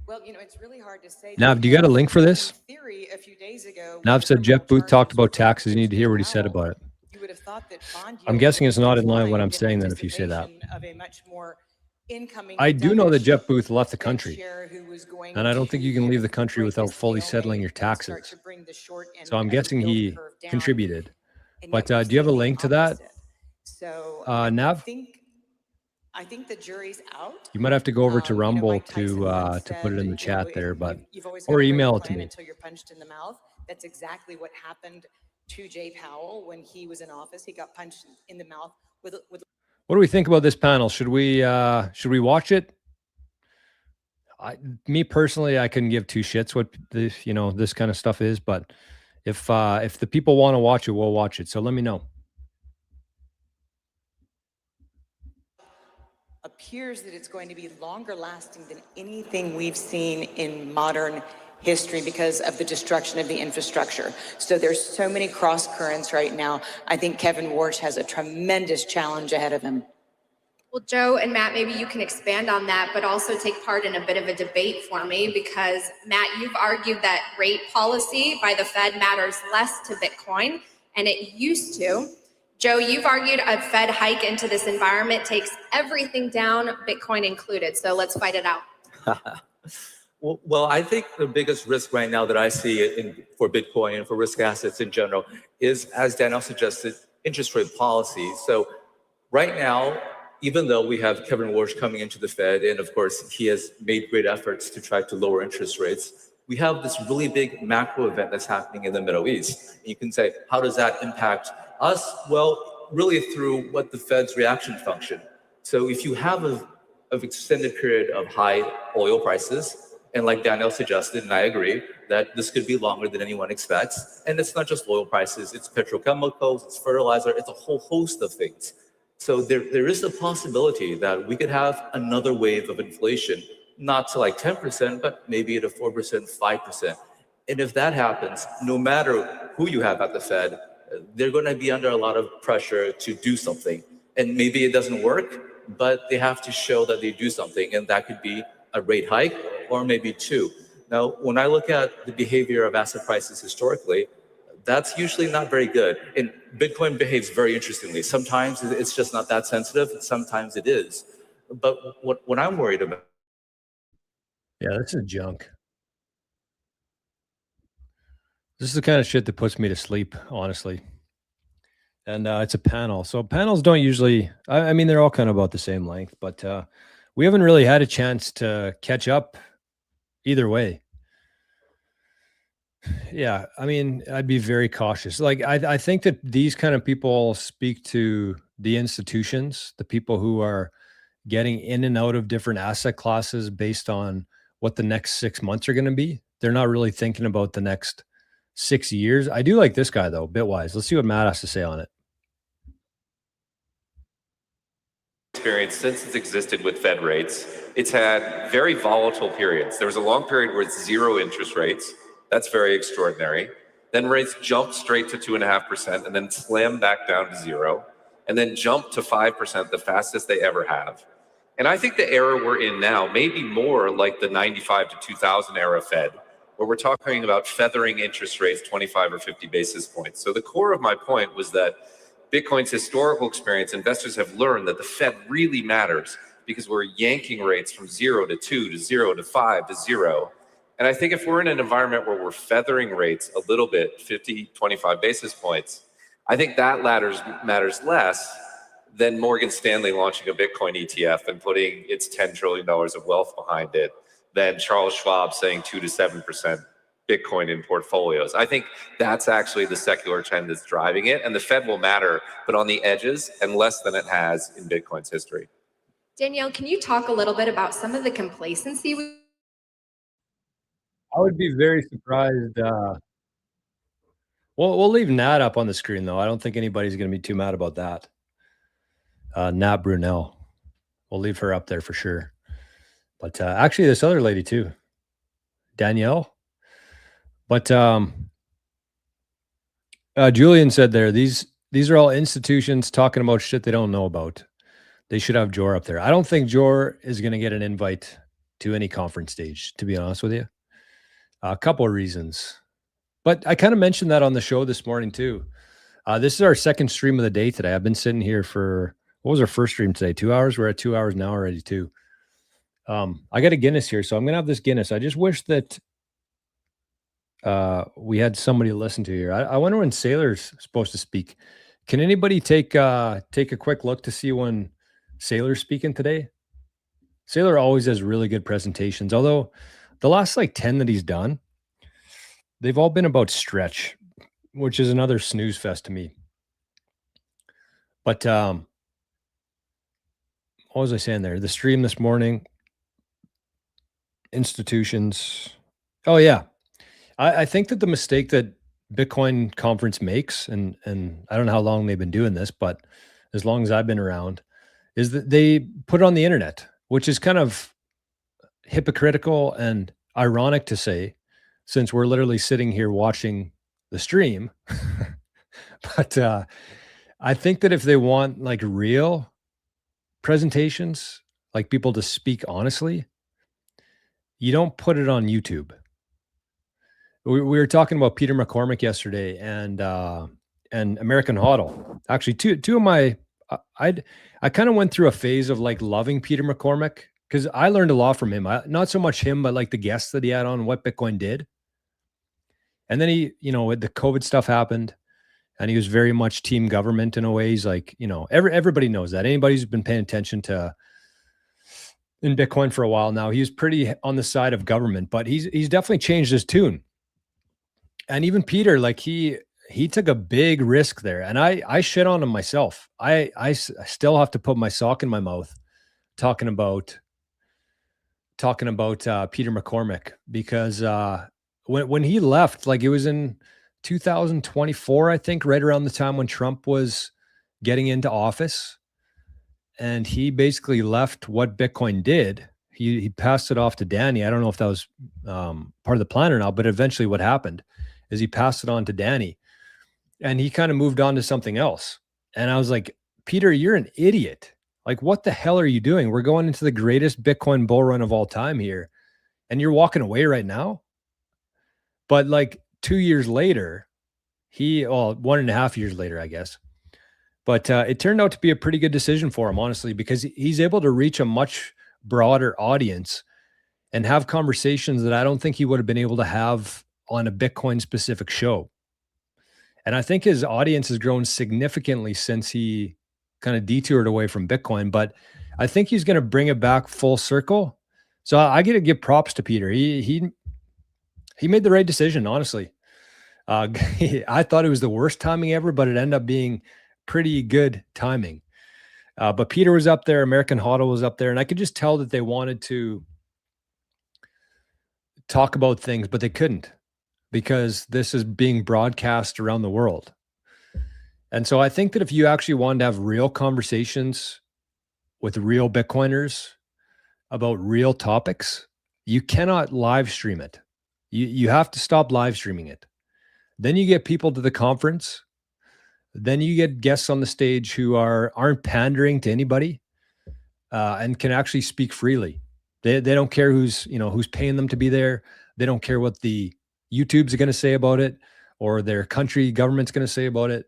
Well, it's really hard to say. Nav, do you got a link for this? In theory, a few days ago, Nav said Jeff Booth talked about taxes. You need to hear what he said about it. you would have thought that bond I'm guessing it's not in line with what I'm saying then if you say that. of a much more incoming I do know that Jeff Booth left the country, and I don't think you can leave the country without fully settling your taxes. So I'm guessing he contributed. But do you have a link to that, So Nav? I think the jury's out. You might have to go over to Rumble to put it in the chat there, but or email it to me. Until you're punched in the mouth. That's exactly what happened to Jay Powell when he was in office. He got punched in the mouth with. What do we think about this panel? Should we watch it? Me personally, I couldn't give two shits what this kind of stuff is, but if the people want to watch it, we'll watch it. So let me know. Appears that it's going to be longer lasting than anything we've seen in modern history because of the destruction of the infrastructure. So there's so many cross currents right now. I think Kevin Warsh has a tremendous challenge ahead of him. Well, Joe and Matt, maybe you can expand on that, but also take part in a bit of a debate for me because, Matt, you've argued that rate policy by the Fed matters less to Bitcoin, and it used to. Joe, you've argued a Fed hike into this environment takes everything down, Bitcoin included. So let's fight it out. Well, I think the biggest risk right now that I see for Bitcoin and for risk assets in general is, as Danielle suggested, interest rate policy. So right now, even though we have Kevin Warsh coming into the Fed, and of course, he has made great efforts to try to lower interest rates, we have this really big macro event that's happening in the Middle East. And you can say, how does that impact us? Well, really through what the Fed's reaction function. So if you have an extended period of high oil prices, and like Danielle suggested, and I agree, that this could be longer than anyone expects. And it's not just oil prices, it's petrochemicals, it's fertilizer, it's a whole host of things. So there is a possibility that we could have another wave of inflation, not to like 10%, but maybe at a 4%, 5%. And if that happens, no matter who you have at the Fed, they're going to be under a lot of pressure to do something. And maybe it doesn't work, but they have to show that they do something. And that could be a rate hike or maybe two. Now, when I look at the behavior of asset prices historically, that's usually not very good. And Bitcoin behaves very interestingly. Sometimes it's just not that sensitive, and sometimes it is. But what I'm worried about. Yeah, this is junk. This is the kind of shit that puts me to sleep, honestly. And it's a panel. So panels don't usually, I mean, they're all kind of about the same length, but we haven't really had a chance to catch up either way. Yeah, I mean, I'd be very cautious. Like, I think that these kind of people speak to the institutions, the people who are getting in and out of different asset classes based on what the next 6 months are going to be. They're not really thinking about the next 6 years. I do like this guy, though, Bitwise. Let's see what Matt has to say on it. Experience since it's existed with Fed rates, it's had very volatile periods. There was a long period where it's zero interest rates. That's very extraordinary. Then rates jumped straight to 2.5% and then slammed back down to zero and then jumped to 5%, the fastest they ever have. And I think the era we're in now may be more like the 95 to 2000 era Fed, where we're talking about feathering interest rates 25 or 50 basis points. So the core of my point was that Bitcoin's historical experience, investors have learned that the Fed really matters because we're yanking rates from 0 to 2 to 0 to 5 to 0. And I think if we're in an environment where we're feathering rates a little bit, 50, 25 basis points, I think that matters less than Morgan Stanley launching a Bitcoin ETF and putting its $10 trillion of wealth behind it, than Charles Schwab saying 2 to 7% Bitcoin in portfolios. I think that's actually the secular trend that's driving it. And the Fed will matter, but on the edges and less than it has in Bitcoin's history. Danielle, can you talk a little bit about some of the complacency? I would be very surprised. We'll leave Nat up on the screen, though. I don't think anybody's going to be too mad about that. Nat Brunel. We'll leave her up there for sure. But actually, this other lady, too. Danielle. But Julian said there, these are all institutions talking about shit they don't know about. They should have Jor up there. I don't think Jor is going to get an invite to any conference stage, to be honest with you. A couple of reasons. But I kind of mentioned that on the show this morning, too. This is our second stream of the day today. I've been sitting here for, what was our first stream today? 2 hours? We're at 2 hours now already, too. I got a Guinness here, so I'm going to have this Guinness. I just wish that we had somebody to listen to here. I wonder when Saylor's supposed to speak. Can anybody take a quick look to see when Saylor's speaking today? Saylor always has really good presentations, although the last like 10 that he's done, they've all been about stretch, which is another snooze fest to me. But what was I saying there? The stream this morning, institutions. Oh, yeah. I think that the mistake that Bitcoin conference makes, and I don't know how long they've been doing this, but as long as I've been around, is that they put it on the internet, which is kind of hypocritical and ironic to say, since we're literally sitting here watching the stream. But I think that if they want like real presentations, like people to speak honestly, you don't put it on YouTube. We were talking about Peter McCormick yesterday and American Hodl. Actually, two of my, I kind of went through a phase of like loving Peter McCormick because I learned a lot from him. Not so much him, but like the guests that he had on what Bitcoin did. And then he, the COVID stuff happened and he was very much team government in a way. He's like, everybody knows that. Anybody who's been paying attention to in Bitcoin for a while now, he's pretty on the side of government, but he's definitely changed his tune. And even Peter, like he took a big risk there, and I shit on him myself. I still have to put my sock in my mouth talking about Peter McCormick because when he left, like it was in 2024, I think, right around the time when Trump was getting into office, and he basically left what Bitcoin did. He passed it off to Danny. I don't know if that was part of the plan or not, but eventually what happened is he passed it on to Danny and he kind of moved on to something else. And I was like, Peter, you're an idiot. Like, what the hell are you doing? We're going into the greatest Bitcoin bull run of all time here. And you're walking away right now. But like 2 years later, 1.5 years later, I guess. But it turned out to be a pretty good decision for him, honestly, because he's able to reach a much broader audience and have conversations that I don't think he would have been able to have on a Bitcoin specific show. And I think his audience has grown significantly since he kind of detoured away from Bitcoin, but I think he's going to bring it back full circle. So I get to give props to Peter. He made the right decision, honestly. I thought it was the worst timing ever, but it ended up being pretty good timing. But Peter was up there, American Hodl was up there, and I could just tell that they wanted to talk about things, but they couldn't because this is being broadcast around the world. And so I think that if you actually wanted to have real conversations with real Bitcoiners about real topics, you cannot live stream it. You have to stop live streaming it. Then you get people to the conference. Then you get guests on the stage who aren't pandering to anybody and can actually speak freely. They don't care who's paying them to be there. They don't care what the YouTube's going to say about it or their country government's going to say about it.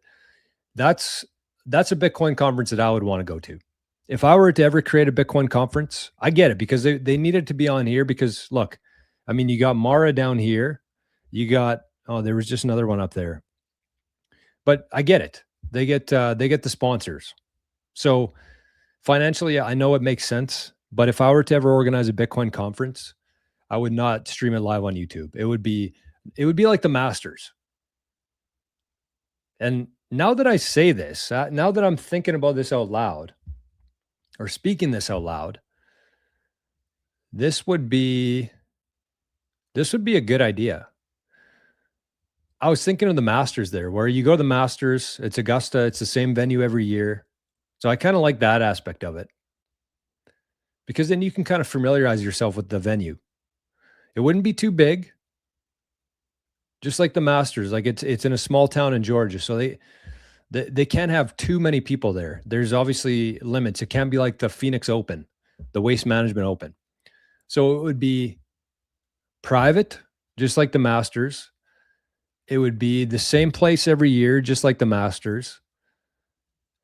That's a Bitcoin conference that I would want to go to. If I were to ever create a Bitcoin conference, I get it because they needed to be on here because look, I mean, you got Mara down here. You got, oh, there was just another one up there. But I get it. They get the sponsors. So financially, I know it makes sense. But if I were to ever organize a Bitcoin conference, I would not stream it live on YouTube. It would be like the Masters. And now that I say this, now that I'm thinking about this out loud or speaking this out loud, this would be a good idea. I was thinking of the Masters there, where you go to the Masters, it's Augusta, it's the same venue every year. So I kind of like that aspect of it. Because then you can kind of familiarize yourself with the venue. It wouldn't be too big. Just like the Masters, like it's in a small town in Georgia, so they can't have too many people there. There's obviously limits. It can't be like the Phoenix Open, the Waste Management Open. So it would be private, just like the Masters. It would be the same place every year, just like the Masters.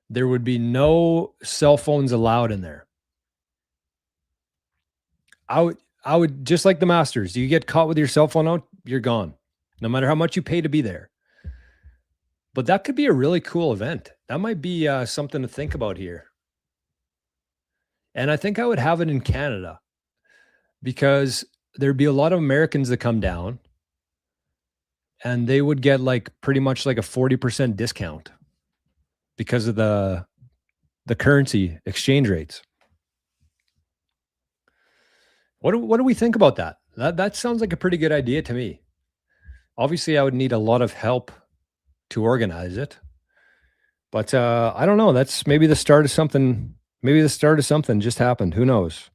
There would be no cell phones allowed in there. I would just like the Masters. You get caught with your cell phone out, you're gone. No matter how much you pay to be there. But that could be a really cool event. That might be something to think about here. And I think I would have it in Canada because there'd be a lot of Americans that come down and they would get like pretty much like a 40% discount because of the currency exchange rates. What do we think about that? That sounds like a pretty good idea to me. Obviously, I would need a lot of help to organize it. But I don't know. That's maybe the start of something. Maybe the start of something just happened. Who knows?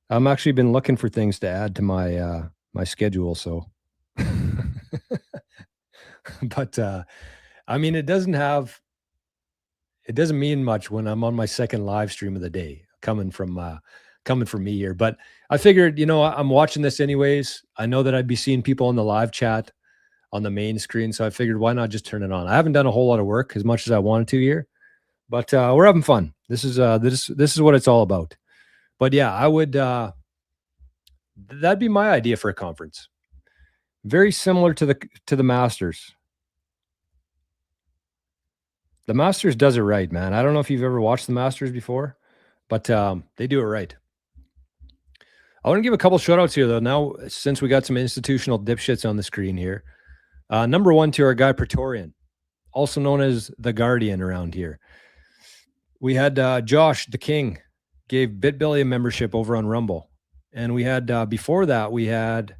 I'm actually been looking for things to add to my my schedule. So, but I mean, it doesn't mean much when I'm on my second live stream of the day coming from me here. But I figured, I'm watching this anyways. I know that I'd be seeing people in the live chat on the main screen. So I figured, why not just turn it on? I haven't done a whole lot of work as much as I wanted to here, but we're having fun. This is what it's all about. But yeah, I would, that'd be my idea for a conference. Very similar to the Masters. The Masters does it right, man. I don't know if you've ever watched the Masters before, but they do it right. I want to give a couple shout outs here though. Now, since we got some institutional dipshits on the screen here, number one to our guy Praetorian, also known as the Guardian around here. We had Josh the King gave BitBilly a membership over on Rumble, and we had before that we had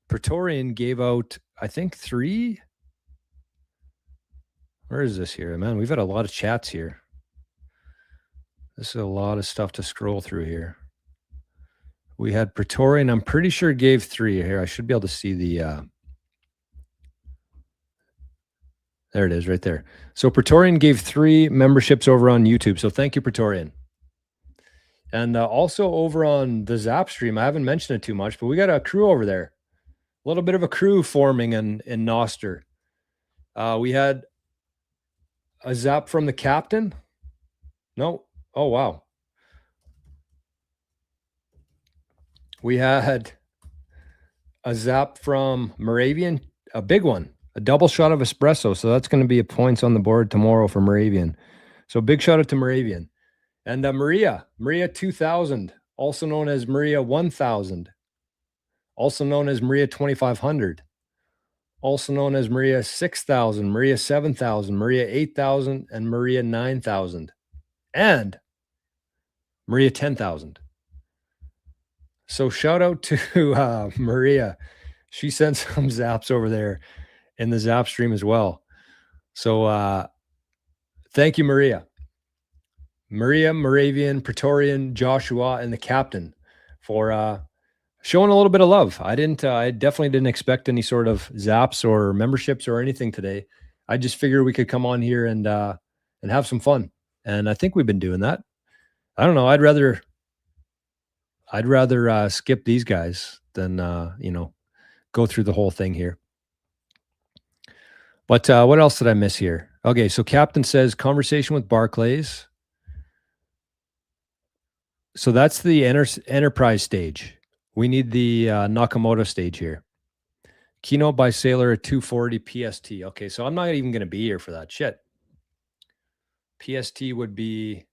Praetorian gave out I think 3. Where is this here, man? We've had a lot of chats here. This is a lot of stuff to scroll through here. We had Praetorian, I'm pretty sure gave 3 here. I should be able to see the there it is right there. So Praetorian gave 3 memberships over on YouTube. So thank you, Praetorian. And also over on the Zap stream, I haven't mentioned it too much, but we got a crew over there. A little bit of a crew forming in Noster. We had a Zap from the captain. No. Oh, wow. We had a Zap from Moravian, a big one. A double shot of espresso. So that's going to be a points on the board tomorrow for Moravian. So big shout out to Moravian. And Maria 2000, also known as Maria 1000, also known as Maria 2500, also known as Maria 6000, Maria 7000, Maria 8000, and Maria 9000, and Maria 10,000. So shout out to Maria. She sent some zaps over there in the Zap stream as well. So thank you, Maria. Maria, Moravian, Praetorian, Joshua, and the captain for showing a little bit of love. I definitely didn't expect any sort of zaps or memberships or anything today. I just figured we could come on here and have some fun. And I think we've been doing that. I don't know. I'd rather skip these guys than go through the whole thing here. But what else did I miss here? Okay, so Captain says conversation with Barclays. So that's the enterprise stage. We need the Nakamoto stage here. Keynote by Saylor at 2:40 PST. Okay, so I'm not even going to be here for that shit. PST would be,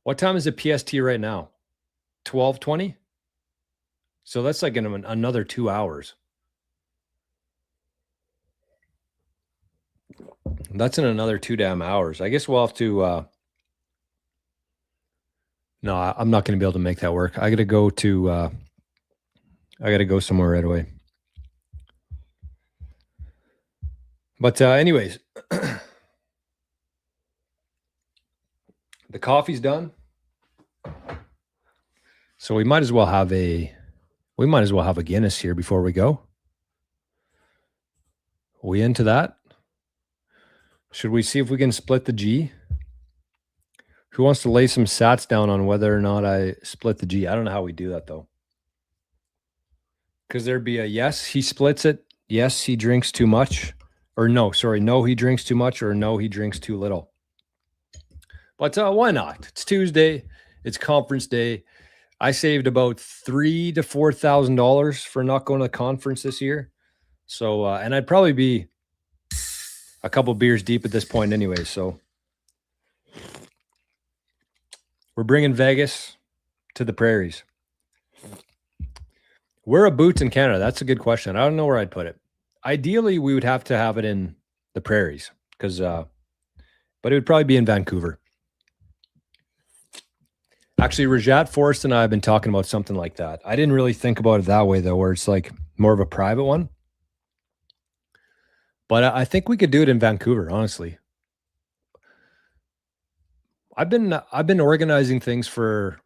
what time is it PST right now? 12:20? So that's like in another 2 hours. That's in another 2 damn hours. I guess we'll have to, no, I'm not going to be able to make that work. I got to go to, I got to go somewhere right away. But anyways, the coffee's done. So we might as well have a Guinness here before we go. Are we into that? Should we see if we can split the G? Who wants to lay some sats down on whether or not I split the G? I don't know how we do that though. Because there'd be a yes, he splits it. Yes, he drinks too much. Or no, sorry, no, he drinks too much. Or no, he drinks too little. But why not? It's Tuesday. It's conference day. I saved about $3,000 to $4,000 for not going to the conference this year. So, and I'd probably be a couple beers deep at this point anyway. So we're bringing Vegas to the prairies. Where are boots in Canada? That's a good question. I don't know where I'd put it. Ideally, we would have to have it in the prairies because, but it would probably be in Vancouver. Actually, Rajat Forrest and I have been talking about something like that. I didn't really think about it that way though, where it's like more of a private one. But I think we could do it in Vancouver, honestly. I've been organizing things for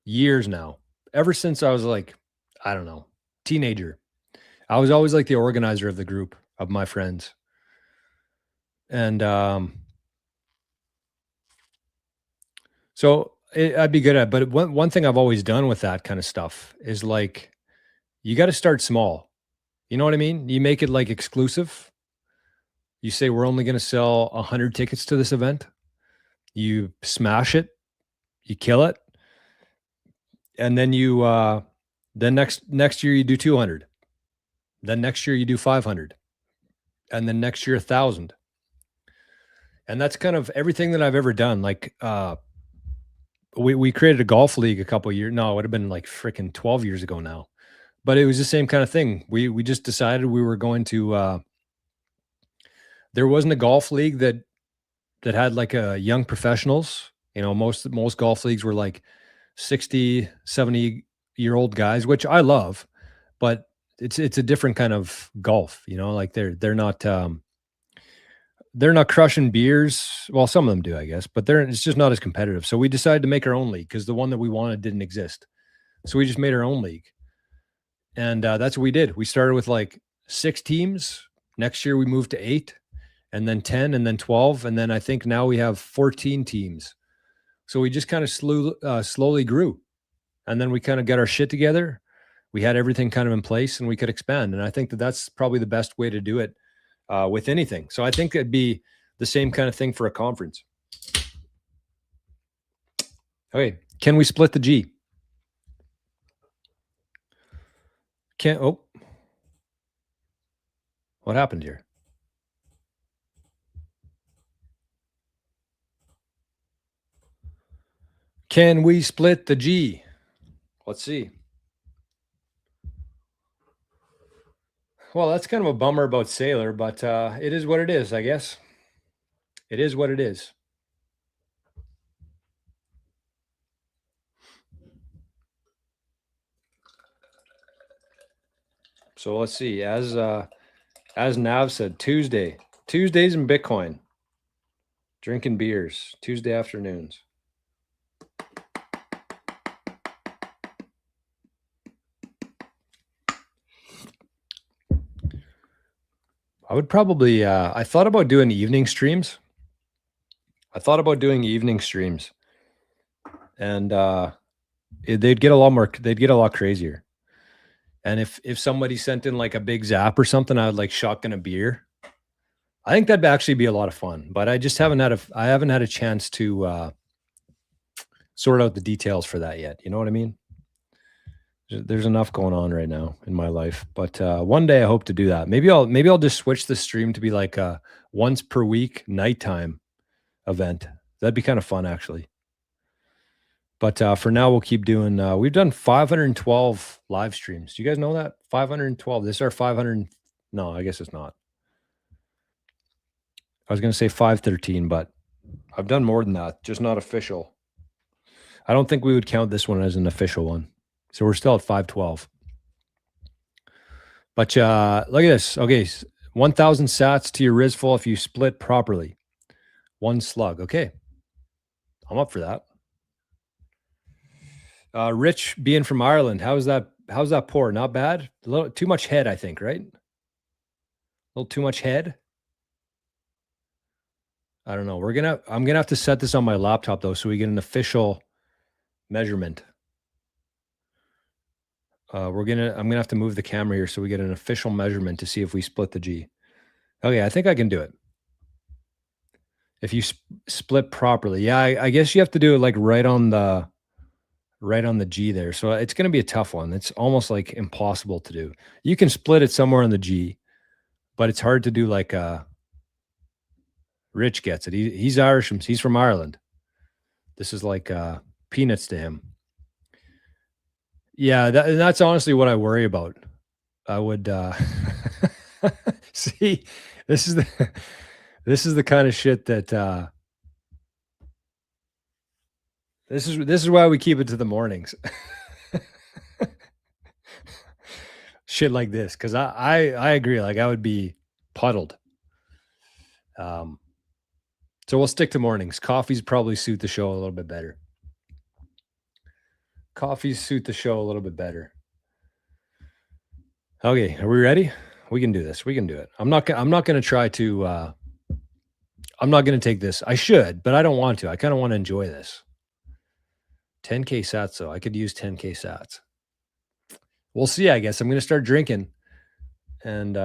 years now. Ever since I was like, I don't know, teenager. I was always like the organizer of the group of my friends. And so I'd be good at it. But one thing I've always done with that kind of stuff is like, you got to start small. You know what I mean? You make it like exclusive. You say, we're only going to sell 100 tickets to this event. You smash it, you kill it. And then you, then next year you do 200. Then next year you do 500. And then next year, 1,000. And that's kind of everything that I've ever done. Like, we created a golf league a couple of years. No, it would have been like freaking 12 years ago now. But it was the same kind of thing. We just decided we were going to, there wasn't a golf league that had like a young professionals. You know, most golf leagues were like 60, 70-year-old guys, which I love, but it's a different kind of golf, you know, like they're not crushing beers. Well, some of them do, I guess, but it's just not as competitive. So we decided to make our own league because the one that we wanted didn't exist. So we just made our own league. And that's what we did. We started with like 6 teams. Next year we moved to 8 and then 10 and then 12. And then I think now we have 14 teams. So we just kind of slowly grew. And then we kind of got our shit together. We had everything kind of in place and we could expand. And I think that that's probably the best way to do it with anything. So I think it'd be the same kind of thing for a conference. Okay. Can we split the G? What happened here? Can we split the G? Let's see. Well, that's kind of a bummer about Saylor, but it is what it is, I guess. It is what it is. So let's see. As Nav said, Tuesdays in Bitcoin. Drinking beers. Tuesday afternoons. I would probably, I thought about doing evening streams. And they'd get a lot crazier. And if somebody sent in like a big zap or something, I would like shotgun a beer. I think that'd actually be a lot of fun, but I just haven't had a chance to sort out the details for that yet. You know what I mean? There's enough going on right now in my life, but one day I hope to do that. Maybe I'll just switch the stream to be like a once per week nighttime event. That'd be kind of fun, actually. But for now, we'll keep doing. We've done 512 live streams. Do you guys know that? 512. This is our 500. No, I guess it's not. I was going to say 513, but I've done more than that, just not official. I don't think we would count this one as an official one. So we're still at 512. But look at this. Okay, 1,000 sats to your Riz full if you split properly. One slug. Okay. I'm up for that. Rich being from Ireland, how's that pour? Not bad? A little too much head, I think, right? A little too much head. I don't know. I'm gonna have to set this on my laptop though, so we get an official measurement. I'm gonna have to move the camera here so we get an official measurement to see if we split the G. Okay, I think I can do it. If you split properly, yeah, I guess you have to do it like right on the G there. So it's gonna be a tough one. It's almost like impossible to do. You can split it somewhere on the G, but it's hard to do like Rich gets it. He's Irish. He's from Ireland. This is like peanuts to him. Yeah, that's honestly what I worry about. I would see. This is the kind of shit that this is why we keep it to the mornings. Shit like this, because I agree. Like I would be puddled. So we'll stick to mornings. Coffees probably suit the show a little bit better. Coffees suit the show a little bit better. Okay, are we ready? We can do this. We can do it. I'm not going to try to. I'm not going to take this. I should, but I don't want to. I kind of want to enjoy this. 10K sats though. I could use 10K sats. We'll see. I guess I'm going to start drinking, and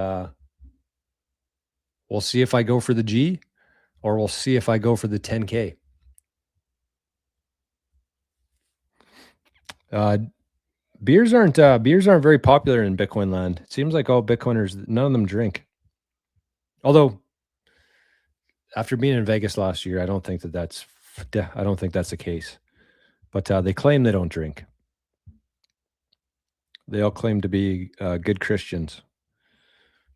we'll see if I go for the G, or we'll see if I go for the 10K. Beers aren't very popular in Bitcoin land. It seems like all Bitcoiners, none of them drink. Although, after being in Vegas last year, I don't think that's the case. But they claim they don't drink. They all claim to be good Christians.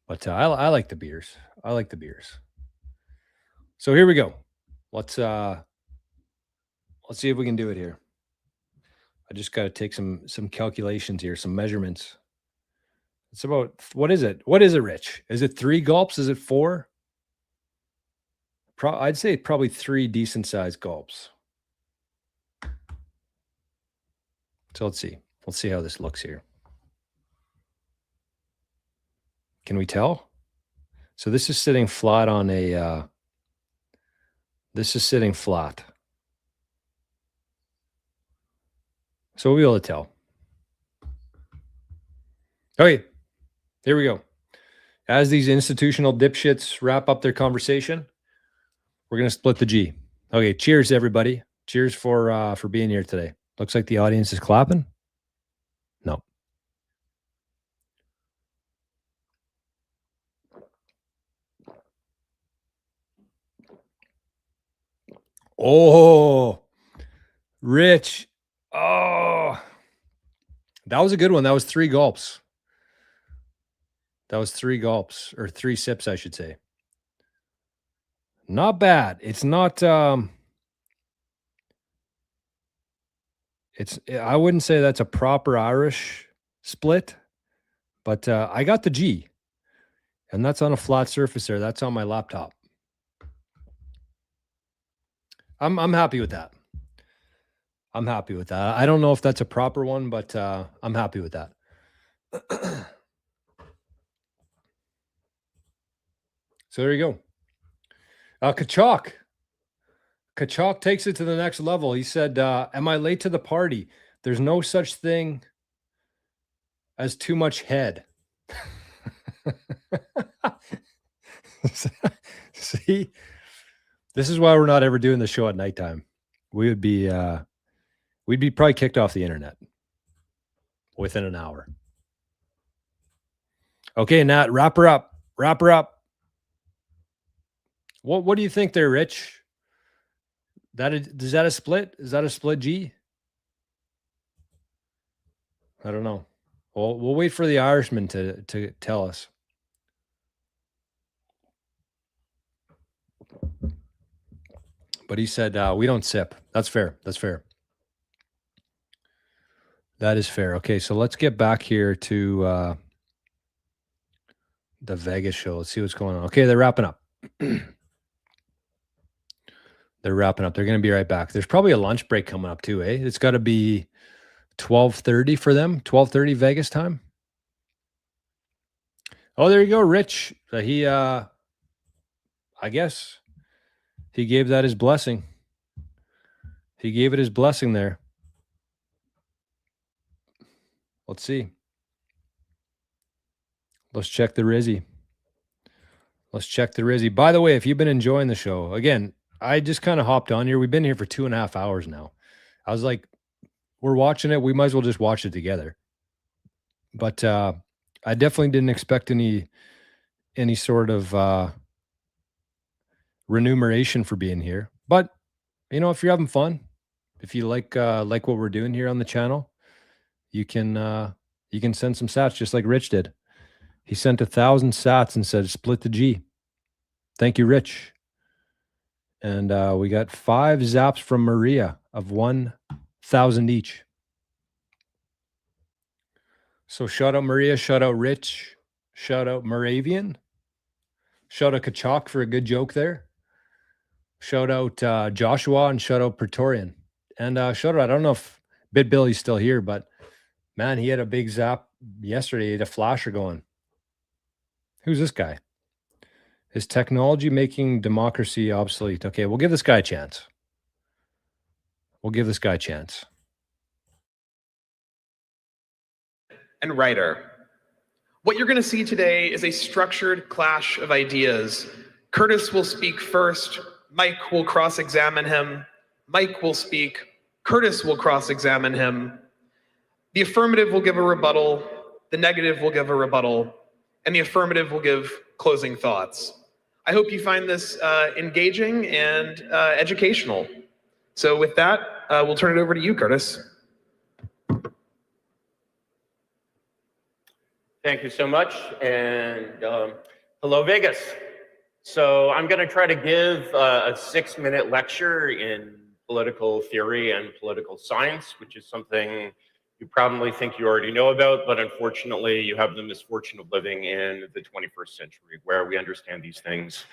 But I like the beers. I like the beers. So here we go. Let's see if we can do it here. I just got to take some calculations here, some measurements. It's about, what is it? What is it, Rich? Is it 3 gulps? Is it 4? I'd say probably 3 decent sized gulps. So let's see. Let's see how this looks here. Can we tell? So this is sitting flat on a, this is sitting flat. So we'll be able to tell. Okay, here we go. As these institutional dipshits wrap up their conversation, we're going to split the G. Okay, cheers, everybody. Cheers for being here today. Looks like the audience is clapping. No. Oh, Rich. Oh, that was a good one. That was 3 gulps. That was 3 gulps, or 3 sips, I should say. Not bad. It's not, I wouldn't say that's a proper Irish split, but I got the G, and that's on a flat surface there. That's on my laptop. I'm happy with that. I'm happy with that. I don't know if that's a proper one, but I'm happy with that. So there you go. Kachok. Kachok takes it to the next level. He said, am I late to the party? There's no such thing has too much head. See, this is why we're not ever doing the show at nighttime. We'd be probably kicked off the internet within an hour. Okay, Nat, wrap her up. Wrap her up. What do you think there, Rich? Is that a split? Is that a split G? I don't know. Well, we'll wait for the Irishman to tell us. But he said we don't sip. That's fair. That's fair. That is fair. Okay, so let's get back here to the Vegas show. Let's see what's going on. Okay, they're wrapping up. They're wrapping up. They're going to be right back. There's probably a lunch break coming up too, eh? It's got to be 12:30 for them. 12:30 Vegas time. Oh, there you go, Rich. He, I guess, he gave that his blessing. He gave it his blessing there. Let's see. Let's check the Rizzy. Let's check the Rizzy. By the way, if you've been enjoying the show, again, I just kind of hopped on here. We've been here for 2.5 hours now. I was like, we're watching it. We might as well just watch it together. But I definitely didn't expect any sort of remuneration for being here. But, you know, if you're having fun, if you like what we're doing here on the channel, you can send some sats just like Rich did. He sent 1,000 sats and said, split the G. Thank you, Rich. And we got 5 zaps from Maria of 1,000 each. So shout out Maria, shout out Rich, shout out Moravian, shout out Kachok for a good joke there. Shout out Joshua and shout out Praetorian. And shout out, I don't know if Bit Billy's still here, but man, he had a big zap yesterday. He had a flasher going. Who's this guy? Is technology making democracy obsolete? Okay, we'll give this guy a chance. We'll give this guy a chance. And writer. What you're going to see today is a structured clash of ideas. Curtis will speak first. Mike will cross-examine him. Mike will speak. Curtis will cross-examine him. The affirmative will give a rebuttal. The negative will give a rebuttal. And the affirmative will give closing thoughts. I hope you find this engaging and educational. So with that, we'll turn it over to you, Curtis. Thank you so much, and hello, Vegas. So I'm going to try to give a 6-minute lecture in political theory and political science, which is something you probably think you already know about, but unfortunately you have the misfortune of living in the 21st century where we understand these things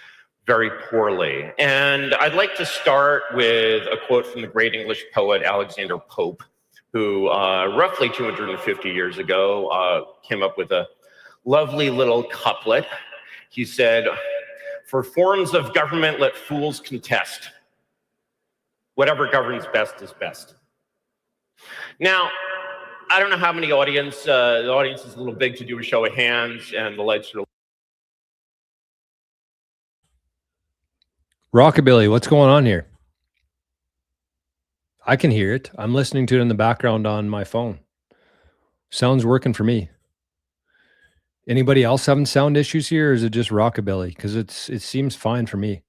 very poorly. And I'd like to start with a quote from the great English poet Alexander Pope, who roughly 250 years ago came up with a lovely little couplet. He said, "For forms of government let fools contest. Whatever governs best is best." Now, I don't know how many audience, the audience is a little big to do a show of hands and the lights are. Rockabilly, what's going on here? I can hear it. I'm listening to it in the background on my phone. Sound's working for me. Anybody else having sound issues here, or is it just Rockabilly? Because it seems fine for me.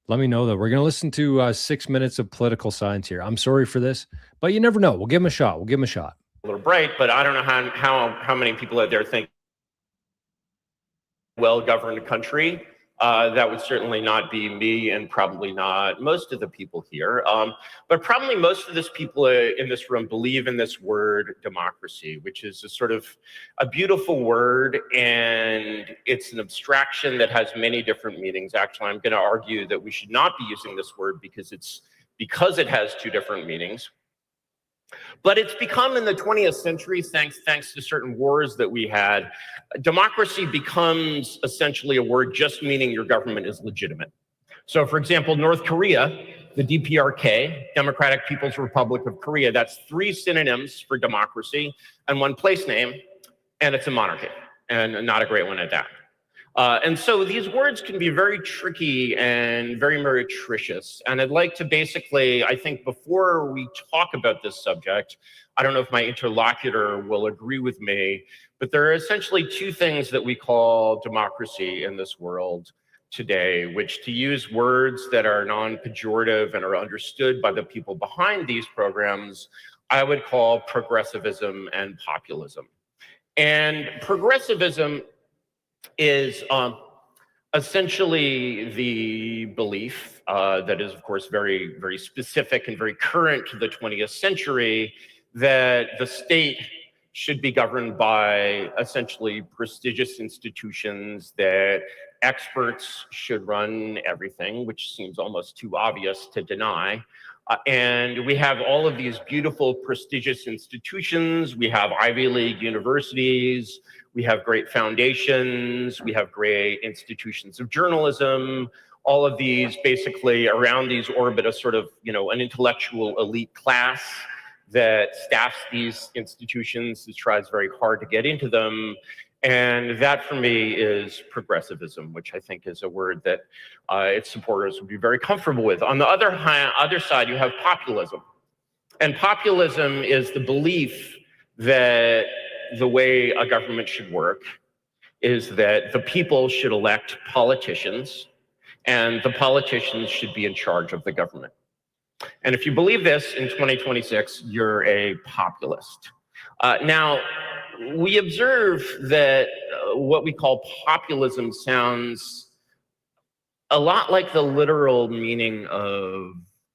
Let me know, though. We're going to listen to 6 minutes of political science here. I'm sorry for this, but you never know. We'll give him a shot. We'll give him a shot. A little bright, but I don't know how many people out there think well-governed country. That would certainly not be me and probably not most of the people here. But probably most of these people in this room believe in this word democracy, which is a sort of a beautiful word, and it's an abstraction that has many different meanings. Actually, I'm going to argue that we should not be using this word because it has 2 different meanings. But it's become in the 20th century, thanks to certain wars that we had, democracy becomes essentially a word just meaning your government is legitimate. So for example, North Korea the DPRK, Democratic People's Republic of Korea. That's 3 synonyms for democracy and 1 place name, and it's a monarchy, and not a great one at that. And so these words can be very tricky and very meretricious. And I'd like to basically, I think before we talk about this subject, I don't know if my interlocutor will agree with me, but there are essentially 2 things that we call democracy in this world today, which, to use words that are non-pejorative and are understood by the people behind these programs, I would call progressivism and populism. And progressivism is essentially the belief that is, of course, very, very specific and very current to the 20th century, that the state should be governed by essentially prestigious institutions, that experts should run everything, which seems almost too obvious to deny. And we have all of these beautiful, prestigious institutions. We have Ivy League universities. We have great foundations. We have great institutions of journalism. All of these basically around these orbit a sort of, an intellectual elite class that staffs these institutions, that tries very hard to get into them. And that, for me, is progressivism, which I think is a word that its supporters would be very comfortable with. On the other side, you have populism. And populism is the belief that the way a government should work is that the people should elect politicians, and the politicians should be in charge of the government. And if you believe this in 2026, you're a populist. Now, we observe that what we call populism sounds a lot like the literal meaning of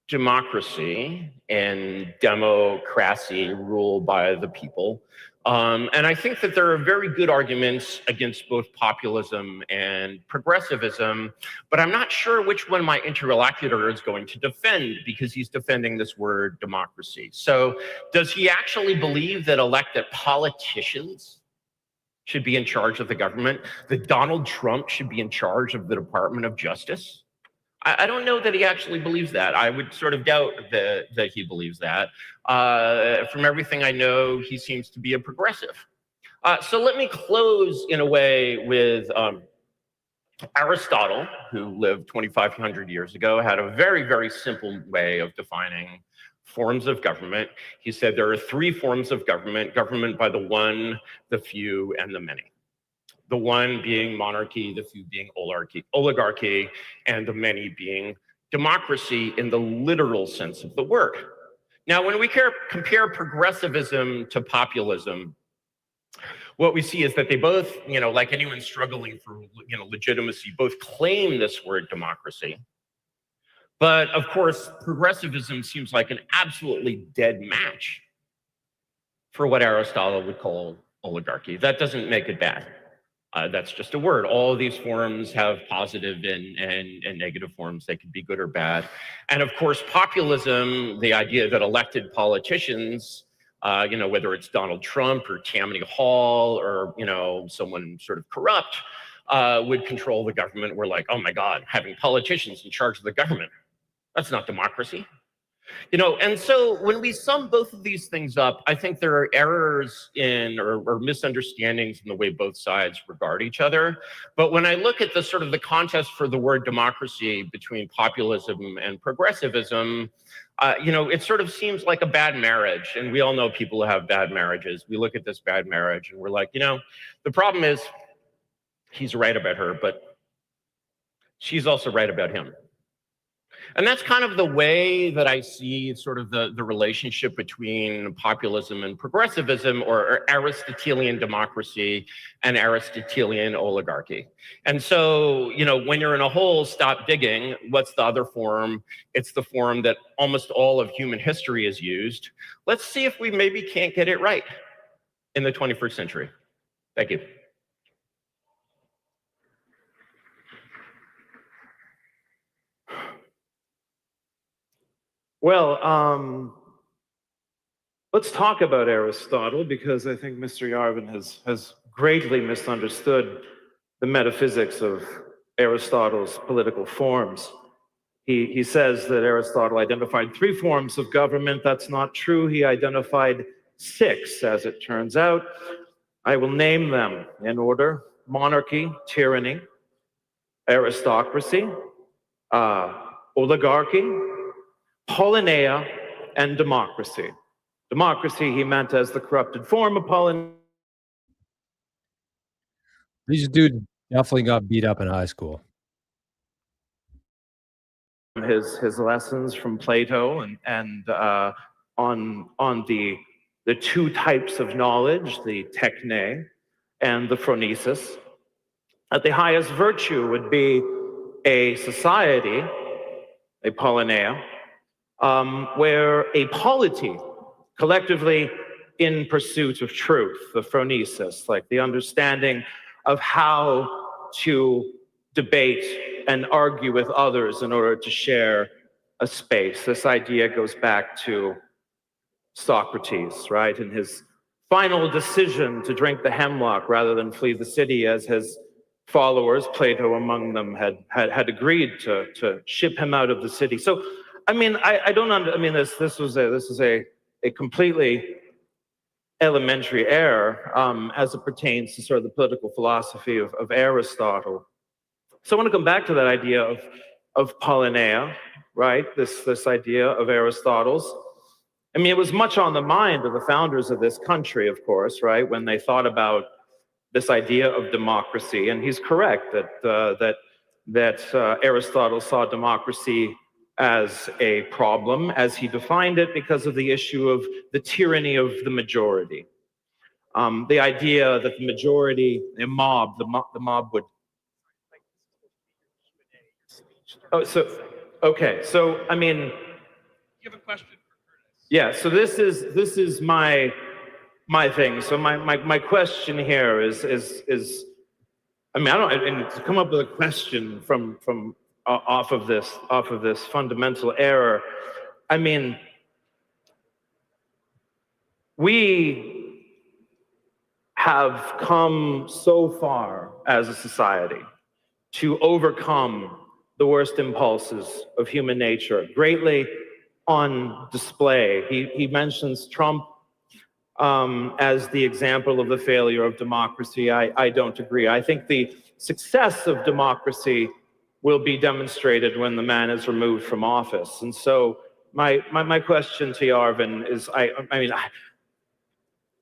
democracy and democracy, rule by the people. And I think that there are very good arguments against both populism and progressivism, but I'm not sure which one my interlocutor is going to defend, because he's defending this word democracy. So does he actually believe that elected politicians should be in charge of the government, that Donald Trump should be in charge of the Department of Justice? I don't know that he actually believes that. I would sort of doubt that he believes that. From everything I know, he seems to be a progressive. So let me close in a way with Aristotle, who lived 2,500 years ago, had a very, very simple way of defining forms of government. He said there are 3 forms of government: government by the one, the few, and the many. The one being monarchy, the few being oligarchy, and the many being democracy in the literal sense of the word. Now, when we compare progressivism to populism, what we see is that they both, like anyone struggling for, legitimacy, both claim this word democracy. But of course, progressivism seems like an absolutely dead match for what Aristotle would call oligarchy. That doesn't make it bad. That's just a word. All of these forms have positive and negative forms. They can be good or bad. And of course, populism, the idea that elected politicians, whether it's Donald Trump or Tammany Hall or, someone sort of corrupt, would control the government. We're like, oh my God, having politicians in charge of the government, that's not democracy. And so when we sum both of these things up, I think there are errors in or misunderstandings in the way both sides regard each other. But when I look at the sort of the contest for the word democracy between populism and progressivism, it sort of seems like a bad marriage. And we all know people who have bad marriages. We look at this bad marriage and we're like, the problem is he's right about her, but she's also right about him. And that's kind of the way that I see sort of the relationship between populism and progressivism, or Aristotelian democracy and Aristotelian oligarchy. And so, when you're in a hole, stop digging. What's the other form? It's the form that almost all of human history has used. Let's see if we maybe can't get it right in the 21st century. Thank you. Well, let's talk about Aristotle, because I think Mr. Yarvin has greatly misunderstood the metaphysics of Aristotle's political forms. He says that Aristotle identified 3 forms of government. That's not true. He identified 6, as it turns out. I will name them in order: monarchy, tyranny, aristocracy, oligarchy, Polynea, and democracy. Democracy he meant as the corrupted form of Polynea. These dudes definitely got beat up in high school. His lessons from Plato and on the 2 types of knowledge, the techne and the phronesis. At the highest virtue would be a society, a polynea, where a polity, collectively in pursuit of truth, the phronesis, like the understanding of how to debate and argue with others in order to share a space. This idea goes back to Socrates, right? In his final decision to drink the hemlock rather than flee the city, as his followers, Plato among them, had agreed to ship him out of the city. So, I mean, this is a completely elementary error as it pertains to sort of the political philosophy of Aristotle. So I want to come back to that idea of Polynea, right? This idea of Aristotle's. I mean, it was much on the mind of the founders of this country, of course, right? When they thought about this idea of democracy. And he's correct that Aristotle saw democracy as a problem, as he defined it, because of the issue of the tyranny of the majority. The idea that the majority, the mob would. Oh, so, okay. So, I mean. You have a question for Curtis. Yeah, so this is my thing. So my question here is I mean, I don't, and to come up with a question from off of this fundamental error. I mean, we have come so far as a society to overcome the worst impulses of human nature, greatly on display. He mentions Trump as the example of the failure of democracy. I don't agree. I think the success of democracy will be demonstrated when the man is removed from office. And so my question to Yarvin is,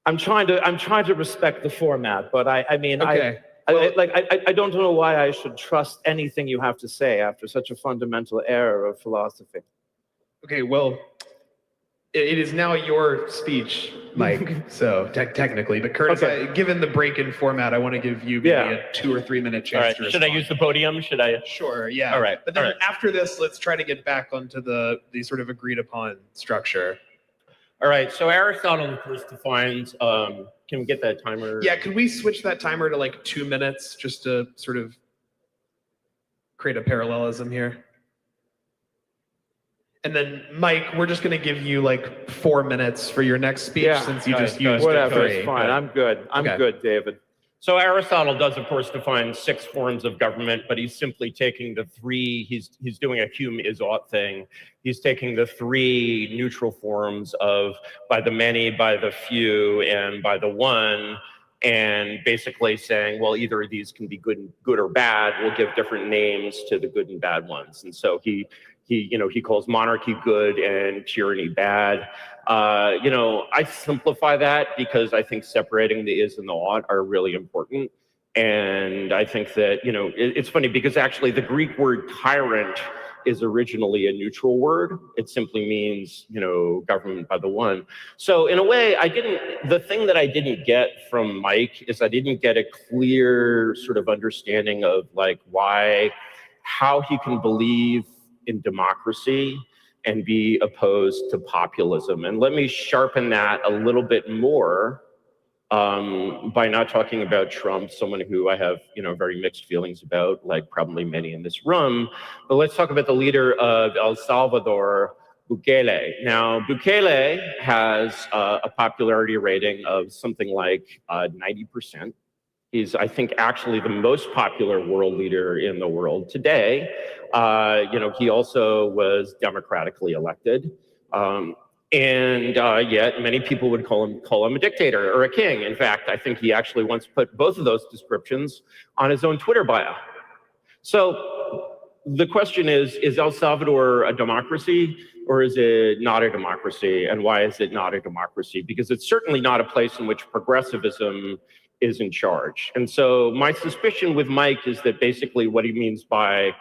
I'm trying to respect the format, but I don't know why I should trust anything you have to say after such a fundamental error of philosophy. Okay, well, it is now your speech, Mike, so technically. But Curtis, given the break-in format, I want to give you maybe a 2 or 3 minute chance All right. to respond. Should I use the podium? Should I? Sure, yeah. All right. But then after this, let's try to get back onto the sort of agreed upon structure. All right, so Aristotle, of course, defines, can we get that timer? Yeah, could we switch that timer to like 2 minutes just to sort of create a parallelism here? And then, Mike, we're just going to give you like 4 minutes for your next speech since you just used whatever. it. It's fine. I'm good. I'm good, David. So Aristotle does, of course, define 6 forms of government, but he's simply taking the 3, he's doing a Hume is ought thing. He's taking the 3 neutral forms of by the many, by the few, and by the one, and basically saying, well, either of these can be good or bad. We'll give different names to the good and bad ones. And so he calls monarchy good and tyranny bad. I simplify that because I think separating the is and the ought are really important. And I think that, it's funny because actually the Greek word tyrant is originally a neutral word. It simply means, government by the one. So in a way, the thing that I didn't get from Mike is I didn't get a clear sort of understanding of like how he can believe in democracy and be opposed to populism. And let me sharpen that a little bit more by not talking about Trump, someone who I have, very mixed feelings about, like probably many in this room. But let's talk about the leader of El Salvador, Bukele. Now, Bukele has a popularity rating of something like 90%. He's, I think, actually the most popular world leader in the world today. He also was democratically elected. Yet many people would call him a dictator or a king. In fact, I think he actually once put both of those descriptions on his own Twitter bio. So the question is El Salvador a democracy or is it not a democracy? And why is it not a democracy? Because it's certainly not a place in which progressivism is in charge. And so my suspicion with Mike is that basically what he means by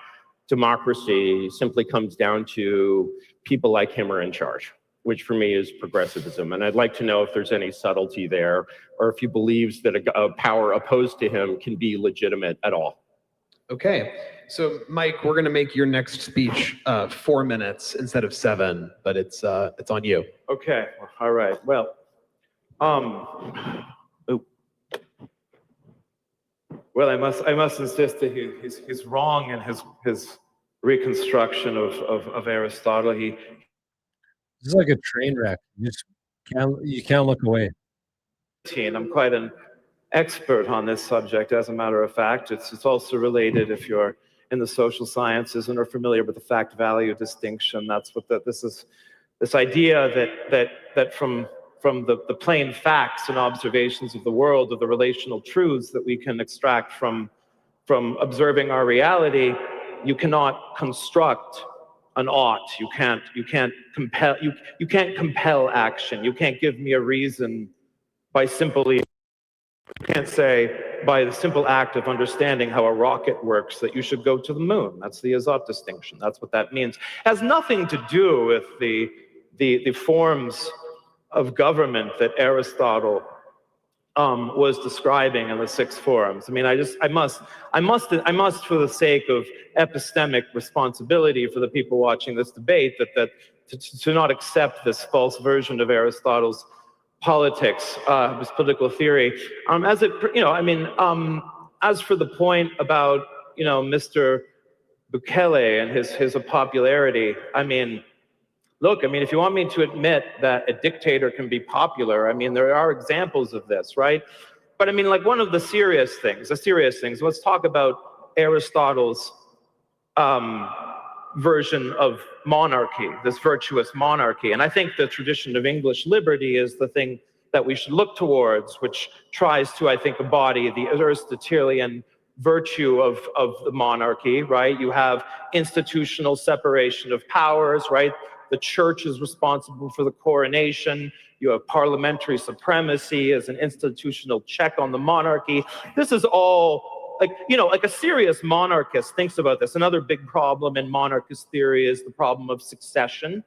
democracy simply comes down to people like him are in charge, which for me is progressivism. And I'd like to know if there's any subtlety there, or if he believes that a power opposed to him can be legitimate at all. Okay, so Mike, we're gonna make your next speech 4 minutes instead of 7, but it's on you. Okay, all right, well, well, I must insist that he's wrong in his reconstruction of Aristotle. This is like a train wreck. You can't look away. I'm quite an expert on this subject, as a matter of fact. It's also related if you're in the social sciences and are familiar with the fact-value distinction. That's what this idea that from the plain facts and observations of the world, of the relational truths that we can extract from observing our reality, you cannot construct an ought. You can't compel action. You can't give me a reason you can't say by the simple act of understanding how a rocket works that you should go to the moon. That's the Azote distinction. That's what that means. It has nothing to do with the forms of government that Aristotle was describing in the 6 forums. I mean, I must, for the sake of epistemic responsibility for the people watching this debate, to not accept this false version of Aristotle's politics, his political theory. As for the point about Mr. Bukele and his popularity, look, if you want me to admit that a dictator can be popular, there are examples of this, right? But one of the serious things, let's talk about Aristotle's version of monarchy, this virtuous monarchy. And I think the tradition of English liberty is the thing that we should look towards, which tries to, I think, embody the Aristotelian virtue of the monarchy, right? You have institutional separation of powers, right? The church is responsible for the coronation. You have parliamentary supremacy as an institutional check on the monarchy. This is all like a serious monarchist thinks about this. Another big problem in monarchist theory is the problem of succession.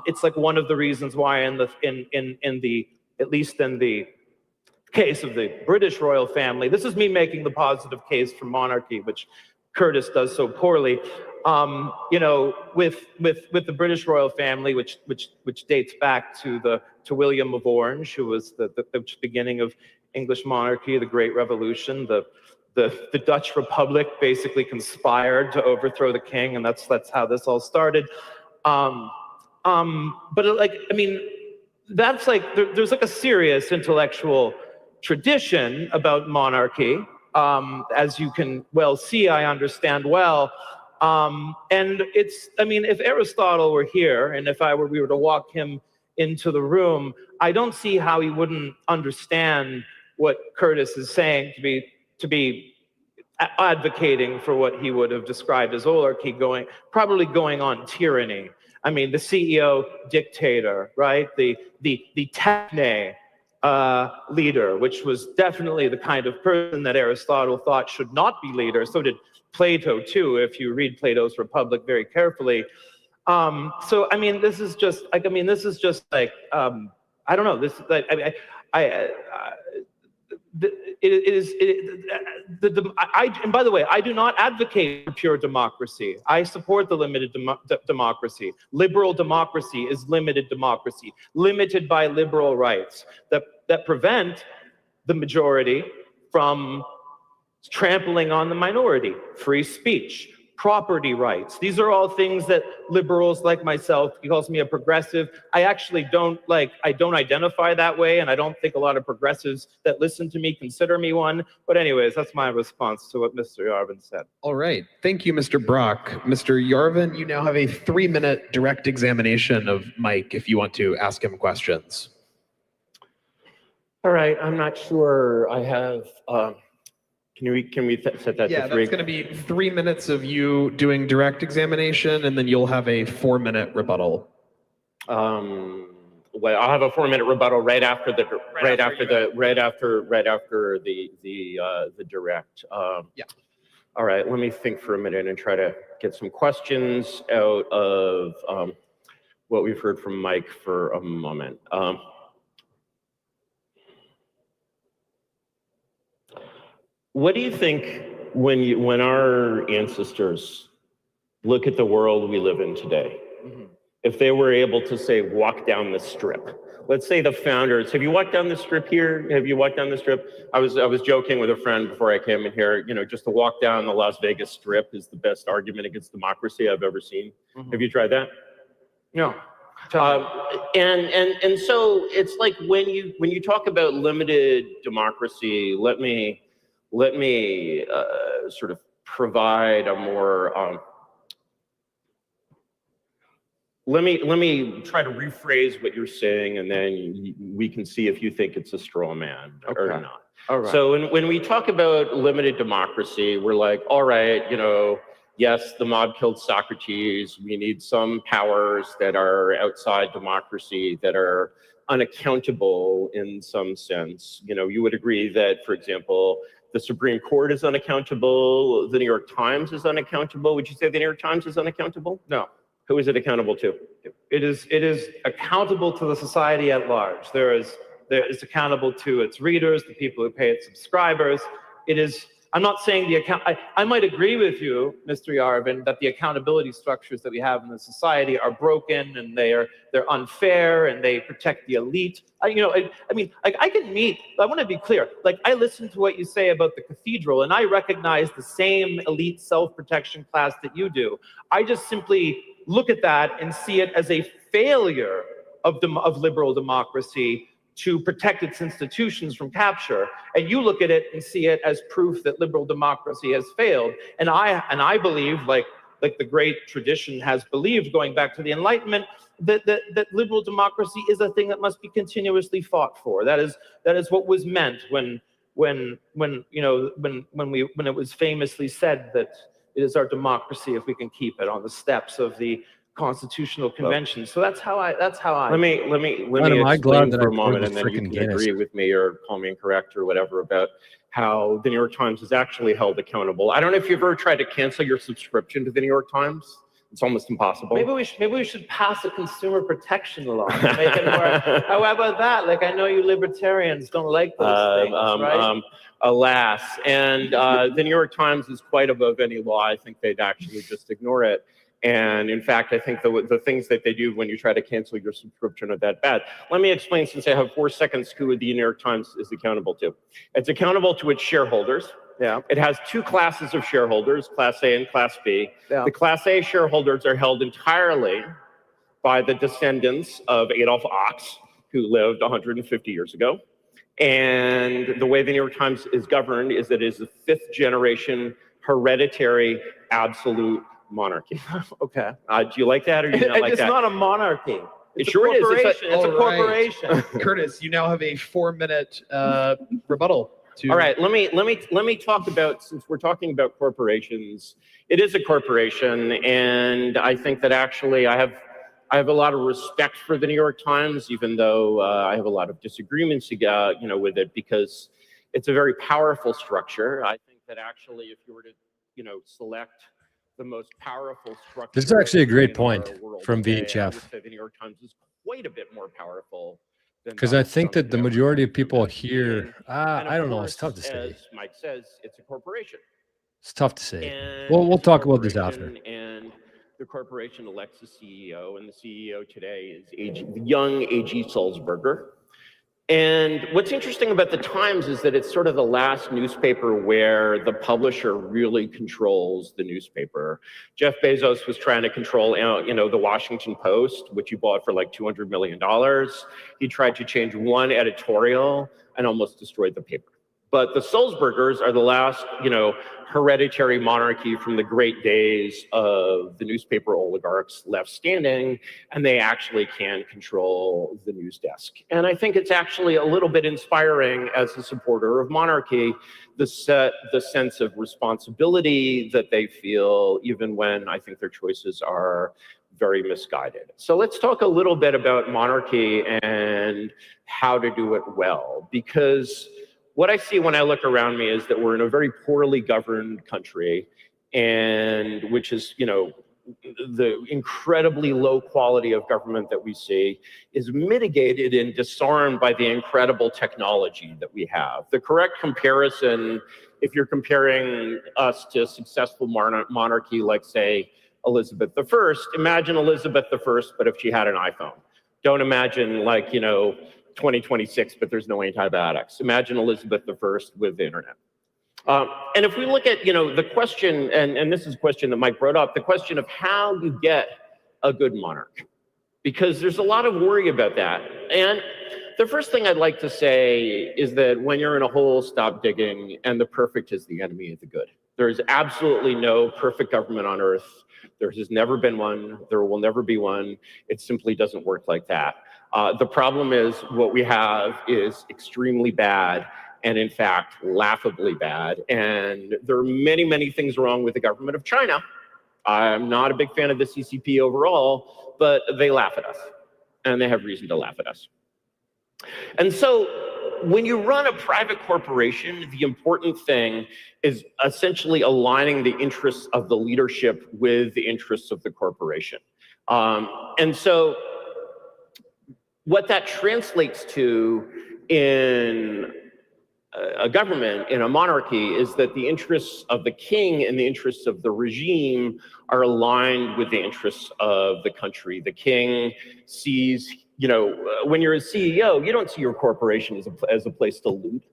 It's like one of the reasons why at least in the case of the British royal family, this is me making the positive case for monarchy, which Curtis does so poorly. With the British royal family, which dates back to William of Orange, who was the beginning of English monarchy, the Great Revolution. The Dutch Republic basically conspired to overthrow the king, and that's how this all started. That's there's like a serious intellectual tradition about monarchy, as you can well see. I understand well. And if Aristotle were here, and if we were to walk him into the room, I don't see how he wouldn't understand what Curtis is saying to be advocating for what he would have described as oligarchy, probably going on tyranny. The CEO dictator, right? The techne leader, which was definitely the kind of person that Aristotle thought should not be leader. So did Plato too, if you read Plato's Republic very carefully. This is just like, I don't know. This and by the way, I do not advocate for pure democracy. I support the limited democracy. Liberal democracy is limited democracy, limited by liberal rights that prevent the majority from trampling on the minority. Free speech, property rights. These are all things that liberals like myself, he calls me a progressive. I actually don't identify that way, and I don't think a lot of progressives that listen to me consider me one. But anyways, that's my response to what Mr. Yarvin said. All right. Thank you, Mr. Brock. Mr. Yarvin, you now have a 3-minute direct examination of Mike if you want to ask him questions. All right, I'm not sure I have, can we set that Yeah, to 3? that's going to be 3 minutes of you doing direct examination, and then you'll have a 4-minute rebuttal. Well, I'll have a 4-minute rebuttal right after the direct. Yeah. All right, let me think for a minute and try to get some questions out of what we've heard from Mike for a moment. What do you think when our ancestors look at the world we live in today? If they were able to say, walk down the strip. Let's say the founders, have you walked down the strip here? Have you walked down the strip? I was joking with a friend before I came in here, just to walk down the Las Vegas Strip is the best argument against democracy I've ever seen. Have you tried that? No. And so it's like when you talk about limited democracy, let me sort of provide a more let me try to rephrase what you're saying, and then we can see if you think it's a straw man or not. All right. So when we talk about limited democracy, we're like, all right, yes, the mob killed Socrates. We need some powers that are outside democracy, that are unaccountable in some sense. You would agree that, for example, the Supreme Court is unaccountable. The New York Times is unaccountable. Would you say the New York Times is unaccountable? No. Who is it accountable to? It is accountable to the society at large. It's accountable to its readers, the people who pay its subscribers. I'm not saying I might agree with you, Mr. Yarvin, that the accountability structures that we have in the society are broken and they're unfair and they protect the elite. I want to be clear. I listen to what you say about the cathedral, and I recognize the same elite self-protection class that you do. I just simply look at that and see it as a failure of liberal democracy to protect its institutions from capture, and you look at it and see it as proof that liberal democracy has failed. And I believe, like the great tradition has believed, going back to the Enlightenment, that liberal democracy is a thing that must be continuously fought for. That is what was meant when it was famously said that it is our democracy if we can keep it, on the steps of the Constitutional Convention. So that's how I. Let me explain for a moment, and then you can agree with me or call me incorrect or whatever about how the New York Times is actually held accountable. I don't know if you've ever tried to cancel your subscription to the New York Times. It's almost impossible. Maybe we should pass a consumer protection law to make it more. How about that? I know you libertarians don't like those things, right? Alas, and the New York Times is quite above any law. I think they'd actually just ignore it. And in fact, I think the things that they do when you try to cancel your subscription are that bad. Let me explain, since I have 4 seconds, who the New York Times is accountable to. It's accountable to its shareholders. Yeah. It has 2 classes of shareholders, Class A and Class B. Yeah. The Class A shareholders are held entirely by the descendants of Adolf Ox, who lived 150 years ago. And the way the New York Times is governed is that it is a 5th generation hereditary absolute monarchy. Okay. Do you like that, or do you not like that? It's not a monarchy. It sure is. It's a corporation. Curtis, you now have a 4-minute rebuttal. All right, let me talk about, since we're talking about corporations, it is a corporation, and I think that actually I have a lot of respect for the New York Times, even though I have a lot of disagreements with it, because it's a very powerful structure. I think that actually, if you were to select the most powerful structure. This is actually a great point from VHF. I would say the New York Times is quite a bit more powerful. Because I think that the majority of people here, I don't know, it's tough to say. As Mike says, it's a corporation. It's tough to say. Well, we'll talk about this after. And the corporation elects a CEO, and the CEO today is young A.G. Sulzberger. And what's interesting about the Times is that it's sort of the last newspaper where the publisher really controls the newspaper. Jeff Bezos was trying to control, the Washington Post, which he bought for like $200 million. He tried to change one editorial and almost destroyed the paper. But the Sulzbergers are the last, hereditary monarchy from the great days of the newspaper oligarchs left standing, and they actually can control the news desk. And I think it's actually a little bit inspiring as a supporter of monarchy, the sense of responsibility that they feel, even when I think their choices are very misguided. So let's talk a little bit about monarchy and how to do it well, because what I see when I look around me is that we're in a very poorly governed country, and which is, the incredibly low quality of government that we see is mitigated and disarmed by the incredible technology that we have. The correct comparison, if you're comparing us to a successful monarchy like, say, Elizabeth I, imagine Elizabeth I, but if she had an iPhone. Don't imagine 2026, but there's no antibiotics. Imagine Elizabeth I with the internet. And if we look at, the question, and this is a question that Mike brought up, the question of how you get a good monarch, because there's a lot of worry about that. And the first thing I'd like to say is that when you're in a hole, stop digging, and the perfect is the enemy of the good. There is absolutely no perfect government on earth. There has never been one. There will never be one. It simply doesn't work like that. The problem is what we have is extremely bad, and in fact, laughably bad. And there are many, many things wrong with the government of China. I'm not a big fan of the CCP overall, but they laugh at us, and they have reason to laugh at us. And so when you run a private corporation, the important thing is essentially aligning the interests of the leadership with the interests of the corporation. And so what that translates to in a government, in a monarchy, is that the interests of the king and the interests of the regime are aligned with the interests of the country. The king sees, when you're a CEO, you don't see your corporation as a place to loot.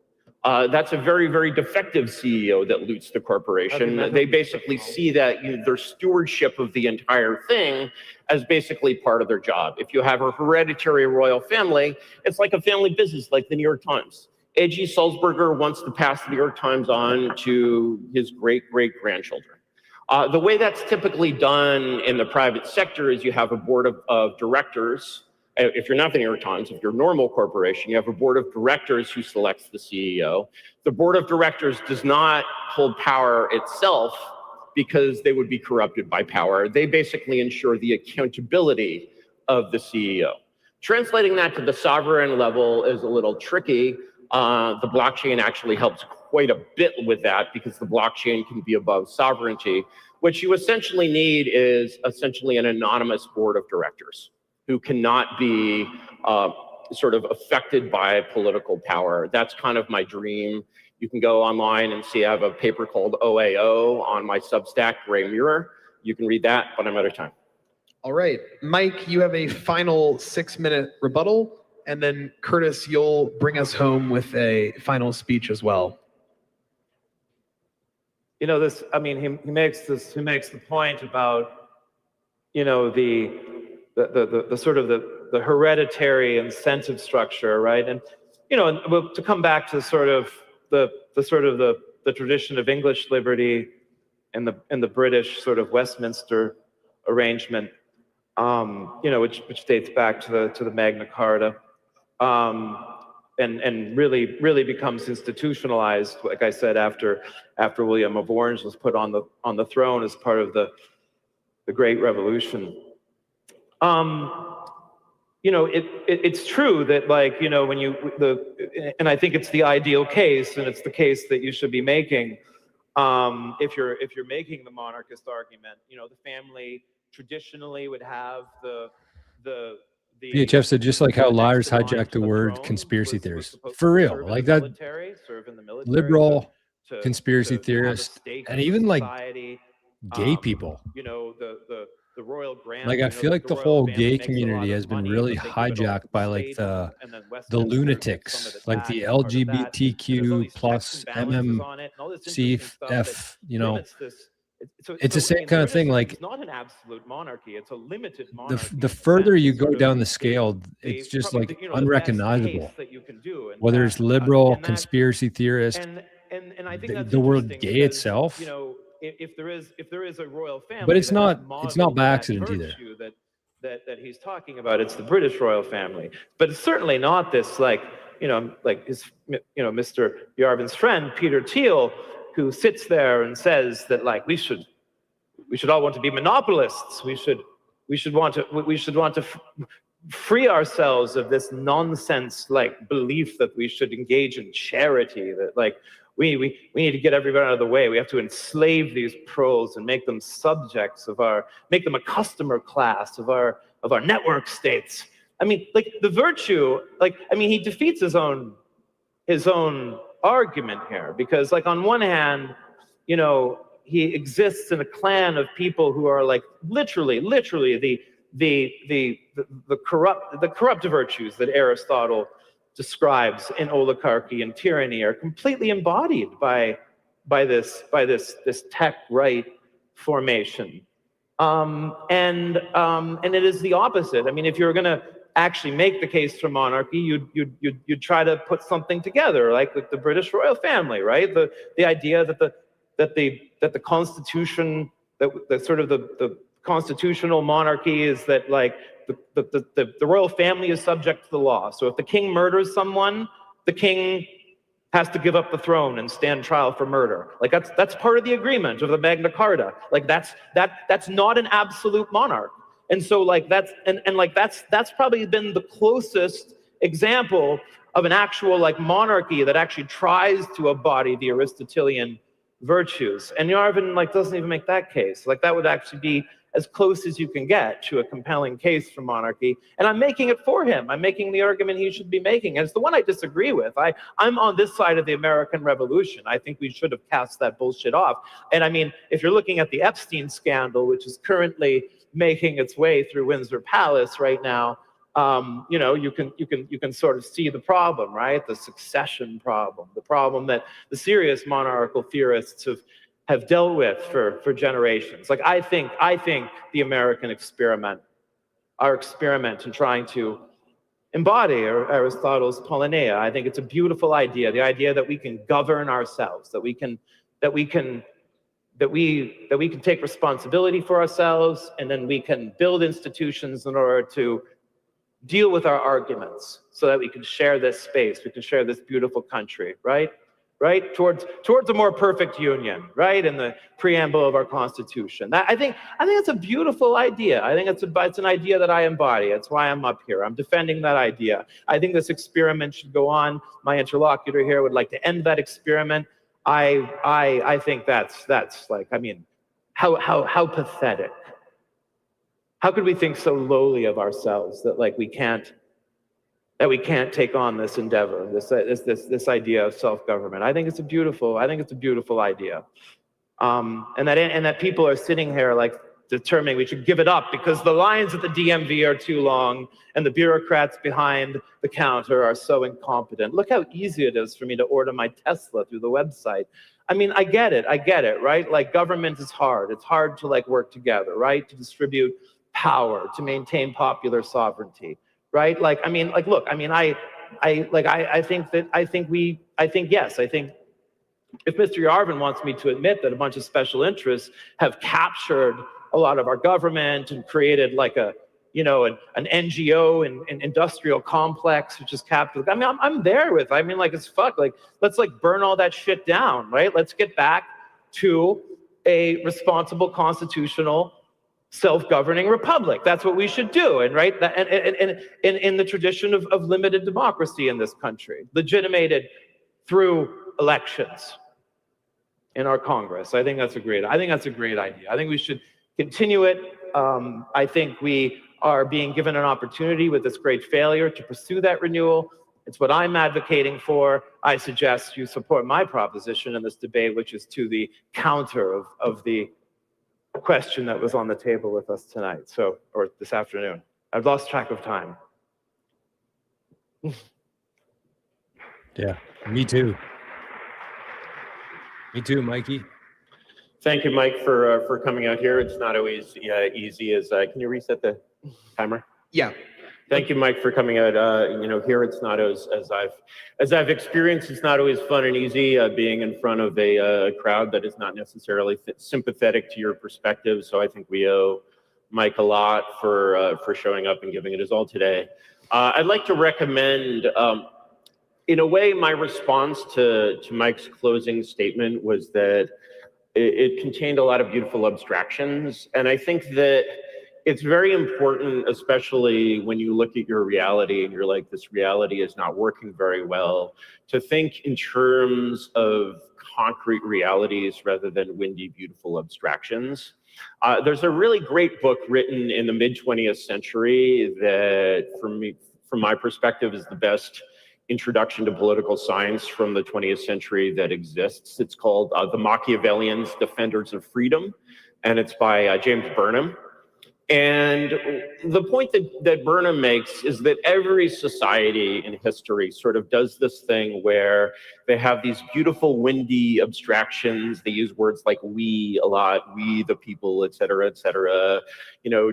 That's a very, very defective CEO that loots the corporation. They basically see that their stewardship of the entire thing as basically part of their job. If you have a hereditary royal family, it's like a family business, like the New York Times. A.G. Sulzberger wants to pass the New York Times on to his great-great-grandchildren. The way that's typically done in the private sector is you have a board of directors. If you're not the New York Times, if you're a normal corporation, you have a board of directors who selects the CEO. The board of directors does not hold power itself because they would be corrupted by power. They basically ensure the accountability of the CEO. Translating that to the sovereign level is a little tricky. The blockchain actually helps quite a bit with that because the blockchain can be above sovereignty. What you essentially need is essentially an anonymous board of directors who cannot be sort of affected by political power. That's kind of my dream. You can go online and see I have a paper called OAO on my Substack, Gray Mirror. You can read that, but I'm out of time. All right, Mike, you have a final 6-minute rebuttal, and then Curtis, you'll bring us home with a final speech as well. He makes the point about, the sort of the hereditary incentive structure, right? And to come back to the tradition of English liberty and the British sort of Westminster arrangement, which dates back to the Magna Carta, and really becomes institutionalized, like I said, after William of Orange was put on the throne as part of the Great Revolution. It's true that and I think it's the ideal case, and it's the case that you should be making. If you're making the monarchist argument, the family traditionally would have the VHF said just like how liars hijack the word conspiracy theorist. For real, like that liberal conspiracy theorist, and even like gay people. The royal grant, like I feel like the whole gay community has been really hijacked by like the the lunatics, like the LGBTQ plus MMCF, you know, it's the same kind of thing. Like, it's not an absolute monarchy; it's a limited monarchy. the further you go down the scale, it's just like unrecognizable. Whether it's liberal, conspiracy theorist, And I think that's the word interesting gay because, itself. you know, if there is a royal family, But it's that has not by modeled accident that either. virtue that he's talking about, it's the British royal family. But it's certainly not this, like, you know, like his, you know, Mr. Yarvin's friend Peter Thiel, who sits there and says that, like, we should all want to be monopolists. We should want to free ourselves of this nonsense, like, belief that we should engage in charity, that, like, we need to get everyone out of the way. We have to enslave these pros and make them subjects of make them a customer class of our network states. I mean, like, the virtue, like, I mean, he defeats his own argument here, because, like, on one hand, you know, he exists in a clan of people who are, like, literally the corrupt virtues that Aristotle describes in oligarchy and tyranny are completely embodied by this tech right formation. And it is the opposite. I mean, if you're going to actually make the case for monarchy, you'd try to put something together, like with the British royal family, right? The idea that the Constitution, that sort of the constitutional monarchy is that, like, the royal family is subject to the law. So if the king murders someone, the king has to give up the throne and stand trial for murder. Like, that's part of the agreement of the Magna Carta. Like, that's not an absolute monarch. And so, like, that's probably been the closest example of an actual, like, monarchy that actually tries to embody the Aristotelian virtues. And Yarvin, like, doesn't even make that case. Like, that would actually be as close as you can get to a compelling case for monarchy. And I'm making it for him. I'm making the argument he should be making. And it's the one I disagree with. I'm on this side of the American Revolution. I think we should have cast that bullshit off. And I mean, if you're looking at the Epstein scandal, which is currently making its way through Windsor Palace right now, you know, you can sort of see the problem, right? The succession problem, the problem that the serious monarchical theorists have dealt with for generations. Like, I think the American experiment, our experiment in trying to embody Aristotle's Politeia, I think it's a beautiful idea. The idea that we can govern ourselves, that we can take responsibility for ourselves, and then we can build institutions in order to deal with our arguments, so that we can share this space, we can share this beautiful country, right? Towards a more perfect union, right? In the preamble of our Constitution. I think it's a beautiful idea. I think it's an idea that I embody. That's why I'm up here. I'm defending that idea. I think this experiment should go on. My interlocutor here would like to end that experiment. I think that's like, I mean, how pathetic. How could we think so lowly of ourselves that, like, we can't take on this endeavor, this idea of self-government? I think it's a beautiful idea, and that people are sitting here, like, determining we should give it up because the lines at the DMV are too long and the bureaucrats behind the counter are so incompetent. Look how easy it is for me to order my Tesla through the website. I mean, I get it, right? Like, government is hard. It's hard to, like, work together, right? To distribute power, to maintain popular sovereignty, right? Like, I mean, like, look, I mean, I think if Mr. Yarvin wants me to admit that a bunch of special interests have captured a lot of our government and created, like, an NGO and industrial complex, which is capitalist. I mean, I'm there with, I mean, like, it's fuck, like, let's, like, burn all that shit down, right? Let's get back to a responsible constitutional self-governing republic. That's what we should do. And right, and in the tradition of limited democracy in this country, legitimated through elections in our Congress. I think that's a great idea. I think we should continue it. I think we are being given an opportunity with this great failure to pursue that renewal. It's what I'm advocating for. I suggest you support my proposition in this debate, which is to the counter of the question that was on the table with us tonight, or this afternoon. I've lost track of time. Yeah, me too. Me too, Mikey. Thank you, Mike, for coming out here. It's not always easy. Can you reset the timer? Yeah. Thank you, Mike, for coming out. Here it's not as I've experienced. It's not always fun and easy being in front of a crowd that is not necessarily sympathetic to your perspective. So I think we owe Mike a lot for showing up and giving it his all today. I'd like to recommend. In a way, my response to Mike's closing statement was that it contained a lot of beautiful abstractions. And I think that it's very important, especially when you look at your reality and you're like, this reality is not working very well, to think in terms of concrete realities rather than windy, beautiful abstractions. There's a really great book written in the mid-20th century that, from my perspective, is the best introduction to political science from the 20th century that exists. It's called The Machiavellians, Defenders of Freedom, and it's by James Burnham. And the point that Burnham makes is that every society in history sort of does this thing where they have these beautiful windy abstractions. They use words like we a lot, we the people, et cetera,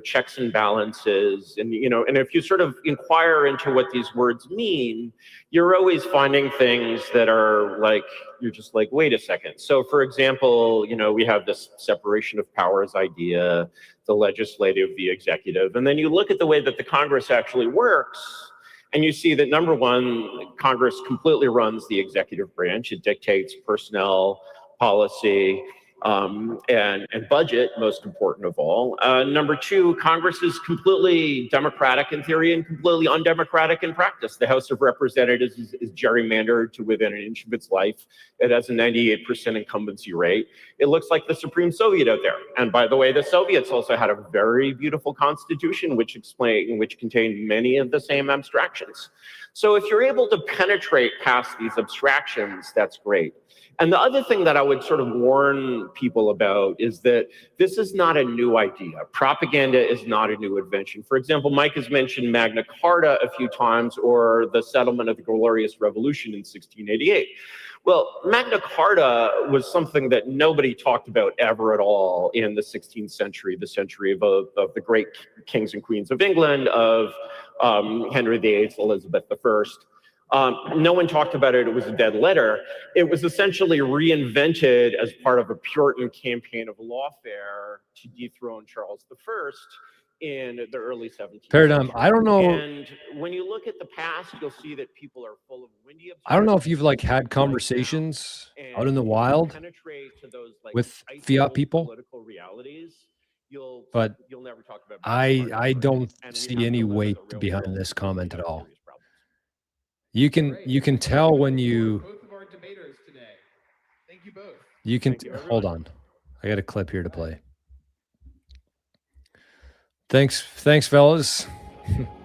checks and balances. And, and if you sort of inquire into what these words mean, you're always finding things that are like, you're just like, wait a second. So for example, we have this separation of powers idea, the legislative, the executive. And then you look at the way that the Congress actually works, and you see that, number one, Congress completely runs the executive branch. It dictates personnel, policy, and budget, most important of all. Number two, Congress is completely democratic in theory and completely undemocratic in practice. The House of Representatives is gerrymandered to within an inch of its life. It has a 98% incumbency rate. It looks like the Supreme Soviet out there. And by the way, the Soviets also had a very beautiful constitution which contained many of the same abstractions. So if you're able to penetrate past these abstractions, that's great. And the other thing that I would sort of warn people about is that this is not a new idea. Propaganda is not a new invention. For example, Mike has mentioned Magna Carta a few times, or the settlement of the Glorious Revolution in 1688. Well, Magna Carta was something that nobody talked about ever at all in the 16th century, the century of the great kings and queens of England, of Henry VIII, Elizabeth I. No one talked about it. It was a dead letter. It was essentially reinvented as part of a Puritan campaign of lawfare to dethrone Charles I in the early 17th Paradigm, century. I don't know. And when you look at the past, you'll see that people are full of windy. I don't know if you've had conversations out in the wild with fiat people, but you'll never talk about. I don't see any weight behind this comment at all. You can tell when you. Both of our debaters today. Thank you both. You can hold on. I got a clip here to play. Thanks, fellas.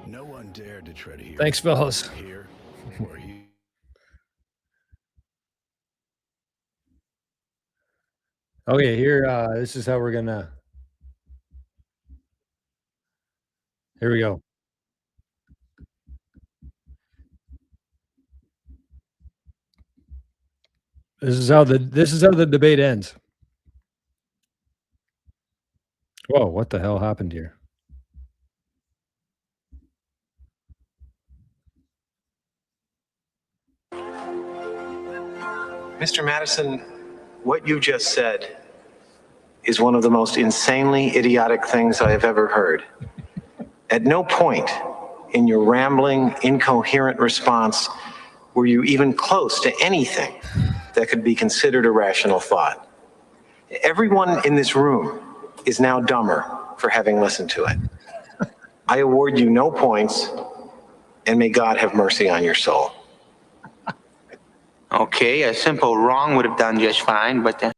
No one dared to tread here. Thanks, fellas. Here or here. Okay, here. This is how we're gonna. Here we go. This is how the debate ends. Whoa, what the hell happened here? Mr. Madison, what you just said is one of the most insanely idiotic things I have ever heard. At no point in your rambling, incoherent response were you even close to anything that could be considered a rational thought. Everyone in this room is now dumber for having listened to it. I award you no points, and may God have mercy on your soul. Okay, a simple wrong would have done just fine, but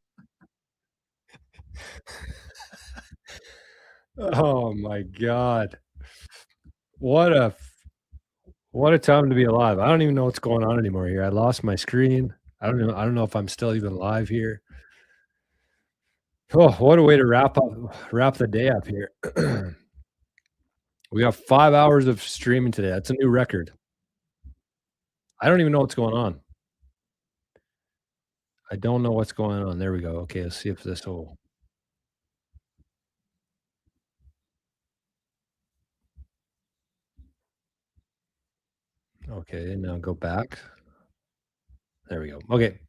Oh my God. What a time to be alive. I don't even know what's going on anymore here. I lost my screen. I don't know if I'm still even live here. Oh, what a way to wrap the day up here. We got 5 hours of streaming today. That's a new record. I don't even know what's going on. I don't know what's going on. There we go. Okay, let's see if this will. Okay, now go back. There we go. Okay.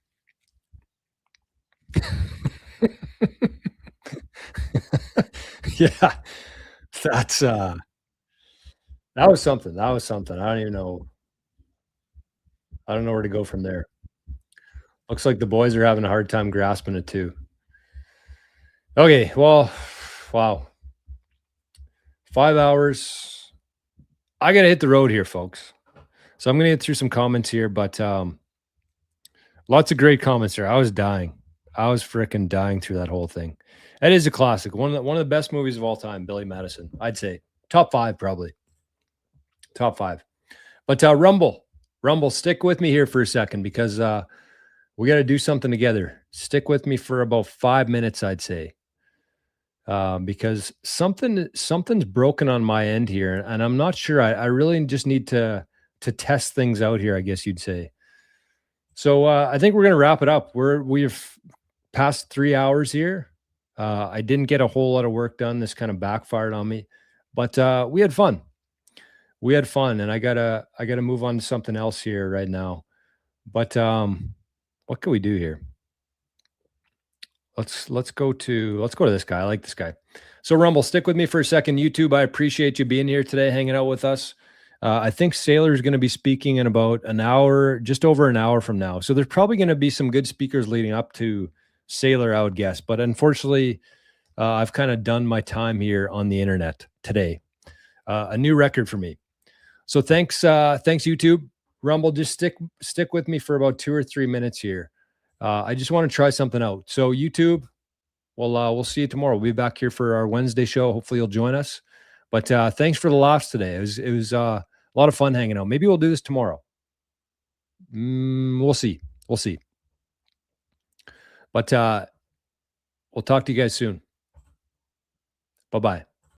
Yeah. That's that was something. That was something. I don't even know. I don't know where to go from there. Looks like the boys are having a hard time grasping it too. Okay, well, wow. 5 hours. I gotta hit the road here, folks. So I'm gonna get through some comments here, but lots of great comments there. I was dying. I was freaking dying through that whole thing. That is a classic. One of the best movies of all time, Billy Madison. I'd say top 5, probably. Top 5. But Rumble, stick with me here for a second because we got to do something together. Stick with me for about 5 minutes, I'd say, because something's broken on my end here, and I'm not sure. I really just need to test things out here, I guess you'd say. So I think we're gonna wrap it up. We've passed 3 hours here. I didn't get a whole lot of work done. This kind of backfired on me, but we had fun. We had fun, and I gotta move on to something else here right now. But what can we do here? Let's go to this guy. I like this guy. So Rumble, stick with me for a second. YouTube, I appreciate you being here today, hanging out with us. I think Saylor is going to be speaking in about an hour, just over an hour from now. So there's probably going to be some good speakers leading up to Saylor, I would guess. But unfortunately, I've kind of done my time here on the internet today. A new record for me. So thanks YouTube. Rumble, just stick with me for about 2 or 3 minutes here. I just want to try something out. So YouTube, we'll see you tomorrow. We'll be back here for our Wednesday show. Hopefully you'll join us. But thanks for the laughs today. It was a lot of fun hanging out. Maybe we'll do this tomorrow. We'll see. We'll see. But we'll talk to you guys soon. Bye-bye.